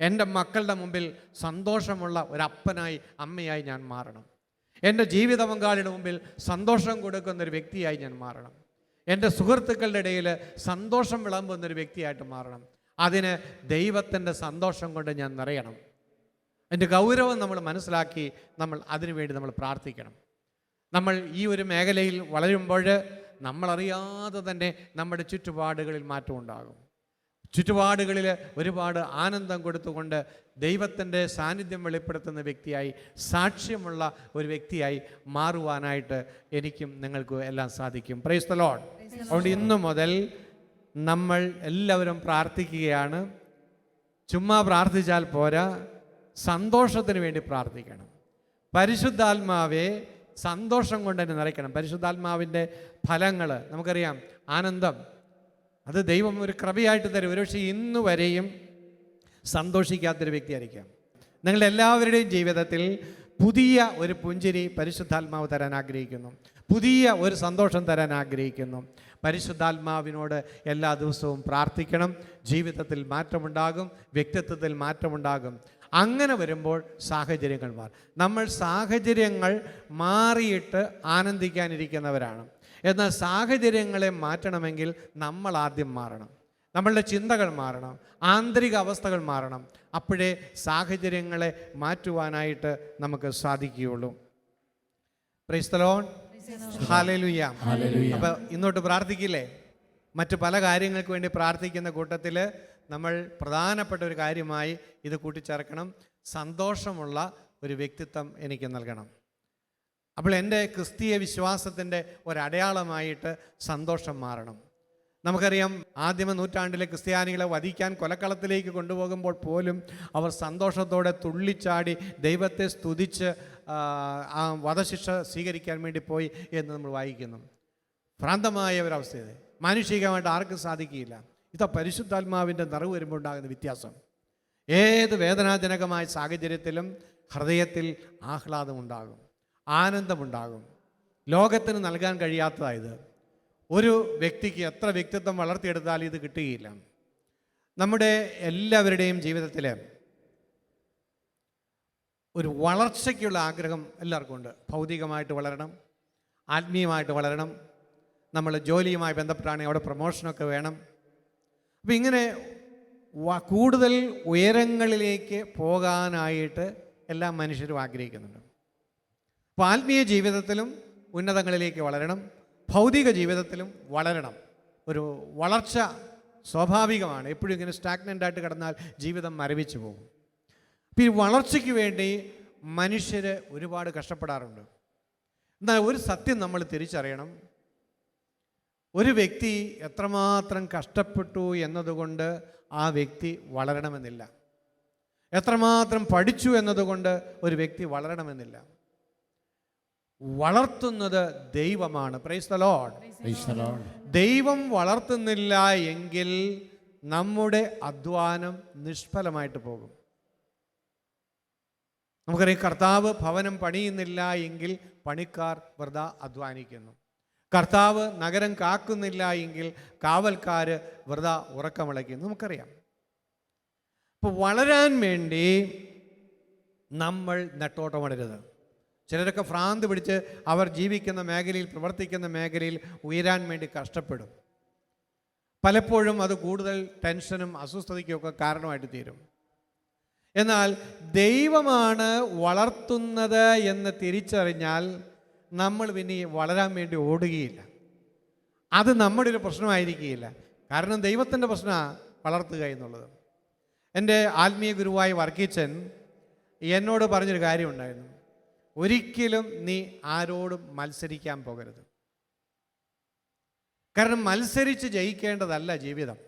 Speaker 4: എൻ്റെ മക്കളുടെ മുമ്പിൽ സന്തോഷമുള്ള ഒരപ്പനായി, അമ്മയായി ഞാൻ മാറണം. എൻ്റെ ജീവിത പങ്കാളിയുടെ മുമ്പിൽ സന്തോഷം കൊടുക്കുന്നൊരു വ്യക്തിയായി ഞാൻ മാറണം. എൻ്റെ സുഹൃത്തുക്കളുടെ ഇടയിൽ സന്തോഷം വിളമ്പുന്നൊരു വ്യക്തിയായിട്ട് മാറണം. അതിന് ദൈവത്തിൻ്റെ സന്തോഷം കൊണ്ട് ഞാൻ നിറയണം. എൻ്റെ ഗൗരവം നമ്മൾ മനസ്സിലാക്കി നമ്മൾ അതിനുവേണ്ടി നമ്മൾ പ്രാർത്ഥിക്കണം. നമ്മൾ ഈ ഒരു മേഖലയിൽ വളരുമ്പോൾ നമ്മളറിയാതെ തന്നെ നമ്മുടെ ചുറ്റുപാടുകളിൽ മാറ്റം ഉണ്ടാകും. ചുറ്റുപാടുകളിൽ ഒരുപാട് ആനന്ദം കൊടുത്തുകൊണ്ട് ദൈവത്തിൻ്റെ സാന്നിധ്യം വെളിപ്പെടുത്തുന്ന വ്യക്തിയായി, സാക്ഷ്യമുള്ള ഒരു വ്യക്തിയായി മാറുവാനായിട്ട് എനിക്കും നിങ്ങൾക്കും എല്ലാം സാധിക്കും. Price the Lord. അതുകൊണ്ട് ഇന്നു മുതൽ നമ്മൾ എല്ലാവരും പ്രാർത്ഥിക്കുകയാണ്. ചുമ്മാ പ്രാർത്ഥിച്ചാൽ പോരാ, സന്തോഷത്തിന് വേണ്ടി പ്രാർത്ഥിക്കണം. പരിശുദ്ധാത്മാവെ, സന്തോഷം കൊണ്ട് തന്നെ നിറയ്ക്കണം. പരിശുദ്ധാത്മാവിൻ്റെ ഫലങ്ങൾ നമുക്കറിയാം. ആനന്ദം, അത് ദൈവം ഒരു കൃപയായിട്ട് തരും. ഒരുപക്ഷെ ഇന്ന് വരെയും സന്തോഷിക്കാത്തൊരു വ്യക്തിയായിരിക്കാം. നിങ്ങളുടെ എല്ലാവരുടെയും ജീവിതത്തിൽ പുതിയ ഒരു പുഞ്ചിരി പരിശുദ്ധാത്മാവ് തരാൻ ആഗ്രഹിക്കുന്നു. പുതിയ ഒരു സന്തോഷം തരാൻ ആഗ്രഹിക്കുന്നു. പരിശുദ്ധാത്മാവിനോട് എല്ലാ ദിവസവും പ്രാർത്ഥിക്കണം. ജീവിതത്തിൽ മാറ്റമുണ്ടാകും, വ്യക്തിത്വത്തിൽ മാറ്റമുണ്ടാകും. അങ്ങനെ വരുമ്പോൾ സാഹചര്യങ്ങൾ മാറും. നമ്മൾ സാഹചര്യങ്ങൾ മാറിയിട്ട് ആനന്ദിക്കാനിരിക്കുന്നവരാണ്. എന്നാൽ സാഹചര്യങ്ങളെ മാറ്റണമെങ്കിൽ നമ്മൾ ആദ്യം മാറണം. നമ്മളുടെ ചിന്തകൾ മാറണം, ആന്തരിക അവസ്ഥകൾ മാറണം. അപ്പോഴേ സാഹചര്യങ്ങളെ മാറ്റുവാനായിട്ട് നമുക്ക് സാധിക്കുകയുള്ളൂ. Price the Lord. ഹല്ലേലൂയ. അപ്പോൾ ഇന്നോട്ട് പ്രാർത്ഥിക്കില്ലേ? മറ്റു പല കാര്യങ്ങൾക്ക് വേണ്ടി പ്രാർത്ഥിക്കുന്ന കൂട്ടത്തിൽ നമ്മൾ പ്രധാനപ്പെട്ട ഒരു കാര്യമായി ഇത് കൂട്ടിച്ചേർക്കണം. സന്തോഷമുള്ള ഒരു വ്യക്തിത്വം എനിക്ക് നൽകണം. അപ്പോൾ എൻ്റെ ക്രിസ്തീയ വിശ്വാസത്തിൻ്റെ ഒരടയാളമായിട്ട് സന്തോഷം മാറണം. നമുക്കറിയാം, ആദിമ നൂറ്റാണ്ടിലെ ക്രിസ്ത്യാനികളെ വധിക്കാൻ കൊലക്കളത്തിലേക്ക് കൊണ്ടുപോകുമ്പോൾ പോലും അവർ സന്തോഷത്തോടെ തുള്ളിച്ചാടി ദൈവത്തെ സ്തുതിച്ച് ആ വധശിക്ഷ സ്വീകരിക്കാൻ വേണ്ടി പോയി എന്ന് നമ്മൾ വായിക്കുന്നു. ഭ്രാന്തമായ ഒരവസ്ഥയത് മാനുഷികമായിട്ട് ആർക്കും സാധിക്കുകയില്ല. ഇതാ പരിശുദ്ധാത്മാവിൻ്റെ നിറവ് വരുമ്പോൾ ഉണ്ടാകുന്ന വ്യത്യാസം. ഏത് വേദനാജനകമായ സാഹചര്യത്തിലും ഹൃദയത്തിൽ ആഹ്ലാദമുണ്ടാകും, ആനന്ദമുണ്ടാകും. ലോകത്തിന് നൽകാൻ കഴിയാത്തതായത് ഒരു വ്യക്തിക്ക് എത്ര വ്യക്തിത്വം വളർത്തിയെടുത്താലും ഇത് കിട്ടുകയില്ല. നമ്മുടെ എല്ലാവരുടെയും ജീവിതത്തിൽ ഒരു വളർച്ചയ്ക്കുള്ള ആഗ്രഹം എല്ലാവർക്കും ഉണ്ട്. ഭൗതികമായിട്ട് വളരണം, ആത്മീയമായിട്ട് വളരണം, നമ്മൾ ജോലിയുമായി ബന്ധപ്പെട്ടാണെങ്കിൽ അവിടെ പ്രൊമോഷനൊക്കെ വേണം. അപ്പം ഇങ്ങനെ കൂടുതൽ ഉയരങ്ങളിലേക്ക് പോകാനായിട്ട് എല്ലാ മനുഷ്യരും ആഗ്രഹിക്കുന്നുണ്ട്. അപ്പോൾ ആത്മീയ ജീവിതത്തിലും ഉന്നതങ്ങളിലേക്ക് വളരണം, ഭൗതിക ജീവിതത്തിലും വളരണം. ഒരു വളർച്ച സ്വാഭാവികമാണ്. എപ്പോഴും ഇങ്ങനെ സ്റ്റാഗ്നൻ്റായിട്ട് കിടന്നാൽ ജീവിതം മരവിച്ചു പോകും. അപ്പോൾ ഈ വളർച്ചയ്ക്ക് വേണ്ടി മനുഷ്യർ ഒരുപാട് കഷ്ടപ്പെടാറുണ്ട്. എന്നാൽ ഒരു സത്യം നമ്മൾ തിരിച്ചറിയണം. ഒരു വ്യക്തി എത്രമാത്രം കഷ്ടപ്പെട്ടു എന്നതുകൊണ്ട് ആ വ്യക്തി വളരണമെന്നില്ല. എത്രമാത്രം പഠിച്ചു എന്നതുകൊണ്ട് ഒരു വ്യക്തി വളരണമെന്നില്ല. വളർത്തുന്നത് ദൈവമാണ്. Price the Lord. ദൈവം വളർത്തുന്നില്ല എങ്കിൽ നമ്മുടെ അധ്വാനം നിഷ്ഫലമായിട്ട് പോകും. നമുക്കറിയാം, കർത്താവ് ഭവനം പണിയുന്നില്ല എങ്കിൽ പണിക്കാർ വെറുതെ അധ്വാനിക്കുന്നു. കർത്താവ് നഗരം കാക്കുന്നില്ല എങ്കിൽ കാവൽക്കാർ വെറുതെ ഉറക്കമിളയ്ക്കുന്നു. നമുക്കറിയാം. അപ്പോൾ വളരാൻ വേണ്ടി നമ്മൾ നെട്ടോട്ടമിടരുത്. ചിലരൊക്കെ ഭ്രാന്ത് പിടിച്ച് അവർ ജീവിക്കുന്ന മേഖലയിൽ, പ്രവർത്തിക്കുന്ന മേഖലയിൽ ഉയരാൻ വേണ്ടി കഷ്ടപ്പെടും. പലപ്പോഴും അത് കൂടുതൽ ടെൻഷനും അസ്വസ്ഥതയ്ക്കുമൊക്കെ കാരണമായിട്ട് തീരും. എന്നാൽ ദൈവമാണ് വളർത്തുന്നത് എന്ന് തിരിച്ചറിഞ്ഞാൽ നമ്മൾ പിന്നെ വളരാൻ വേണ്ടി ഓടുകയില്ല. അത് നമ്മുടെ ഒരു പ്രശ്നമായിരിക്കുകയില്ല. കാരണം ദൈവത്തിൻ്റെ പ്രശ്നമാണ് വളർത്തുക എന്നുള്ളത്. എൻ്റെ ആത്മീയ ഗുരുവായ വർക്കീച്ചൻ എന്നോട് പറഞ്ഞൊരു കാര്യമുണ്ടായിരുന്നു. ഒരിക്കലും നീ ആരോടും മത്സരിക്കാൻ പോകരുത്. കാരണം മത്സരിച്ച് ജയിക്കേണ്ടതല്ല ജീവിതം.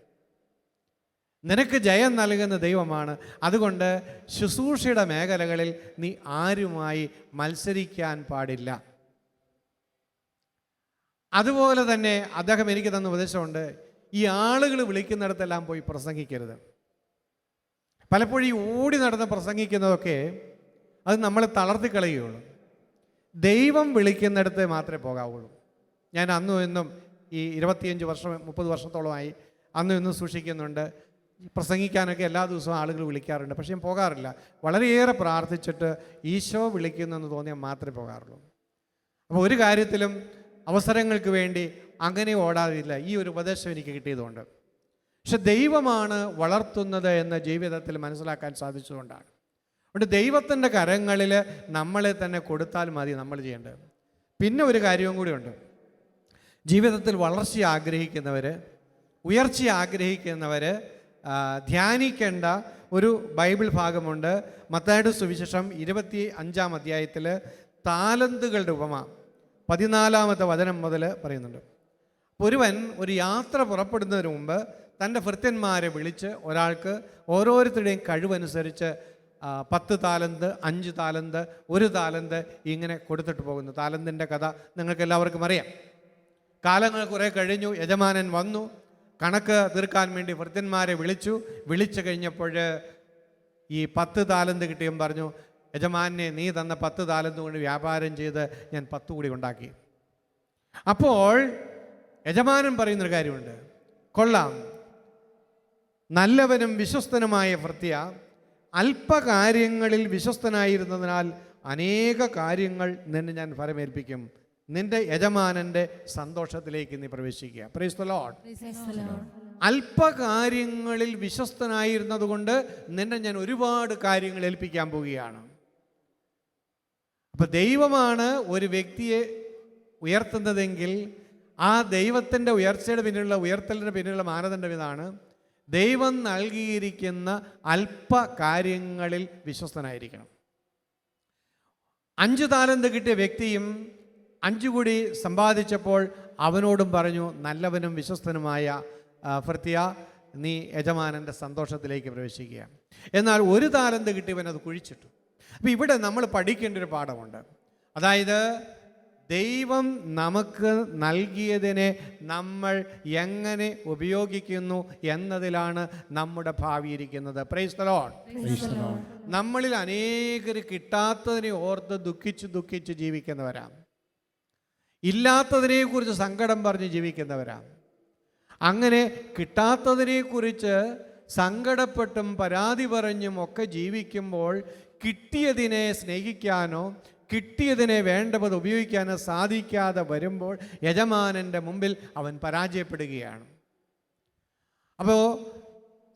Speaker 4: നിനക്ക് ജയം നൽകുന്ന ദൈവമാണ്. അതുകൊണ്ട് ശുശ്രൂഷയുടെ മേഖലകളിൽ നീ ആരുമായി മത്സരിക്കാൻ പാടില്ല. അതുപോലെ തന്നെ അദ്ദേഹം എനിക്ക് തന്ന ഉപദേശമുണ്ട്, ഈ ആളുകൾ വിളിക്കുന്നിടത്തെല്ലാം പോയി പ്രസംഗിക്കരുത്. പലപ്പോഴും ഈ ഓടി നടന്ന് പ്രസംഗിക്കുന്നതൊക്കെ അത് നമ്മളെ തളർത്തിക്കളയുകയുള്ളൂ. ദൈവം വിളിക്കുന്നിടത്ത് മാത്രമേ പോകാവുള്ളൂ. ഞാൻ അന്നും ഇന്നും ഈ 25 വർഷം 30 വർഷത്തോളമായി അന്നും ഇന്നും സൂക്ഷിക്കുന്നുണ്ട്. പ്രസംഗിക്കാനൊക്കെ എല്ലാ ദിവസവും ആളുകൾ വിളിക്കാറുണ്ട്. പക്ഷേ ഞാൻ പോകാറില്ല. വളരെയേറെ പ്രാർത്ഥിച്ചിട്ട് ഈശോ വിളിക്കുന്നെന്ന് തോന്നിയാൽ മാത്രമേ പോകാറുള്ളൂ. അപ്പോൾ ഒരു കാര്യത്തിലും അവസരങ്ങൾക്ക് വേണ്ടി അങ്ങനെ ഓടാറില്ല. ഈ ഒരു ഉപദേശം എനിക്ക് കിട്ടിയതുകൊണ്ട്. പക്ഷെ ദൈവമാണ് വളർത്തുന്നത് എന്ന് ജീവിതത്തിൽ മനസ്സിലാക്കാൻ സാധിച്ചതുകൊണ്ടാണ്. അതുകൊണ്ട് ദൈവത്തിൻ്റെ കരങ്ങളിൽ നമ്മളെ തന്നെ കൊടുത്താൽ മതി നമ്മൾ ചെയ്യേണ്ടത്. പിന്നെ ഒരു കാര്യവും കൂടിയുണ്ട്. ജീവിതത്തിൽ വളർച്ച ആഗ്രഹിക്കുന്നവർ, ഉയർച്ച ആഗ്രഹിക്കുന്നവർ ധ്യാനിക്കേണ്ട ഒരു ബൈബിൾ ഭാഗമുണ്ട്. മത്തായിയുടെ സുവിശേഷം 25-ാം അധ്യായത്തിൽ താലന്തുകളുടെ ഉപമ 14-ാമത്തെ വചനം മുതൽ പറയുന്നുണ്ട്. ഒരുവൻ ഒരു യാത്ര പുറപ്പെടുന്നതിന് മുമ്പ് തൻ്റെ ഭൃത്യന്മാരെ വിളിച്ച് ഒരാൾക്ക് ഓരോരുത്തരുടെയും കഴിവനുസരിച്ച് 10 താലന്ത്, 5 താലന്ത്, 1 താലന്ത് ഇങ്ങനെ കൊടുത്തിട്ട് പോകുന്നു. താലന്തിൻ്റെ കഥ നിങ്ങൾക്ക് എല്ലാവർക്കും അറിയാം. കാലങ്ങൾ കുറേ കഴിഞ്ഞു. യജമാനൻ വന്നു, കണക്ക് തീർക്കാൻ വേണ്ടി ഭൃത്യന്മാരെ വിളിച്ചു കഴിഞ്ഞപ്പോൾ ഈ 10 താലന്ത് കിട്ടിയും പറഞ്ഞു, യജമാനെ നീ തന്ന 10 താലന്ത് കൊണ്ട് വ്യാപാരം ചെയ്ത് ഞാൻ 10 കൂടി ഉണ്ടാക്കി. അപ്പോൾ യജമാനൻ പറയുന്നൊരു കാര്യമുണ്ട്, കൊള്ളാം, നല്ലവനും വിശ്വസ്തനുമായ ഭൃത്യ, അല്പകാര്യങ്ങളിൽ വിശ്വസ്തനായിരുന്നതിനാൽ അനേക കാര്യങ്ങൾ നിന്നെ ഞാൻ ഫലമേൽപ്പിക്കും. നിന്റെ യജമാനൻ്റെ സന്തോഷത്തിലേക്ക് നീ പ്രവേശിക്കുക. Praise the Lord. അല്പകാര്യങ്ങളിൽ വിശ്വസ്തനായിരുന്നത് കൊണ്ട് നിന്നെ ഞാൻ ഒരുപാട് കാര്യങ്ങൾ ഏൽപ്പിക്കാൻ പോവുകയാണ്. അപ്പം ദൈവമാണ് ഒരു വ്യക്തിയെ ഉയർത്തുന്നതെങ്കിൽ ആ ദൈവത്തിൻ്റെ ഉയർച്ചയുടെ പിന്നിലുള്ള ഉയർത്തലിൻ്റെ പിന്നിലുള്ള മാനദണ്ഡം ഇതാണ്: ദൈവം നൽകിയിരിക്കുന്ന അല്പ കാര്യങ്ങളിൽ വിശ്വസ്തനായിരിക്കണം. 5 താലന്ത് കിട്ടിയ വ്യക്തിയും 5 കൂടി സമ്പാദിച്ചപ്പോൾ അവനോടും പറഞ്ഞു, നല്ലവനും വിശ്വസ്തനുമായ ഭൃത്യ, നീ യജമാനൻ്റെ സന്തോഷത്തിലേക്ക് പ്രവേശിക്കുക. എന്നാൽ 1 താലന്ത് കിട്ടിയവൻ അത് കുഴിച്ചിട്ടു. അപ്പം ഇവിടെ നമ്മൾ പഠിക്കേണ്ട ഒരു പാഠമുണ്ട്. അതായത് ദൈവം നമുക്ക് നൽകിയതിനെ നമ്മൾ എങ്ങനെ ഉപയോഗിക്കുന്നു എന്നതിലാണ് നമ്മുടെ ഭാവി ഇരിക്കുന്നത്. Price the Lord. നമ്മളിൽ അനേകർ കിട്ടാത്തതിനെ ഓർത്ത് ദുഃഖിച്ച് ജീവിക്കുന്നവരാണ്. ഇല്ലാത്തതിനെക്കുറിച്ച് സങ്കടം പറഞ്ഞ് ജീവിക്കുന്നവരാണ്. അങ്ങനെ കിട്ടാത്തതിനെക്കുറിച്ച് സങ്കടപ്പെട്ടും പരാതി പറഞ്ഞും ഒക്കെ ജീവിക്കുമ്പോൾ കിട്ടിയതിനെ സ്നേഹിക്കാനോ കിട്ടിയതിനെ വേണ്ടത് ഉപയോഗിക്കാനോ സാധിക്കാതെ വരുമ്പോൾ യജമാനൻ്റെ മുമ്പിൽ അവൻ പരാജയപ്പെടുകയാണ്. അപ്പോൾ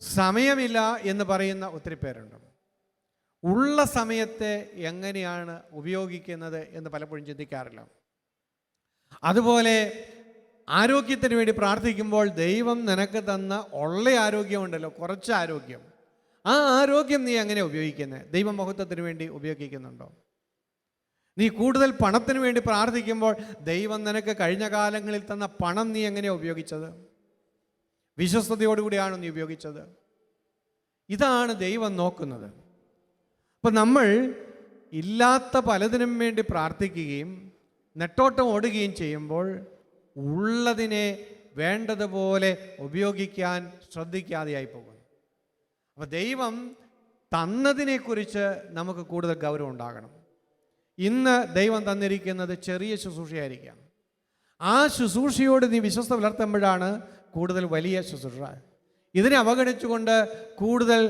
Speaker 4: സമയമില്ല എന്ന് പറയുന്ന ഒത്തിരി പേരുണ്ട്. ഉള്ള സമയത്തെ എങ്ങനെയാണ് ഉപയോഗിക്കുന്നത് എന്ന് പലപ്പോഴും ചിന്തിക്കാറില്ല. അതുപോലെ ആരോഗ്യത്തിന് വേണ്ടി പ്രാർത്ഥിക്കുമ്പോൾ ദൈവം നിനക്ക് തന്ന ഉള്ള ആരോഗ്യമുണ്ടല്ലോ, കുറച്ച് ആരോഗ്യം, ആ ആരോഗ്യം നീ എങ്ങനെ ഉപയോഗിക്കുന്നത്? ദൈവമഹത്വത്തിന് വേണ്ടി ഉപയോഗിക്കുന്നുണ്ടോ? നീ കൂടുതൽ പണത്തിന് വേണ്ടി പ്രാർത്ഥിക്കുമ്പോൾ ദൈവം നിനക്ക് കഴിഞ്ഞ കാലങ്ങളിൽ തന്ന പണം നീ എങ്ങനെയാണ് ഉപയോഗിച്ചത്? വിശ്വസ്തയോടുകൂടിയാണോ നീ ഉപയോഗിച്ചത്? ഇതാണ് ദൈവം നോക്കുന്നത്. അപ്പം നമ്മൾ ഇല്ലാത്ത പലതിനും വേണ്ടി പ്രാർത്ഥിക്കുകയും നെട്ടോട്ടം ഓടുകയും ചെയ്യുമ്പോൾ ഉള്ളതിനെ വേണ്ടതുപോലെ ഉപയോഗിക്കാൻ ശ്രദ്ധിക്കാതെയായി പോകുന്നു. അപ്പോൾ ദൈവം തന്നതിനെക്കുറിച്ച് നമുക്ക് കൂടുതൽ ഗൗരവം ഉണ്ടാകണം. ഇന്ന് ദൈവം തന്നിരിക്കുന്നത് ചെറിയ ശുശ്രൂഷയായിരിക്കാം. ആ ശുശ്രൂഷയോട് നീ വിശ്വസ്ത പുലർത്തുമ്പോഴാണ് കൂടുതൽ വലിയ ശുശ്രൂഷ. ഇതിനെ അവഗണിച്ചുകൊണ്ട് കൂടുതൽ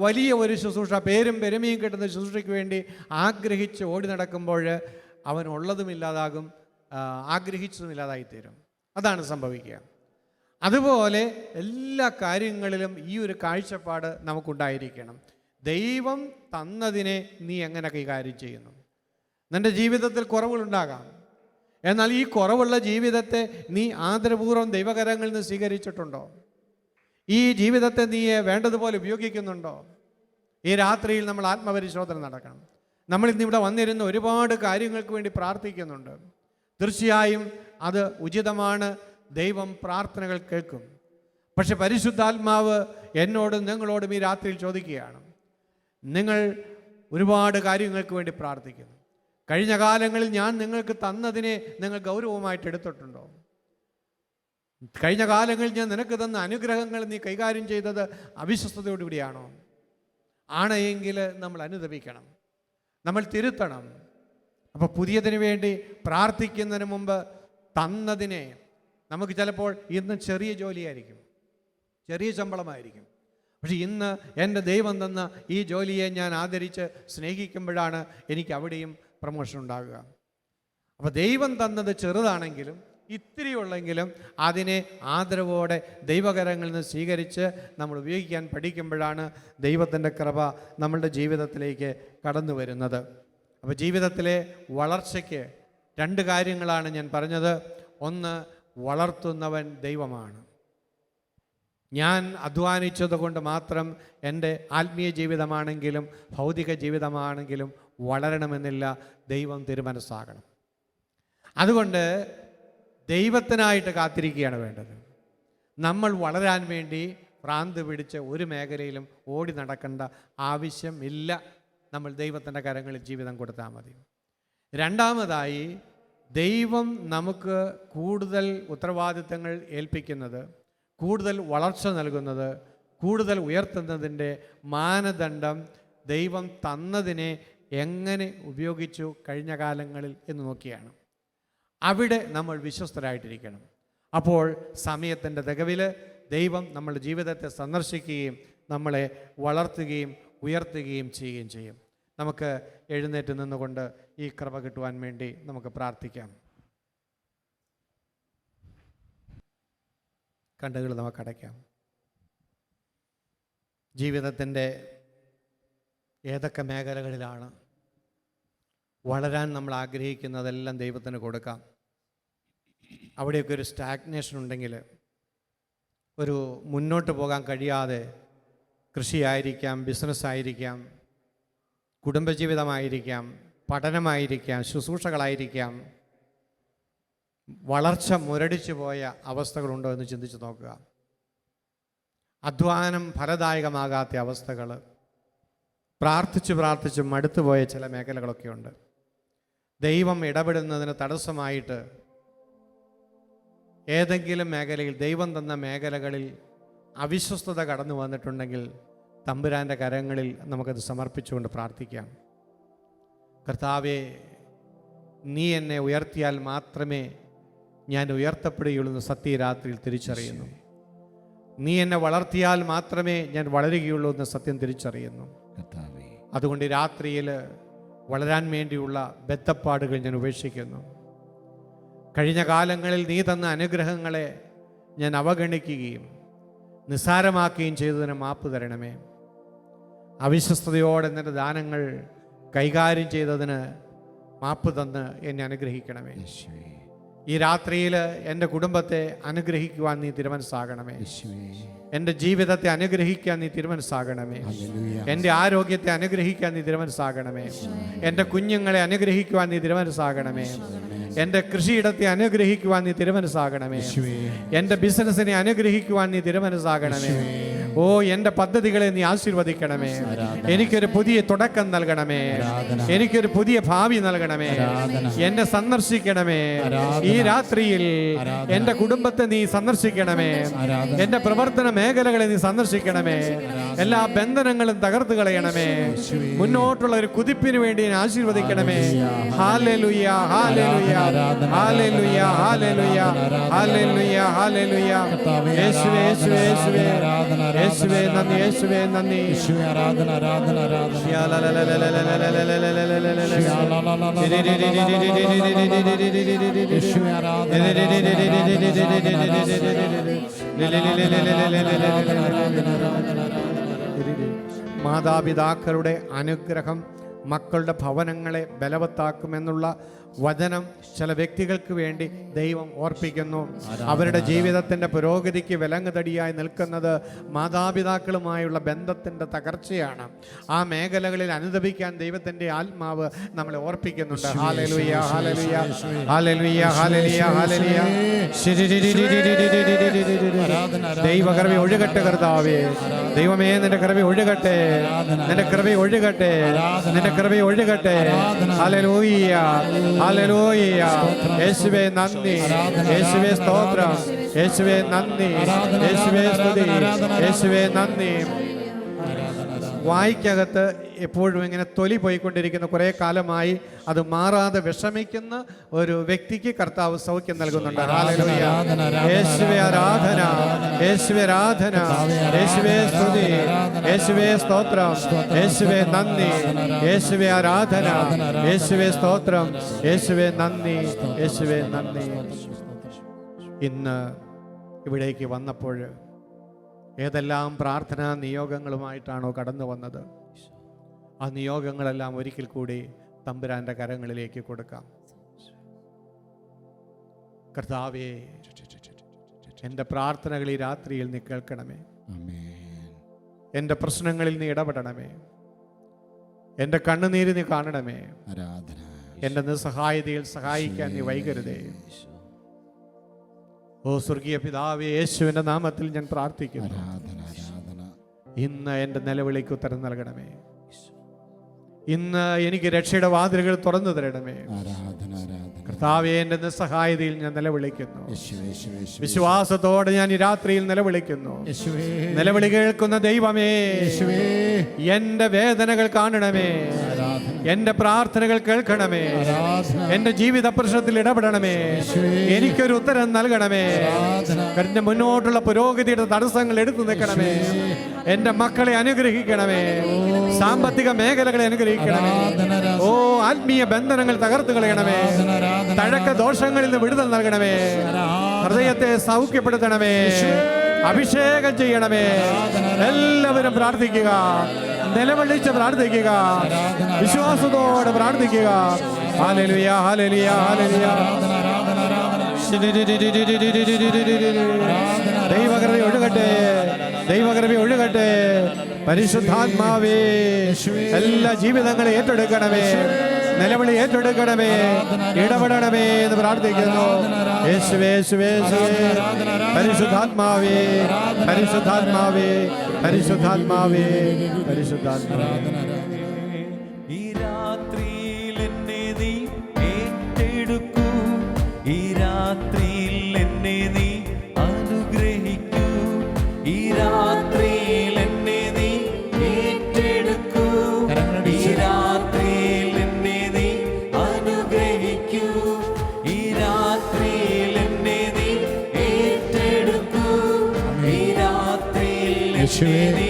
Speaker 4: വലിയ ഒരു ശുശ്രൂഷ, പേരും പെരുമയും കിട്ടുന്ന ശുശ്രൂഷയ്ക്ക് വേണ്ടി ആഗ്രഹിച്ച് ഓടി നടക്കുമ്പോൾ അവൻ ഉള്ളതുമില്ലാതാകും, ആഗ്രഹിച്ചതുമില്ലാതായിത്തീരും. അതാണ് സംഭവിക്കുക. അതുപോലെ എല്ലാ കാര്യങ്ങളിലും ഈ ഒരു കാഴ്ചപ്പാട് നമുക്കുണ്ടായിരിക്കണം. ദൈവം തന്നതിനെ നീ എങ്ങനെ കൈകാര്യം ചെയ്യുന്നു? നിൻ്റെ ജീവിതത്തിൽ കുറവുകളുണ്ടാകാം. എന്നാൽ ഈ കുറവുള്ള ജീവിതത്തെ നീ ആദരപൂർവ്വം ദൈവകരങ്ങളിൽ നിന്ന് സ്വീകരിച്ചിട്ടുണ്ടോ? ഈ ജീവിതത്തെ നീ വേണ്ടതുപോലെ ഉപയോഗിക്കുന്നുണ്ടോ? ഈ രാത്രിയിൽ നമ്മൾ ആത്മപരിശോധന നടക്കണം. നമ്മൾ ഇന്നിവിടെ വന്നിരുന്ന് ഒരുപാട് കാര്യങ്ങൾക്ക് വേണ്ടി പ്രാർത്ഥിക്കുന്നുണ്ട്. തീർച്ചയായും അത് ഉചിതമാണ്. ദൈവം പ്രാർത്ഥനകൾ കേൾക്കും. പക്ഷെ പരിശുദ്ധാത്മാവ് എന്നോടും നിങ്ങളോടും ഈ രാത്രിയിൽ ചോദിക്കുകയാണ്, നിങ്ങൾ ഒരുപാട് കാര്യങ്ങൾക്ക് വേണ്ടി പ്രാർത്ഥിക്കുന്നു. കഴിഞ്ഞ കാലങ്ങളിൽ ഞാൻ നിങ്ങൾക്ക് തന്നതിനെ നിങ്ങൾ ഗൗരവമായിട്ട് എടുത്തിട്ടുണ്ടോ? കഴിഞ്ഞ കാലങ്ങളിൽ ഞാൻ നിനക്ക് തന്ന അനുഗ്രഹങ്ങൾ നീ കൈകാര്യം ചെയ്തത് അവിശ്വസ്തയോടുകൂടിയാണോ? ആണെങ്കിൽ നമ്മൾ അനുദപിക്കണം, നമ്മൾ തിരുത്തണം. അപ്പോൾ പുതിയതിന് വേണ്ടി പ്രാർത്ഥിക്കുന്നതിന് മുമ്പ് തന്നതിനെ, നമുക്ക് ചിലപ്പോൾ ഇന്ന് ചെറിയ ജോലിയായിരിക്കും, ചെറിയ ശമ്പളമായിരിക്കും, പക്ഷെ ഇന്ന് എൻ്റെ ദൈവം തന്ന ഈ ജോലിയെ ഞാൻ ആദരിച്ച് സ്നേഹിക്കുമ്പോഴാണ് എനിക്ക് അവിടെയും പ്രമോഷൻ ഉണ്ടാകുക. അപ്പോൾ ദൈവം തന്നത് ചെറുതാണെങ്കിലും ഇത്തിരിയുള്ളെങ്കിലും അതിനെ ആദരവോടെ ദൈവകരങ്ങളിൽ നിന്ന് സ്വീകരിച്ച് നമ്മൾ ഉപയോഗിക്കാൻ പഠിക്കുമ്പോഴാണ് ദൈവത്തിൻ്റെ കൃപ നമ്മളുടെ ജീവിതത്തിലേക്ക് കടന്നു വരുന്നത്. അപ്പോൾ ജീവിതത്തിലെ വളർച്ചയ്ക്ക് 2 കാര്യങ്ങളാണ് ഞാൻ പറഞ്ഞത്. ഒന്ന്, വളർത്തുന്നവൻ ദൈവമാണ്. ഞാൻ അധ്വാനിച്ചത് കൊണ്ട് മാത്രം എൻ്റെ ആത്മീയ ജീവിതമാണെങ്കിലും ഭൗതിക ജീവിതമാണെങ്കിലും വളരണമെന്നില്ല. ദൈവം തിരുമനസ്സാകണം. അതുകൊണ്ട് ദൈവത്തിനായിട്ട് കാത്തിരിക്കുകയാണ് വേണ്ടത്. നമ്മൾ വളരാൻ വേണ്ടി ഭ്രാന്ത് പിടിച്ച് ഒരു മേഖലയിലും ഓടി നടക്കേണ്ട ആവശ്യമില്ല. നമ്മൾ ദൈവത്തിൻ്റെ കരങ്ങളിൽ ജീവിതം കൊടുത്താൽ മതി. രണ്ടാമതായി, ദൈവം നമുക്ക് കൂടുതൽ ഉത്തരവാദിത്തങ്ങൾ ഏൽപ്പിക്കുന്നത്, കൂടുതൽ വളർച്ച നൽകുന്നത്, കൂടുതൽ ഉയർത്തുന്നതിൻ്റെ മാനദണ്ഡം ദൈവം തന്നതിനെ എങ്ങനെ ഉപയോഗിച്ചു കഴിഞ്ഞ കാലങ്ങളിൽ എന്ന് നോക്കിയാണ്. അവിടെ നമ്മൾ വിശ്വസ്തരായിട്ടിരിക്കണം. അപ്പോൾ സമയത്തിൻ്റെ തികവിൽ ദൈവം നമ്മളുടെ ജീവിതത്തെ സന്ദർശിക്കുകയും നമ്മളെ വളർത്തുകയും ഉയർത്തുകയും ചെയ്യുകയും ചെയ്യും. നമുക്ക് എഴുന്നേറ്റ് നിന്നുകൊണ്ട് ഈ കൃപ കിട്ടുവാൻ വേണ്ടി നമുക്ക് പ്രാർത്ഥിക്കാം. കണ്ണുകൾ നമുക്ക് അടയ്ക്കാം. ജീവിതത്തിൻ്റെ ഏതൊക്കെ മേഖലകളിലാണ് വളരാൻ നമ്മൾ ആഗ്രഹിക്കുന്നതെല്ലാം ദൈവത്തിന് കൊടുക്കാം. അവിടെയൊക്കെ ഒരു സ്റ്റാഗ്നേഷൻ ഉണ്ടെങ്കിൽ, ഒരു മുന്നോട്ട് പോകാൻ കഴിയാതെ, കൃഷിയായിരിക്കാം, ബിസിനസ്സായിരിക്കാം, കുടുംബജീവിതമായിരിക്കാം, പഠനമായിരിക്കാം, ശുശ്രൂഷകളായിരിക്കാം, വളർച്ച മുരടിച്ചു പോയ അവസ്ഥകളുണ്ടോ എന്ന് ചിന്തിച്ച് നോക്കുക. അധ്വാനം ഫലദായകമാകാത്ത അവസ്ഥകൾ, പ്രാർത്ഥിച്ച് മടുത്തുപോയ ചില മേഖലകളൊക്കെ ഉണ്ട്. ദൈവം ഇടപെടുന്നതിന് തടസ്സമായിട്ട് ഏതെങ്കിലും മേഖലയിൽ, ദൈവം തന്ന മേഖലകളിൽ അവിശ്വസ്തത കടന്നു വന്നിട്ടുണ്ടെങ്കിൽ തമ്പുരാൻ്റെ കരങ്ങളിൽ നമുക്കത് സമർപ്പിച്ചുകൊണ്ട് പ്രാർത്ഥിക്കാം. കർത്താവേ, നീ എന്നെ ഉയർത്തിയാൽ മാത്രമേ ഞാൻ ഉയർത്തപ്പെടുകയുള്ളൂ എന്ന് സത്യരാത്രിയിൽ തിരിച്ചറിയുന്നു. നീ എന്നെ വളർത്തിയാൽ മാത്രമേ ഞാൻ വളരുകയുള്ളൂ എന്ന് സത്യം തിരിച്ചറിയുന്നു. അതുകൊണ്ട് രാത്രിയിൽ വളരാൻ വേണ്ടിയുള്ള ബദ്ധപ്പാടുകൾ ഞാൻ ഉപേക്ഷിക്കുന്നു. കഴിഞ്ഞ കാലങ്ങളിൽ നീ തന്ന അനുഗ്രഹങ്ങളെ ഞാൻ അവഗണിക്കുകയും നിസ്സാരമാക്കുകയും ചെയ്തതിന് മാപ്പ് തരണമേ. അവിശ്വസ്തയോടെ എൻ്റെ ദാനങ്ങൾ കൈകാര്യം ചെയ്തതിന് മാപ്പ് തന്ന് എന്നെ അനുഗ്രഹിക്കണമേ. ഈ രാത്രിയിൽ എൻ്റെ കുടുംബത്തെ അനുഗ്രഹിക്കുവാൻ നീ തിരുമനസ്സാകണമേ. എൻ്റെ ജീവിതത്തെ അനുഗ്രഹിക്കാൻ നീ തിരുമനസ്സാകണമേ. എൻ്റെ ആരോഗ്യത്തെ അനുഗ്രഹിക്കാൻ നീ തിരുമനസ്സാകണമേ. എൻ്റെ കുഞ്ഞുങ്ങളെ അനുഗ്രഹിക്കുവാൻ നീ തിരുമനസ്സാകണമേ. എൻ്റെ കൃഷിയിടത്തെ അനുഗ്രഹിക്കുവാൻ നീ തിരുമനസ്സാകണമേ. എൻ്റെ ബിസിനസ്സിനെ അനുഗ്രഹിക്കുവാൻ നീ തിരുമനസ്സാകണമേ. ഓ, എൻ്റെ പദ്ധതികളെ നീ ആശീർവദിക്കണമേ. എനിക്കൊരു പുതിയ തുടക്കം നൽകണമേ. എനിക്കൊരു പുതിയ ഭാവി നൽകണമേ. എന്നെ സന്ദർശിക്കണമേ. ഈ രാത്രിയിൽ എൻ്റെ കുടുംബത്തെ നീ സന്ദർശിക്കണമേ. എൻ്റെ പ്രവർത്തന മേഖലകളെ നീ സന്ദർശിക്കണമേ. എല്ലാ ബന്ധനങ്ങളും തകർത്ത് കളയണമേ. മുന്നോട്ടുള്ള ഒരു കുതിപ്പിന് വേണ്ടി ഞാൻ ആശീർവദിക്കണമേ. Hallelujah, hallelujah, hallelujah, hallelujah, hallelujah, hallelujah. യേശുവേ, യേശുവേ, യേശുവേ, യേശുവേ നന്ദി, യേശുവേ നന്ദി.
Speaker 5: ആരാധന ആരാധന ആരാധന
Speaker 4: മാതാപിതാക്കളുടെ അനുഗ്രഹം മക്കളുടെ ഭവനങ്ങളെ ബലവത്താക്കുമെന്നുള്ള വചനം ചില വ്യക്തികൾക്ക് വേണ്ടി ദൈവം ഓർപ്പിക്കുന്നു. അവരുടെ ജീവിതത്തിൻ്റെ പുരോഗതിക്ക് വിലങ്ങുതടിയായി നിൽക്കുന്നത് മാതാപിതാക്കളുമായുള്ള ബന്ധത്തിൻ്റെ തകർച്ചയാണ്. ആ മേഖലകളിൽ അനുദപിക്കാൻ ദൈവത്തിൻ്റെ ആത്മാവ് നമ്മളെ ഓർപ്പിക്കുന്നുണ്ട്. Hallelujah, hallelujah, hallelujah, hallelujah, hallelujah. ദൈവകൃപ ഒഴുകട്ടെ കർത്താവേ. ദൈവമേ, നിന്റെ കൃപ ഒഴുകട്ടെ, നിന്റെ കൃപ ഒഴുകട്ടെ, നിന്റെ കൃപ ഒഴുകട്ടെ. Hallelujah, hallelujah. യേശുവേ നന്ദി, യേശുവേ സ്തോത്രം, യേശുവേ നന്ദി, യേശുവേ സ്തുതി, യേശുവേ നന്ദി. വായ്ക്കകത്ത് എപ്പോഴും ഇങ്ങനെ തൊലി പോയിക്കൊണ്ടിരിക്കുന്ന കുറേ കാലമായി അത് മാറാതെ വിഷമിക്കുന്ന ഒരു വ്യക്തിക്ക് കർത്താവ് സൗഖ്യം നൽകുന്നുണ്ട്. ഹല്ലേലൂയ. യേശുവേ ആരാധന, യേശുവേ ആരാധന, യേശുവേ സ്തുതി, യേശുവേ സ്തോത്രം, യേശുവേ നന്ദി, യേശുവേ ആരാധന, യേശുവേ സ്തോത്രം, യേശുവേ നന്ദി, യേശുവേ നന്ദി. ഇന്ന് ഇവിടേക്ക് വന്നപ്പോൾ ഏതെല്ലാം പ്രാർത്ഥനാ നിയോഗങ്ങളുമായിട്ടാണോ കടന്നു വന്നത്, ആ നിയോഗങ്ങളെല്ലാം ഒരിക്കൽ കൂടി തമ്പുരാൻ്റെ കരങ്ങളിലേക്ക് കൊടുക്കാം. കർത്താവേ, എൻ്റെ പ്രാർത്ഥനകൾ ഈ രാത്രിയിൽ നീ കേൾക്കണമേ. എൻ്റെ പ്രശ്നങ്ങളിൽ നീ ഇടപെടണമേ. എൻ്റെ കണ്ണുനീര് നീ കാണണമേ. എൻ്റെ നിസ്സഹായതയിൽ സഹായിക്കാൻ നീ വൈകരുതേ. ഓ സ്വർഗീയ പിതാവേ, യേശുവിൻ്റെ നാമത്തിൽ ഞാൻ പ്രാർത്ഥിക്കുന്നു. ഇന്ന് എൻ്റെ നിലവിളിക്ക് ഉത്തരം നൽകണമേ. ഇന്ന് എനിക്ക് രക്ഷയുടെ വാതിലുകൾ തുറന്നു തരണമേ.
Speaker 5: ആരാധന ആരാധന
Speaker 4: കർത്താവേ, എൻ്റെ നിസ്സഹായതയിൽ ഞാൻ നിലവിളിക്കുന്നു.
Speaker 5: യേശുവേ യേശുവേ യേശുവേ
Speaker 4: വിശ്വാസത്തോടെ ഞാൻ ഈ രാത്രിയിൽ നിലവിളിക്കുന്നു.
Speaker 5: യേശുവേ
Speaker 4: നിലവിളി കേൾക്കുന്ന ദൈവമേ,
Speaker 5: യേശുവേ
Speaker 4: എൻ്റെ വേദനകൾ കാണണമേ.
Speaker 5: ആരാധന
Speaker 4: എൻ്റെ പ്രാർത്ഥനകൾ കേൾക്കണമേ.
Speaker 5: ആരാധന
Speaker 4: എൻ്റെ ജീവിത പ്രശ്നത്തിൽ ഇടപെടണമേ. എനിക്കൊരു ഉത്തരം നൽകണമേ. എൻ്റെ മുന്നോട്ടുള്ള പുരോഗതിയുടെ തടസ്സങ്ങൾ എടുത്തു നിൽക്കണമേ. എൻ്റെ മക്കളെ അനുഗ്രഹിക്കണമേ. സാമ്പത്തിക മേഖലകളെ അനുഗ്രഹിക്കണമേ. ഓ, ആത്മീയ ബന്ധനങ്ങൾ തകർത്തു കളയണമേ. തഴക്ക ദോഷങ്ങളിൽ നിന്ന് വിടുതൽ നൽകണമേ. ഹൃദയത്തെ സൗഖ്യപ്പെടുത്തണമേ. അഭിഷേകം ചെയ്യണമേ. എല്ലാവരും പ്രാർത്ഥിക്കുക, നിലവിളിച്ച് പ്രാർത്ഥിക്കുക, വിശ്വാസത്തോടെ പ്രാർത്ഥിക്കുക. Hallelujah hallelujah hallelujah. ദൈവകൃപ ഒഴുകട്ടെ, ദൈവകൃപ ഒഴുകട്ടെ. പരിശുദ്ധാത്മാവേ, എല്ലാ ജീവിതങ്ങളെ ഏറ്റെടുക്കണമേ. നിലവിളി ഏറ്റെടുക്കണമേ. ഇടപെടണമേ എന്ന് പ്രാർത്ഥിക്കുന്നു. യേശുവേ യേശുവേ യേശുവേ. പരിശുദ്ധാത്മാവേ പരിശുദ്ധാത്മാവേ പരിശുദ്ധാത്മാവേ പരിശുദ്ധാത്മാവേ.
Speaker 2: ഈ രാത്രിയിൽ എന്നെ നീ ഏറ്റെടുക്കൂ. ഈ രാത്രിയിൽ എന്നെ നീ അനുഗ്രഹിക്കൂ. ഈ രാത്രിയിൽ എന്നെ നീ ഏറ്റെടുക്കൂ. ഈ രാത്രിയിൽ എന്നെ നീ അനുഗ്രഹിക്കൂ. ഈ രാത്രിയിൽ എന്നെ നീ ഏറ്റെടുക്കൂ. ഈ രാത്രിയിൽ എന്നെ നീ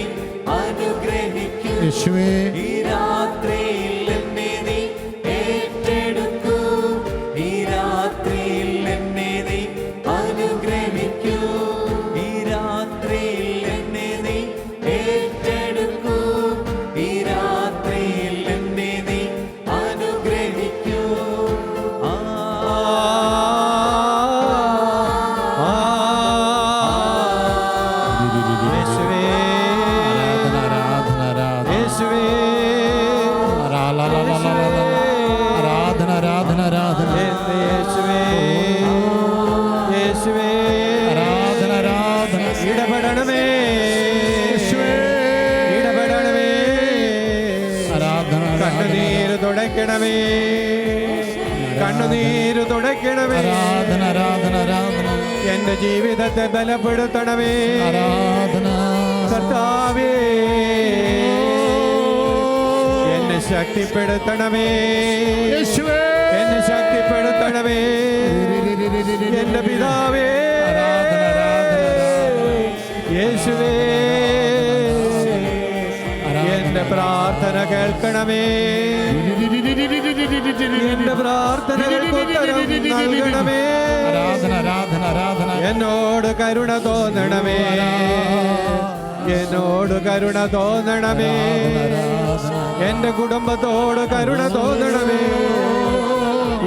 Speaker 2: അനുഗ്രഹിക്കൂ.
Speaker 5: യേശുവേ
Speaker 2: ഈ രാത്രിയിൽ എന്നെ നീ ഏറ്റെടുക്കൂ. ഈ രാത്രിയിൽ എന്നെ നീ അനുഗ്രഹിക്കൂ. ഈ രാത്രിയിൽ എന്നെ നീ ഏറ്റെടുക്കൂ. ഈ രാത്രിയിൽ എന്നെ നീ അനുഗ്രഹിക്കൂ.
Speaker 4: യേശുവേ
Speaker 5: ആരാധന ആരാധന
Speaker 4: യേശുവേ
Speaker 5: ആരാധന ആരാധന ആരാധന
Speaker 4: യേശുവേ യേശുവേ.
Speaker 5: ആരാധന ആരാധന
Speaker 4: ഇടപെടണമേ. ഇടപെടണമേ.
Speaker 5: ആരാധന
Speaker 4: കണ്ണുനീര് തുടയ്ക്കണമേ. കണ്ണുനീര് തുടയ്ക്കണമേ.
Speaker 5: ആരാധന ആരാധന ആരാധന
Speaker 4: എന്റെ ജീവിതത്തെ ബലപ്പെടുത്തണമേ.
Speaker 5: ആരാധന
Speaker 4: കർത്താവേ, എന്നെ ശക്തിപ്പെടുത്തണമേ.
Speaker 5: യേശുവേ
Speaker 4: എന്നെ ശക്തിപ്പെടുത്തണമേ. എന്റെ പിതാവേ, യേശുവേ, എന്റെ പ്രാർത്ഥന കേൾക്കണമേ. എന്റെ പ്രാർത്ഥനകൾക്ക് ഉത്തരം നൽകണമേ.
Speaker 5: ആരാധന ആരാധന ആരാധന
Speaker 4: എന്നോട് കരുണ തോന്നണമേ. എന്നോട് കരുണ തോന്നണമേ. എന്റെ കുടുംബത്തോട് കരുണ തോന്നണമേ.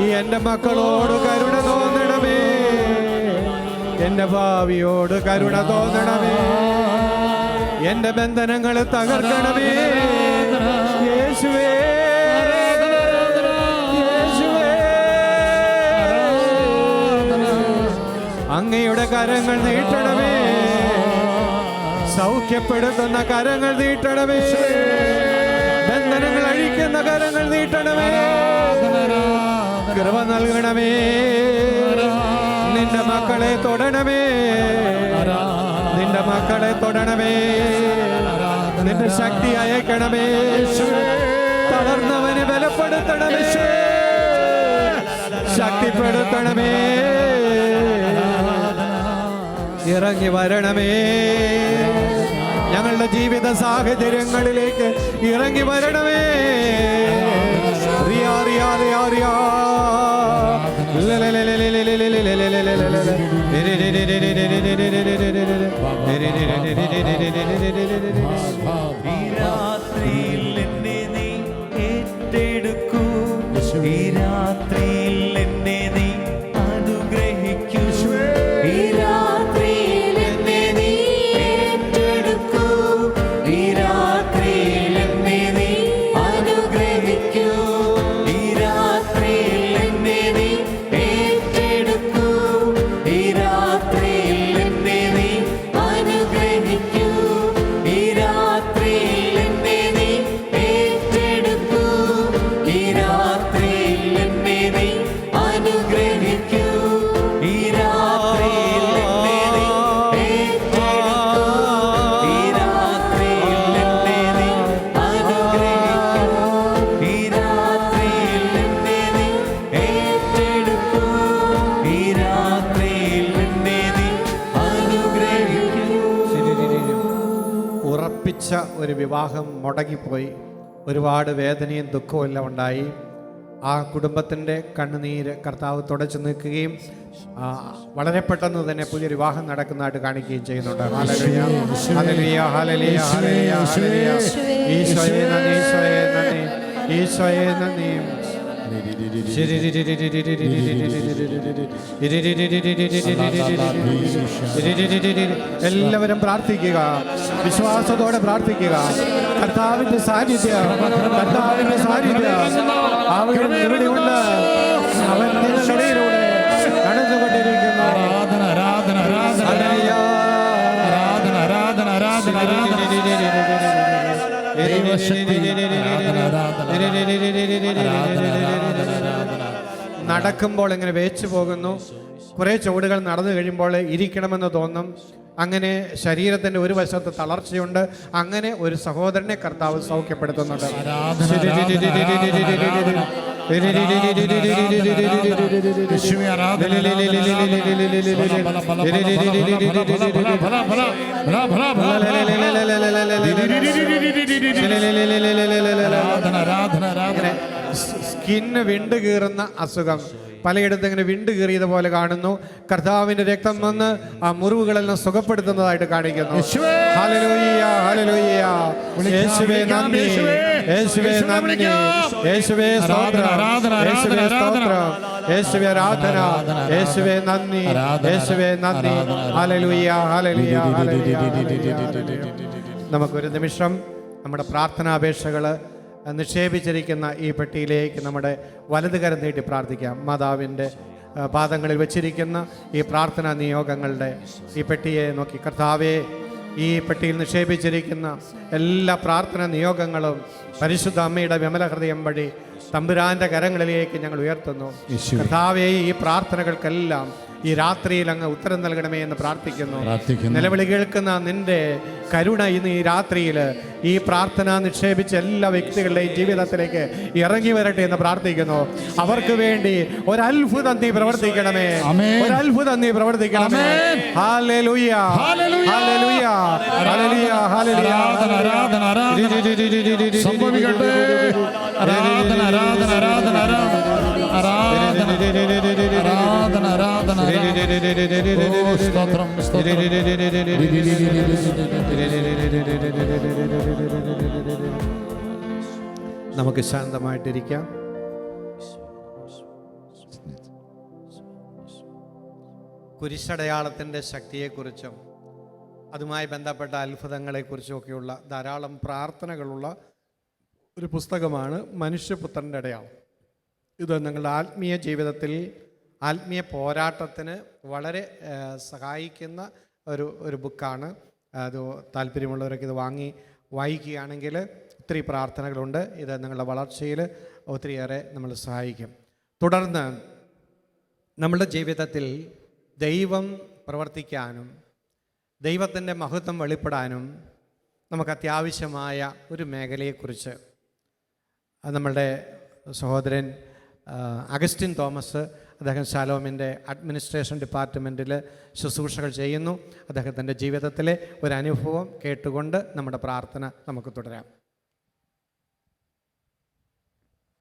Speaker 4: ഈ എന്റെ മക്കളോട് കരുണ തോന്നണമേ. എന്റെ ഭാവിയോട് കരുണ തോന്നണമേ. എന്റെ ബന്ധനങ്ങളെ തകർക്കണമേ. യേശുവേ യേശുവേ. അങ്ങയുടെ കരങ്ങൾ നീട്ടണമേ. സൗഖ്യപ്പെടുത്തുന്ന കരങ്ങൾ നീട്ടണമേ. ബന്ധനങ്ങൾ അഴിക്കുന്ന കരങ്ങൾ നീട്ടണമേ. കൃപ നൽകണമേ. നിന്റെ മക്കളെ തൊടണമേ. നിന്റെ മക്കളെ തൊടണമേ. നിന്റെ ശക്തി അയക്കണമേ. തളർന്നവനെ ബലപ്പെടുത്തണമേ. ശക്തിപ്പെടുത്തണമേ. ഇറങ്ങി വരണമേ. ഞങ്ങളുടെ ജീവിത സാഹചര്യങ്ങളിലേക്ക് ഇറങ്ങി വരണമേ. റിയാ റിയാ റിയാ റിയാ.
Speaker 2: ഈ രാത്രിയിൽ എന്നെ നീ ഏറ്റെടുക്കൂ. ഈ രാത്രിയിൽ എന്നെ നീ അനുഗ്രഹിക്കൂ. ഈ രാത്രിയിൽ എന്നെ നീ ഏറ്റെടുക്കൂ. ഈ രാത്രിയിൽ എന്നെ നീ അനുഗ്രഹിക്കൂ. ഈ രാത്രിയിൽ എന്നെ നീ ഏറ്റെടുക്കൂ. ഈ രാത്രിയിൽ എന്നെ നീ അനുഗ്രഹിക്കൂ. ഈ രാത്രിയിൽ
Speaker 4: ഉറപ്പിച്ച ഒരു വിവാഹം മുടങ്ങിപ്പോയി. ഒരുപാട് വേദനയും ദുഃഖവും എല്ലാം ഉണ്ടായി. ആ കുടുംബത്തിൻ്റെ കണ്ണുനീര് കർത്താവ് തുടച്ചു നിൽക്കുകയും വളരെ പെട്ടെന്ന് തന്നെ പുതിയൊരു വിവാഹം നടക്കുന്നതായിട്ട് കാണിക്കുകയും ചെയ്യുന്നുണ്ട്. Hallelujah, hallelujah, hallelujah, hallelujah, hallelujah. ഈശോയെ നന്ദി, ഈശോയെ നന്ദി, ഈശോയെ നന്ദി. എല്ലാവരും പ്രാർത്ഥിക്കുക, വിശ്വാസത്തോടെ പ്രാർത്ഥിക്കുക. കർത്താവിന്റെ സാന്നിധ്യം, കർത്താവിന്റെ സാന്നിധ്യം അവൻ ഇവിടെയുണ്ട്. അവൻ നിങ്ങളുടെ ഇടയിലൂടെ നടന്നുകൊണ്ടിരിക്കുന്നു.
Speaker 5: ആരാധന ആരാധന ആരാധന ആരാധന ആരാധന ആരാധന ദൈവശക്തി
Speaker 4: നടക്കുമ്പോൾ ഇങ്ങനെ വേച്ചു പോകുന്നു. കുറേ ചുവടുകൾ നടന്നു കഴിയുമ്പോൾ ഇരിക്കണമെന്ന് തോന്നും. അങ്ങനെ ശരീരത്തിൻ്റെ ഒരു വശത്ത് തളർച്ചയുണ്ട്. അങ്ങനെ ഒരു സഹോദരനെ കർത്താവ് സൗഖ്യപ്പെടുത്തുന്നുണ്ട്. സ്കിന്ന് വിണ്ടു കീറുന്ന അസുഖം പലയിടത്തും ഇങ്ങനെ വിണ്ടു കീറിയതുപോലെ കാണുന്നു. കർത്താവിന്റെ രക്തം വന്ന് ആ മുറിവുകളെല്ലാം സുഖപ്പെടുത്തുന്നതായിട്ട് കാണിക്കുന്നു. Hallelujah, hallelujah. യേശുവേ നന്ദി, യേശുവേ നന്ദി, യേശുവേ സ്തോത്രം, യേശുവേ സ്തോത്രം, യേശുവേ ആരാധന, യേശുവേ നന്ദി, യേശുവേ നന്ദി. Hallelujah, hallelujah, hallelujah. നമുക്കൊരു നിമിഷം നമ്മുടെ പ്രാർത്ഥനാപേക്ഷകൾ നിക്ഷേപിച്ചിരിക്കുന്ന ഈ പെട്ടിയിലേക്ക് നമ്മുടെ വലതുകരം നീട്ടി പ്രാർത്ഥിക്കാം. മാതാവിൻ്റെ പാദങ്ങളിൽ വച്ചിരിക്കുന്ന ഈ പ്രാർത്ഥനാ നിയോഗങ്ങളുടെ ഈ പെട്ടിയെ നോക്കി, കർത്താവേ, ഈ പെട്ടിയിൽ നിക്ഷേപിച്ചിരിക്കുന്ന എല്ലാ പ്രാർത്ഥനാ നിയോഗങ്ങളും പരിശുദ്ധ അമ്മയുടെ വിമല ഹൃദയം വഴി തമ്പുരാന്റെ കരങ്ങളിലേക്ക് ഞങ്ങൾ ഉയർത്തുന്നു. കർത്താവേ, ഈ പ്രാർത്ഥനകൾക്കെല്ലാം ഈ രാത്രിയിൽ അങ്ങ് ഉത്തരം നൽകണമേ എന്ന് പ്രാർത്ഥിക്കുന്നു. നിലവിളി കേൾക്കുന്ന നിന്റെ കരുണ ഇന്ന് ഈ രാത്രിയിൽ ഈ പ്രാർത്ഥന നിക്ഷേപിച്ച എല്ലാ വ്യക്തികളുടെയും ജീവിതത്തിലേക്ക് ഇറങ്ങി വരട്ടെ എന്ന് പ്രാർത്ഥിക്കുന്നു. അവർക്ക് വേണ്ടി ഒരത്ഭുതം നീ പ്രവർത്തിക്കണമേ, ഒരത്ഭുതം നീ പ്രവർത്തിക്കണമേ. Hallelujah, hallelujah, hallelujah, hallelujah.
Speaker 5: സംഭവിക്കട്ടെ. ആരാധന ആരാധന ആരാധന ആരാധന ആരാധന ആരാധന സ്തോത്രം സ്തോത്രം.
Speaker 4: നമുക്ക് ശാന്തമായിട്ടിരിക്കാം. കുരിശടയാളത്തിൻ്റെ ശക്തിയെക്കുറിച്ചും അതുമായി ബന്ധപ്പെട്ട അത്ഭുതങ്ങളെക്കുറിച്ചുമൊക്കെയുള്ള ധാരാളം പ്രാർത്ഥനകളുള്ള ഒരു പുസ്തകമാണ് മനുഷ്യപുത്രൻ്റെ അടയാളം. ഇത് നിങ്ങളുടെ ആത്മീയ ജീവിതത്തിൽ, ആത്മീയ പോരാട്ടത്തിന് വളരെ സഹായിക്കുന്ന ഒരു ബുക്കാണ്. അത് താല്പര്യമുള്ളവരൊക്കെ ഇത് വായിക്കുകയാണെങ്കിൽ ഒത്തിരി പ്രാർത്ഥനകളുണ്ട്. ഇത് നിങ്ങളുടെ വളർച്ചയിൽ ഒത്തിരിയേറെ നമ്മൾ സഹായിക്കും. തുടർന്ന് നമ്മുടെ ജീവിതത്തിൽ ദൈവം പ്രവർത്തിക്കാനും ദൈവത്തിൻ്റെ മഹത്വം വെളിപ്പെടാനും നമുക്ക് അത്യാവശ്യമായ ഒരു മേഖലയെക്കുറിച്ച് നമ്മളുടെ സഹോദരൻ അഗസ്റ്റിൻ തോമസ്, അദ്ദേഹം ശാലോമിൻ്റെ അഡ്മിനിസ്ട്രേഷൻ ഡിപ്പാർട്ട്മെൻറ്റിൽ ശുശ്രൂഷകൾ ചെയ്യുന്നു. അദ്ദേഹത്തിൻ്റെ ജീവിതത്തിലെ ഒരു അനുഭവം കേട്ടുകൊണ്ട് നമ്മുടെ പ്രാർത്ഥന നമുക്ക് തുടരാം.